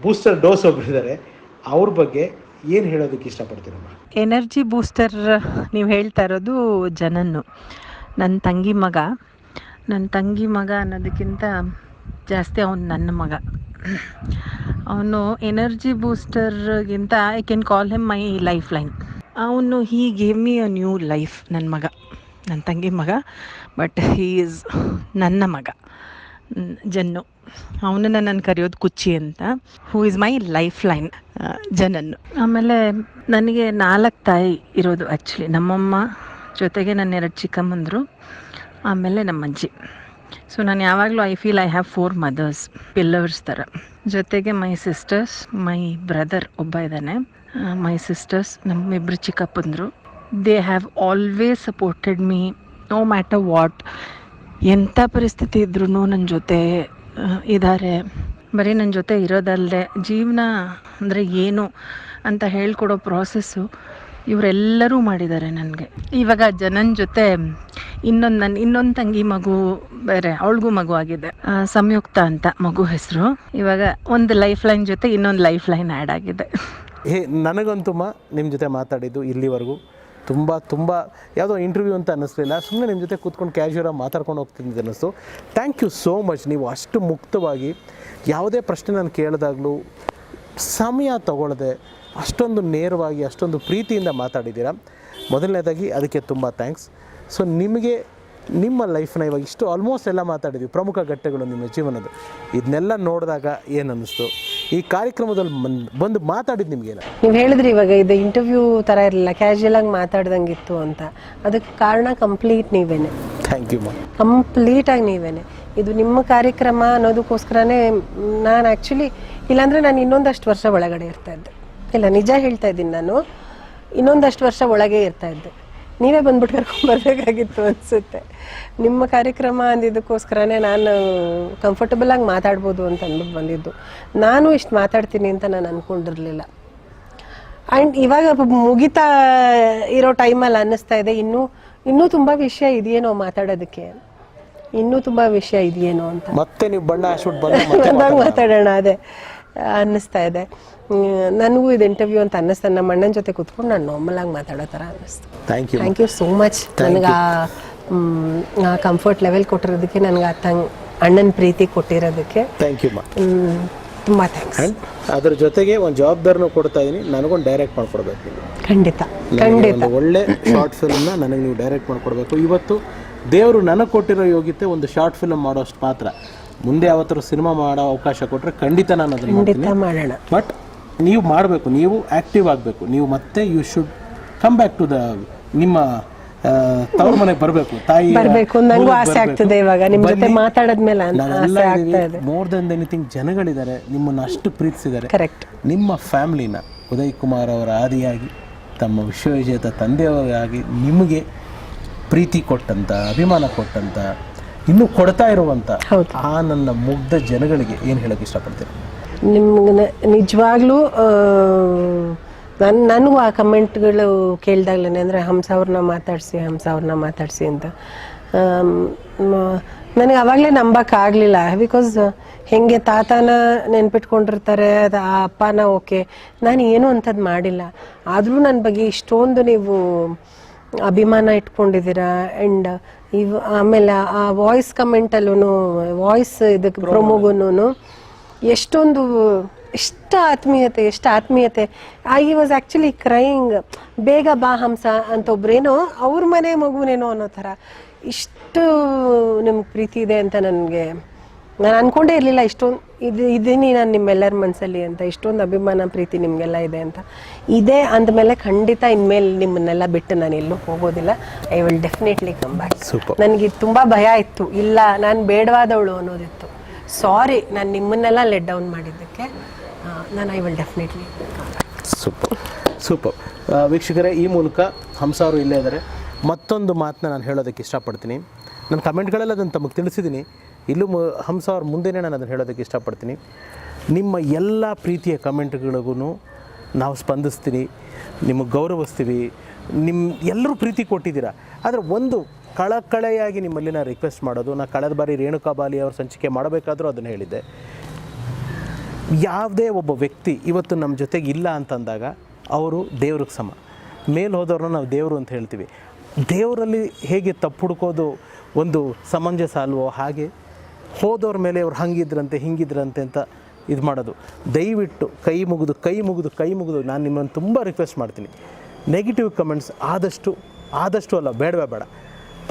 Speaker 3: ಬೂಸ್ಟರ್ ಡೋಸ್ ಒಬ್ಬರಿದ್ದಾರೆ, ಅವ್ರ ಬಗ್ಗೆ ಏನು ಹೇಳೋದಕ್ಕೆ ಇಷ್ಟಪಡ್ತೀರಮ್ಮ?
Speaker 5: ಎನರ್ಜಿ ಬೂಸ್ಟರ್ ನೀವು ಹೇಳ್ತಾ ಇರೋದು ಜನನ್ನು, ನನ್ನ ತಂಗಿ ಮಗ ಅನ್ನೋದಕ್ಕಿಂತ ಜಾಸ್ತಿ ಅವನು ನನ್ನ ಮಗ. ಅವನು ಎನರ್ಜಿ ಬೂಸ್ಟರ್ಗಿಂತ I can call him my lifeline. ಅವನು he gave me a new life. ನನ್ನ ತಂಗಿ ಮಗ, ಬಟ್ ಹೀ ಈಸ್ ನನ್ನ ಮಗ ಜನ್ನು. ಅವನನ್ನು ನಾನು ಕರೆಯೋದು ಕುಚ್ಚಿ ಅಂತ. Who is my lifeline ಜನನ್ನು. ಆಮೇಲೆ ನನಗೆ 4 ತಾಯಿ ಇರೋದು ಆ್ಯಕ್ಚುಲಿ. ನಮ್ಮಮ್ಮ ಜೊತೆಗೆ ನನ್ನ 2 ಚಿಕ್ಕಮ್ಮಂದರು, ಆಮೇಲೆ ನಮ್ಮ ಅಜ್ಜಿ. ಸೊ ನಾನು ಯಾವಾಗಲೂ I feel I have 4 mothers, pillars ಥರ. ಜೊತೆಗೆ ಮೈ ಸಿಸ್ಟರ್ಸ್, ಮೈ ಬ್ರದರ್ ಒಬ್ಬ ಇದ್ದಾನೆ, ಮೈ ಸಿಸ್ಟರ್ಸ್, ನಮ್ಮಿಬ್ಬರು ಚಿಕ್ಕಪ್ಪಂದರು. They have always supported me no matter what. ಎಂಥ ಪರಿಸ್ಥಿತಿ ಇದ್ರೂ ನನ್ನ ಜೊತೆ ಇದ್ದಾರೆ. ಬರೀ ನನ್ನ ಜೊತೆ ಇರೋದಲ್ಲದೆ ಜೀವನ ಅಂದರೆ ಏನು ಅಂತ ಹೇಳ್ಕೊಡೋ ಪ್ರಾಸೆಸ್ಸು ಇವರೆಲ್ಲರೂ ಮಾಡಿದ್ದಾರೆ ನನಗೆ. ಇವಾಗ ಜನನ ಜೊತೆ ಇನ್ನೊಂದು ತಂಗಿ ಮಗು ಬೇರೆ, ಅವಳಿಗೂ ಮಗು ಆಗಿದೆ, ಸಂಯುಕ್ತ ಅಂತ ಮಗು ಹೆಸರು. ಇವಾಗ ಒಂದು ಲೈಫ್ ಲೈನ್ ಜೊತೆ ಇನ್ನೊಂದು ಲೈಫ್ ಲೈನ್ ಆ್ಯಡ್ ಆಗಿದೆ.
Speaker 1: ನನಗಂತೂ ನಿಮ್ಮ ಜೊತೆ ಮಾತಾಡಿದ್ದು ಇಲ್ಲಿವರೆಗೂ ತುಂಬ ಯಾವುದೋ ಇಂಟರ್ವ್ಯೂ ಅಂತ ಅನ್ನಿಸ್ಲಿಲ್ಲ. ಸುಮ್ಮನೆ ನಿಮ್ಮ ಜೊತೆ ಕೂತ್ಕೊಂಡು ಕ್ಯಾಶುಯಲಾಗಿ ಮಾತಾಡ್ಕೊಂಡು ಹೋಗ್ತಿದ್ದೆ ಅನ್ನಿಸ್ತು. Thank you so much. ನೀವು ಅಷ್ಟು ಮುಕ್ತವಾಗಿ ಯಾವುದೇ ಪ್ರಶ್ನೆ ನಾನು ಕೇಳಿದಾಗಲೂ ಸಮಯ ತಗೊಳ್ಳದೆ ಅಷ್ಟೊಂದು ನೇರವಾಗಿ ಅಷ್ಟೊಂದು ಪ್ರೀತಿಯಿಂದ ಮಾತಾಡಿದ್ದೀರಾ. ಮೊದಲನೇದಾಗಿ ಅದಕ್ಕೆ ತುಂಬ ಥ್ಯಾಂಕ್ಸ್. ಸೊ ನಿಮಗೆ ನಿಮ್ಮ ಲೈಫ್ನ ಇವಾಗ ಇಷ್ಟು ಆಲ್ಮೋಸ್ಟ್ ಎಲ್ಲ ಮಾತಾಡಿದ್ವಿ, ಪ್ರಮುಖ ಘಟ್ಟಗಳು ನಿಮ್ಮ ಜೀವನದ, ಇದನ್ನೆಲ್ಲ ನೋಡಿದಾಗ ಏನು ಅನ್ನಿಸ್ತು? ಈ ಕಾರ್ಯಕ್ರಮದಲ್ಲಿ ಬಂದು ಮಾತಾಡಿದ್ದು ನಿಮಗೇನು?
Speaker 3: ನೀವು ಹೇಳಿದ್ರಿ ಇವಾಗ ಇದು ಇಂಟರ್ವ್ಯೂ ಥರ ಇರಲಿಲ್ಲ, ಕ್ಯಾಶುಯಲಾಗಿ ಮಾತಾಡ್ದಂಗಿತ್ತು ಅಂತ. ಅದಕ್ಕೆ ಕಾರಣ ಕಂಪ್ಲೀಟ್ ನೀವೇನೆ.
Speaker 1: ಥ್ಯಾಂಕ್ ಯು ಮಾ.
Speaker 3: ಕಂಪ್ಲೀಟಾಗಿ ನೀವೇನೆ. ಇದು ನಿಮ್ಮ ಕಾರ್ಯಕ್ರಮ ಅನ್ನೋದಕ್ಕೋಸ್ಕರನೇ ನಾನು ಆ್ಯಕ್ಚುಲಿ, ಇಲ್ಲಾಂದರೆ ನಾನು ಇನ್ನೊಂದಷ್ಟು ವರ್ಷ ಒಳಗಡೆ ಇರ್ತಾಯಿದ್ದೆ. ಇಲ್ಲ, ನಿಜ ಹೇಳ್ತಾ ಇದ್ದೀನಿ, ನಾನು ಇನ್ನೊಂದಷ್ಟು ವರ್ಷ ಒಳಗೆ ಇರ್ತಾಯಿದ್ದೆ. ನೀವೇ ಬಂದ್ಬಿಟ್ಟು ಕರ್ಕೊಂಡ್ಬರ್ಬೇಕಾಗಿತ್ತು ಅನಿಸುತ್ತೆ. ನಿಮ್ಮ ಕಾರ್ಯಕ್ರಮ ಅಂದಿದ್ದಕ್ಕೋಸ್ಕರನೇ ನಾನು ಕಂಫರ್ಟಬಲಾಗಿ ಮಾತಾಡ್ಬೋದು ಅಂತ ಅಂದ್ಬಿಟ್ಟು ಬಂದಿದ್ದು. ನಾನು ಇಷ್ಟು ಮಾತಾಡ್ತೀನಿ ಅಂತ ನಾನು ಅಂದ್ಕೊಂಡಿರಲಿಲ್ಲ. ಆ್ಯಂಡ್ ಇವಾಗ ಮುಗಿತಾ ಇರೋ ಟೈಮಲ್ಲಿ ಅನ್ನಿಸ್ತಾ ಇದೆ ಇನ್ನೂ ತುಂಬ ವಿಷಯ ಇದೆಯೇನೋ ಮಾತಾಡೋದಕ್ಕೆ, ಇನ್ನೂ ತುಂಬ ವಿಷಯ ಇದೆಯೇನೋ ಅಂತ.
Speaker 1: ಮತ್ತೆ ನೀವು ಬಣ್ಣ ಬಂದಾಗ
Speaker 3: ಮಾತಾಡೋಣ ಅದೇ ಅನ್ನಿಸ್ತಾ ಇದೆ. ನನಗೂ ಇದು ಇಂಟರ್ವ್ಯೂ ಅಂತ ಅನ್ನಿಸ್ತಾ, ನಮ್ಮ ಅಣ್ಣನ ಜೊತೆ ಕೂತ್ಕೊಂಡು ನಾನು ನಾರ್ಮಲಾಗಿ ಮಾತಾಡೋ ಥರ ಅನ್ನಿಸ್ತು. Thank you so much. ನನಗೆ ಆ ಕಂಫರ್ಟ್ ಲೆವೆಲ್ ಕೊಟ್ಟಿರೋದಕ್ಕೆ, ನನಗೆ ಅಣ್ಣನ ಪ್ರೀತಿ ಕೊಟ್ಟಿರೋದಕ್ಕೆ
Speaker 1: ಥ್ಯಾಂಕ್ ಯು ಮಾ.
Speaker 3: ತುಂಬ ಥ್ಯಾಂಕ್ಸ್.
Speaker 1: ಅದ್ರ ಜೊತೆಗೆ ಒಂದು ಜವಾಬ್ದಾರಿನೂ ಕೊಡ್ತಾ ಇದ್ದೀನಿ, ನನಗೊಂದು ಡೈರೆಕ್ಟ್ ಮಾಡ್ಕೊಡ್ಬೇಕು ನೀವು.
Speaker 3: ಖಂಡಿತ.
Speaker 1: ಒಂದು ಒಳ್ಳೆ ಶಾರ್ಟ್ ಫಿಲ್ಮ್ನ ನನಗೆ ನೀವು ಡೈರೆಕ್ಟ್ ಮಾಡಿಕೊಡ್ಬೇಕು. ಇವತ್ತು ದೇವರು ನನಗೆ ಕೊಟ್ಟಿರೋ ಯೋಗ್ಯತೆ ಒಂದು ಶಾರ್ಟ್ ಫಿಲ್ಮ್ ಮಾಡೋಷ್ಟು ಮಾತ್ರ. ಮುಂದೆ ಯಾವತ್ತಾರು ಸಿನಿಮಾ ಮಾಡೋ ಅವಕಾಶ ಕೊಟ್ಟರೆ ಖಂಡಿತ ನಾನು ಅದನ್ನು
Speaker 3: ಮಾಡೋಣ.
Speaker 1: ಬಟ್ ನೀವು ಮಾಡಬೇಕು, ನೀವು ಆ್ಯಕ್ಟಿವ್ ಆಗಬೇಕು. ನೀವು ಮತ್ತೆ you should come back to the ನಿಮ್ಮ ತವ್ರ ಮನೆಗೆ ಬರಬೇಕು. ತಾಯಿ
Speaker 3: ಬರಬೇಕು, ನನಗೂ ಆಸೆ ಆಗ್ತದೆ ಇವಾಗ ನಿಮ್ಮ ಜೊತೆ ಮಾತಾಡಿದ್ಮೇಲೆ.
Speaker 1: ಮೋರ್ ದೆನ್ ಎನಿಥಿಂಗ್ ಜನಗಳಿದ್ದಾರೆ ನಿಮ್ಮನ್ನು ಅಷ್ಟು ಪ್ರೀತಿಸಿದ್ದಾರೆ.
Speaker 3: ಕರೆಕ್ಟ್.
Speaker 1: ನಿಮ್ಮ ಫ್ಯಾಮಿಲಿನ ಉದಯ್ ಕುಮಾರ್ ಅವರ ಆದಿಯಾಗಿ, ತಮ್ಮ ವಿಶ್ವವಿಜೇತ ತಂದೆಯವರಾಗಿ ನಿಮಗೆ ಪ್ರೀತಿ ಕೊಟ್ಟಂಥ, ಅಭಿಮಾನ ಕೊಟ್ಟಂಥ, ಇನ್ನೂ ಕೊಡ್ತಾ ಇರುವಂಥ ಆ ನನ್ನ ಮುಗ್ಧ ಜನಗಳಿಗೆ ಏನು ಹೇಳೋಕ್ಕೆ ಇಷ್ಟಪಡ್ತೀನಿ?
Speaker 3: ನಿಮ್ಗೆ ನಿಜವಾಗ್ಲೂ ನನಗೂ ಆ ಕಮೆಂಟ್ಗಳು ಕೇಳಿದಾಗ್ಲೇ, ಅಂದರೆ ಹಂಸ ಅವ್ರನ್ನ ಮಾತಾಡಿಸಿ ಅಂತ ನನಗೆ ಆವಾಗಲೇ ನಂಬೋಕ್ಕಾಗಲಿಲ್ಲ. ಬಿಕಾಸ್ ಹೆಂಗೆ ತಾತನ ನೆನ್ಪಿಟ್ಕೊಂಡಿರ್ತಾರೆ, ಅದು ಆ ಅಪ್ಪನ ಓಕೆ, ನಾನು ಏನೂ ಅಂಥದ್ದು ಮಾಡಿಲ್ಲ. ಆದರೂ ನನ್ನ ಬಗ್ಗೆ ಇಷ್ಟೊಂದು ನೀವು ಅಭಿಮಾನ ಇಟ್ಕೊಂಡಿದ್ದೀರಾ. ಆ್ಯಂಡ್ ಆಮೇಲೆ ಆ ವಾಯ್ಸ್ ಕಮೆಂಟಲ್ಲೂ, ವಾಯ್ಸ್ ಇದಕ್ಕೆ ಪ್ರೊಮೋಗೂ ಎಷ್ಟು ಆತ್ಮೀಯತೆ. ಐ ವಾಸ್ ಆ್ಯಕ್ಚುಲಿ ಕ್ರೈಯಿಂಗ್, ಬೇಗ ಬಾ ಹಂಸ ಅಂತ ಒಬ್ರೇನೋ ಅವ್ರ ಮನೆ ಮಗುನೇನೋ ಅನ್ನೋ ಥರ. ಇಷ್ಟು ನಿಮ್ಗೆ ಪ್ರೀತಿ ಇದೆ ಅಂತ ನಾನು ಅಂದ್ಕೊಂಡೇ ಇರಲಿಲ್ಲ. ಇಷ್ಟೊಂದು ಇದ್ದೀನಿ ನಾನು ನಿಮ್ಮೆಲ್ಲರ ಮನಸ್ಸಲ್ಲಿ ಅಂತ, ಇಷ್ಟೊಂದು ಅಭಿಮಾನ ಪ್ರೀತಿ ನಿಮಗೆಲ್ಲ ಇದೆ ಅಂತ. ಇದೇ ಅಂದಮೇಲೆ ಖಂಡಿತ ಇನ್ಮೇಲೆ ನಿಮ್ಮನ್ನೆಲ್ಲ ಬಿಟ್ಟು ನಾನು ಎಲ್ಲೂ ಹೋಗೋದಿಲ್ಲ. I will definitely come back. ನನಗೆ ತುಂಬ ಭಯ ಇತ್ತು, ಇಲ್ಲ ನಾನು ಬೇಡವಾದವಳು ಅನ್ನೋದಿತ್ತು. ಸಾರಿ, ನಾನು ನಿಮ್ಮನ್ನೆಲ್ಲ ಲೆಟ್ ಡೌನ್ ಮಾಡಿದ್ದಕ್ಕೆ. ನಾನು ಐ ವಿಲ್ ಡೆಫಿನೆಟ್ಲಿ.
Speaker 1: ಸೂಪರ್. ವೀಕ್ಷಕರೇ, ಈ ಮೂಲಕ ಹಂಸ ಅವರು ಇಲ್ಲೇ ಇದ್ದಾರೆ. ಮತ್ತೊಂದು ಮಾತನ್ನ ನಾನು ಹೇಳೋದಕ್ಕೆ ಇಷ್ಟಪಡ್ತೀನಿ. ನನ್ನ ಕಮೆಂಟ್ಗಳೆಲ್ಲ ಅದನ್ನು ತಮಗೆ ತಿಳಿಸಿದ್ದೀನಿ. ಇಲ್ಲೂ ಹಂಸ ಅವ್ರ ಮುಂದೆನೇ ನಾನು ಅದನ್ನು ಹೇಳೋದಕ್ಕೆ ಇಷ್ಟಪಡ್ತೀನಿ. ನಿಮ್ಮ ಎಲ್ಲ ಪ್ರೀತಿಯ ಕಮೆಂಟ್ಗಳಿಗೂ ನಾವು ಸ್ಪಂದಿಸ್ತೀನಿ, ನಿಮಗೆ ಗೌರವಿಸ್ತೀವಿ. ಎಲ್ಲರೂ ಪ್ರೀತಿ ಕೊಟ್ಟಿದ್ದೀರಾ. ಆದರೆ ಒಂದು ಕಳಕಳೆಯಾಗಿ ನಿಮ್ಮಲ್ಲಿ ನಾನು ರಿಕ್ವೆಸ್ಟ್ ಮಾಡೋದು, ನಾನು ಕಳೆದ ಬಾರಿ ರೇಣುಕಾ ಬಾಲಿ ಅವ್ರ ಸಂಚಿಕೆ ಮಾಡಬೇಕಾದ್ರೂ ಅದನ್ನು ಹೇಳಿದ್ದೆ, ಯಾವುದೇ ಒಬ್ಬ ವ್ಯಕ್ತಿ ಇವತ್ತು ನಮ್ಮ ಜೊತೆಗೆ ಇಲ್ಲ ಅಂತಂದಾಗ ಅವರು ದೇವ್ರಿಗೆ ಸಮ. ಮೇಲೆ ಹೋದವ್ರನ್ನ ನಾವು ದೇವರು ಅಂತ ಹೇಳ್ತೀವಿ. ದೇವರಲ್ಲಿ ಹೇಗೆ ತಪ್ಪು ಹುಡ್ಕೋದು ಒಂದು ಸಮಂಜಸ ಅಲ್ವೋ, ಹಾಗೆ ಹೋದವ್ರ ಮೇಲೆ ಅವ್ರು ಹಿಂಗಿದ್ರಂತೆ ಅಂತ ಇದು ಮಾಡೋದು. ದಯವಿಟ್ಟು ಕೈ ಮುಗಿದು ನಾನು ನಿಮ್ಮನ್ನು ತುಂಬ ರಿಕ್ವೆಸ್ಟ್ ಮಾಡ್ತೀನಿ, ನೆಗೆಟಿವ್ ಕಮೆಂಟ್ಸ್ ಆದಷ್ಟು ಅಲ್ಲ, ಬೇಡ,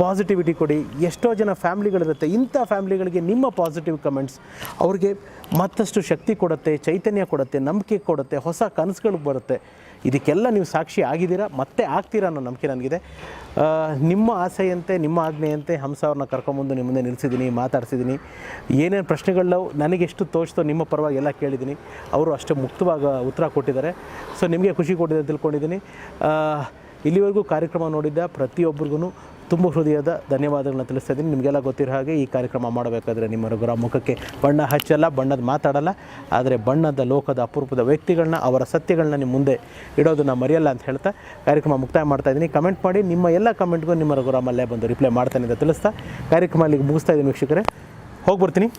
Speaker 1: ಪಾಸಿಟಿವಿಟಿ ಕೊಡಿ. ಎಷ್ಟೋ ಜನ ಫ್ಯಾಮ್ಲಿಗಳಿರುತ್ತೆ, ಇಂಥ ಫ್ಯಾಮ್ಲಿಗಳಿಗೆ ನಿಮ್ಮ ಪಾಸಿಟಿವ್ ಕಮೆಂಟ್ಸ್ ಅವ್ರಿಗೆ ಮತ್ತಷ್ಟು ಶಕ್ತಿ ಕೊಡುತ್ತೆ, ಚೈತನ್ಯ ಕೊಡುತ್ತೆ, ನಂಬಿಕೆ ಕೊಡುತ್ತೆ, ಹೊಸ ಕನಸುಗಳು ಬರುತ್ತೆ. ಇದಕ್ಕೆಲ್ಲ ನೀವು ಸಾಕ್ಷಿ ಆಗಿದ್ದೀರಾ, ಮತ್ತೆ ಆಗ್ತೀರಾ ಅನ್ನೋ ನಂಬಿಕೆ ನನಗಿದೆ. ನಿಮ್ಮ ಆಸೆಯಂತೆ, ನಿಮ್ಮ ಆಜ್ಞೆಯಂತೆ ಹಂಸ ಅವ್ರನ್ನ ಕರ್ಕೊಂಬಂದು ನಿಮ್ಮ ಮುಂದೆ ನಿಲ್ಲಿಸಿದ್ದೀನಿ, ಮಾತಾಡ್ಸಿದ್ದೀನಿ. ಏನೇನು ಪ್ರಶ್ನೆಗಳನ್ನ ನನಗೆಷ್ಟು ತೋಚ್ತೋ ನಿಮ್ಮ ಪರವಾಗಿ ಎಲ್ಲ ಕೇಳಿದ್ದೀನಿ. ಅವರು ಅಷ್ಟೇ ಮುಕ್ತವಾಗಿ ಉತ್ತರ ಕೊಟ್ಟಿದ್ದಾರೆ. ಸೊ ನಿಮಗೆ ಖುಷಿ ಕೊಟ್ಟಿದೆ ಅಂತ ತಿಳ್ಕೊಂಡಿದ್ದೀನಿ. ಇಲ್ಲಿವರೆಗೂ ಕಾರ್ಯಕ್ರಮ ನೋಡಿದ್ದ ಪ್ರತಿಯೊಬ್ಬರಿಗೂ ತುಂಬ ಹೃದಯದ ಧನ್ಯವಾದಗಳನ್ನ ತಿಳಿಸ್ತಾ ಇದ್ದೀನಿ. ನಿಮಗೆಲ್ಲ ಗೊತ್ತಿರೋ ಹಾಗೆ ಈ ಕಾರ್ಯಕ್ರಮ ಮಾಡಬೇಕಾದ್ರೆ ನಿಮ್ಮ ರಘುರಾಮ್ ಮುಖಕ್ಕೆ ಬಣ್ಣ ಹಚ್ಚಲ್ಲ, ಬಣ್ಣದ ಮಾತಾಡಲ್ಲ, ಆದರೆ ಬಣ್ಣದ ಲೋಕದ ಅಪರೂಪದ ವ್ಯಕ್ತಿಗಳನ್ನ, ಅವರ ಸತ್ಯಗಳನ್ನ ನಿಮ್ಮ ಮುಂದೆ ಇಡೋದನ್ನು ಮರೆಯಲ್ಲ ಅಂತ ಹೇಳ್ತಾ ಕಾರ್ಯಕ್ರಮ ಮುಕ್ತಾಯ ಮಾಡ್ತಾ ಇದ್ದೀನಿ. ಕಮೆಂಟ್ ಮಾಡಿ, ನಿಮ್ಮ ಎಲ್ಲ ಕಮೆಂಟ್ಗೂ ನಿಮ್ಮ ರಘುರಾಮ್ ಅಲ್ಲೇ ಬಂದು ರಿಪ್ಲೈ ಮಾಡ್ತಾನೆ ಅಂತ ತಿಳಿಸ್ತಾ ಕಾರ್ಯಕ್ರಮ ಅಲ್ಲಿಗೆ ಮುಗಿಸ್ತಾ ಇದ್ದೀನಿ ವೀಕ್ಷಕರೇ. ಹೋಗಿ ಬರ್ತೀನಿ.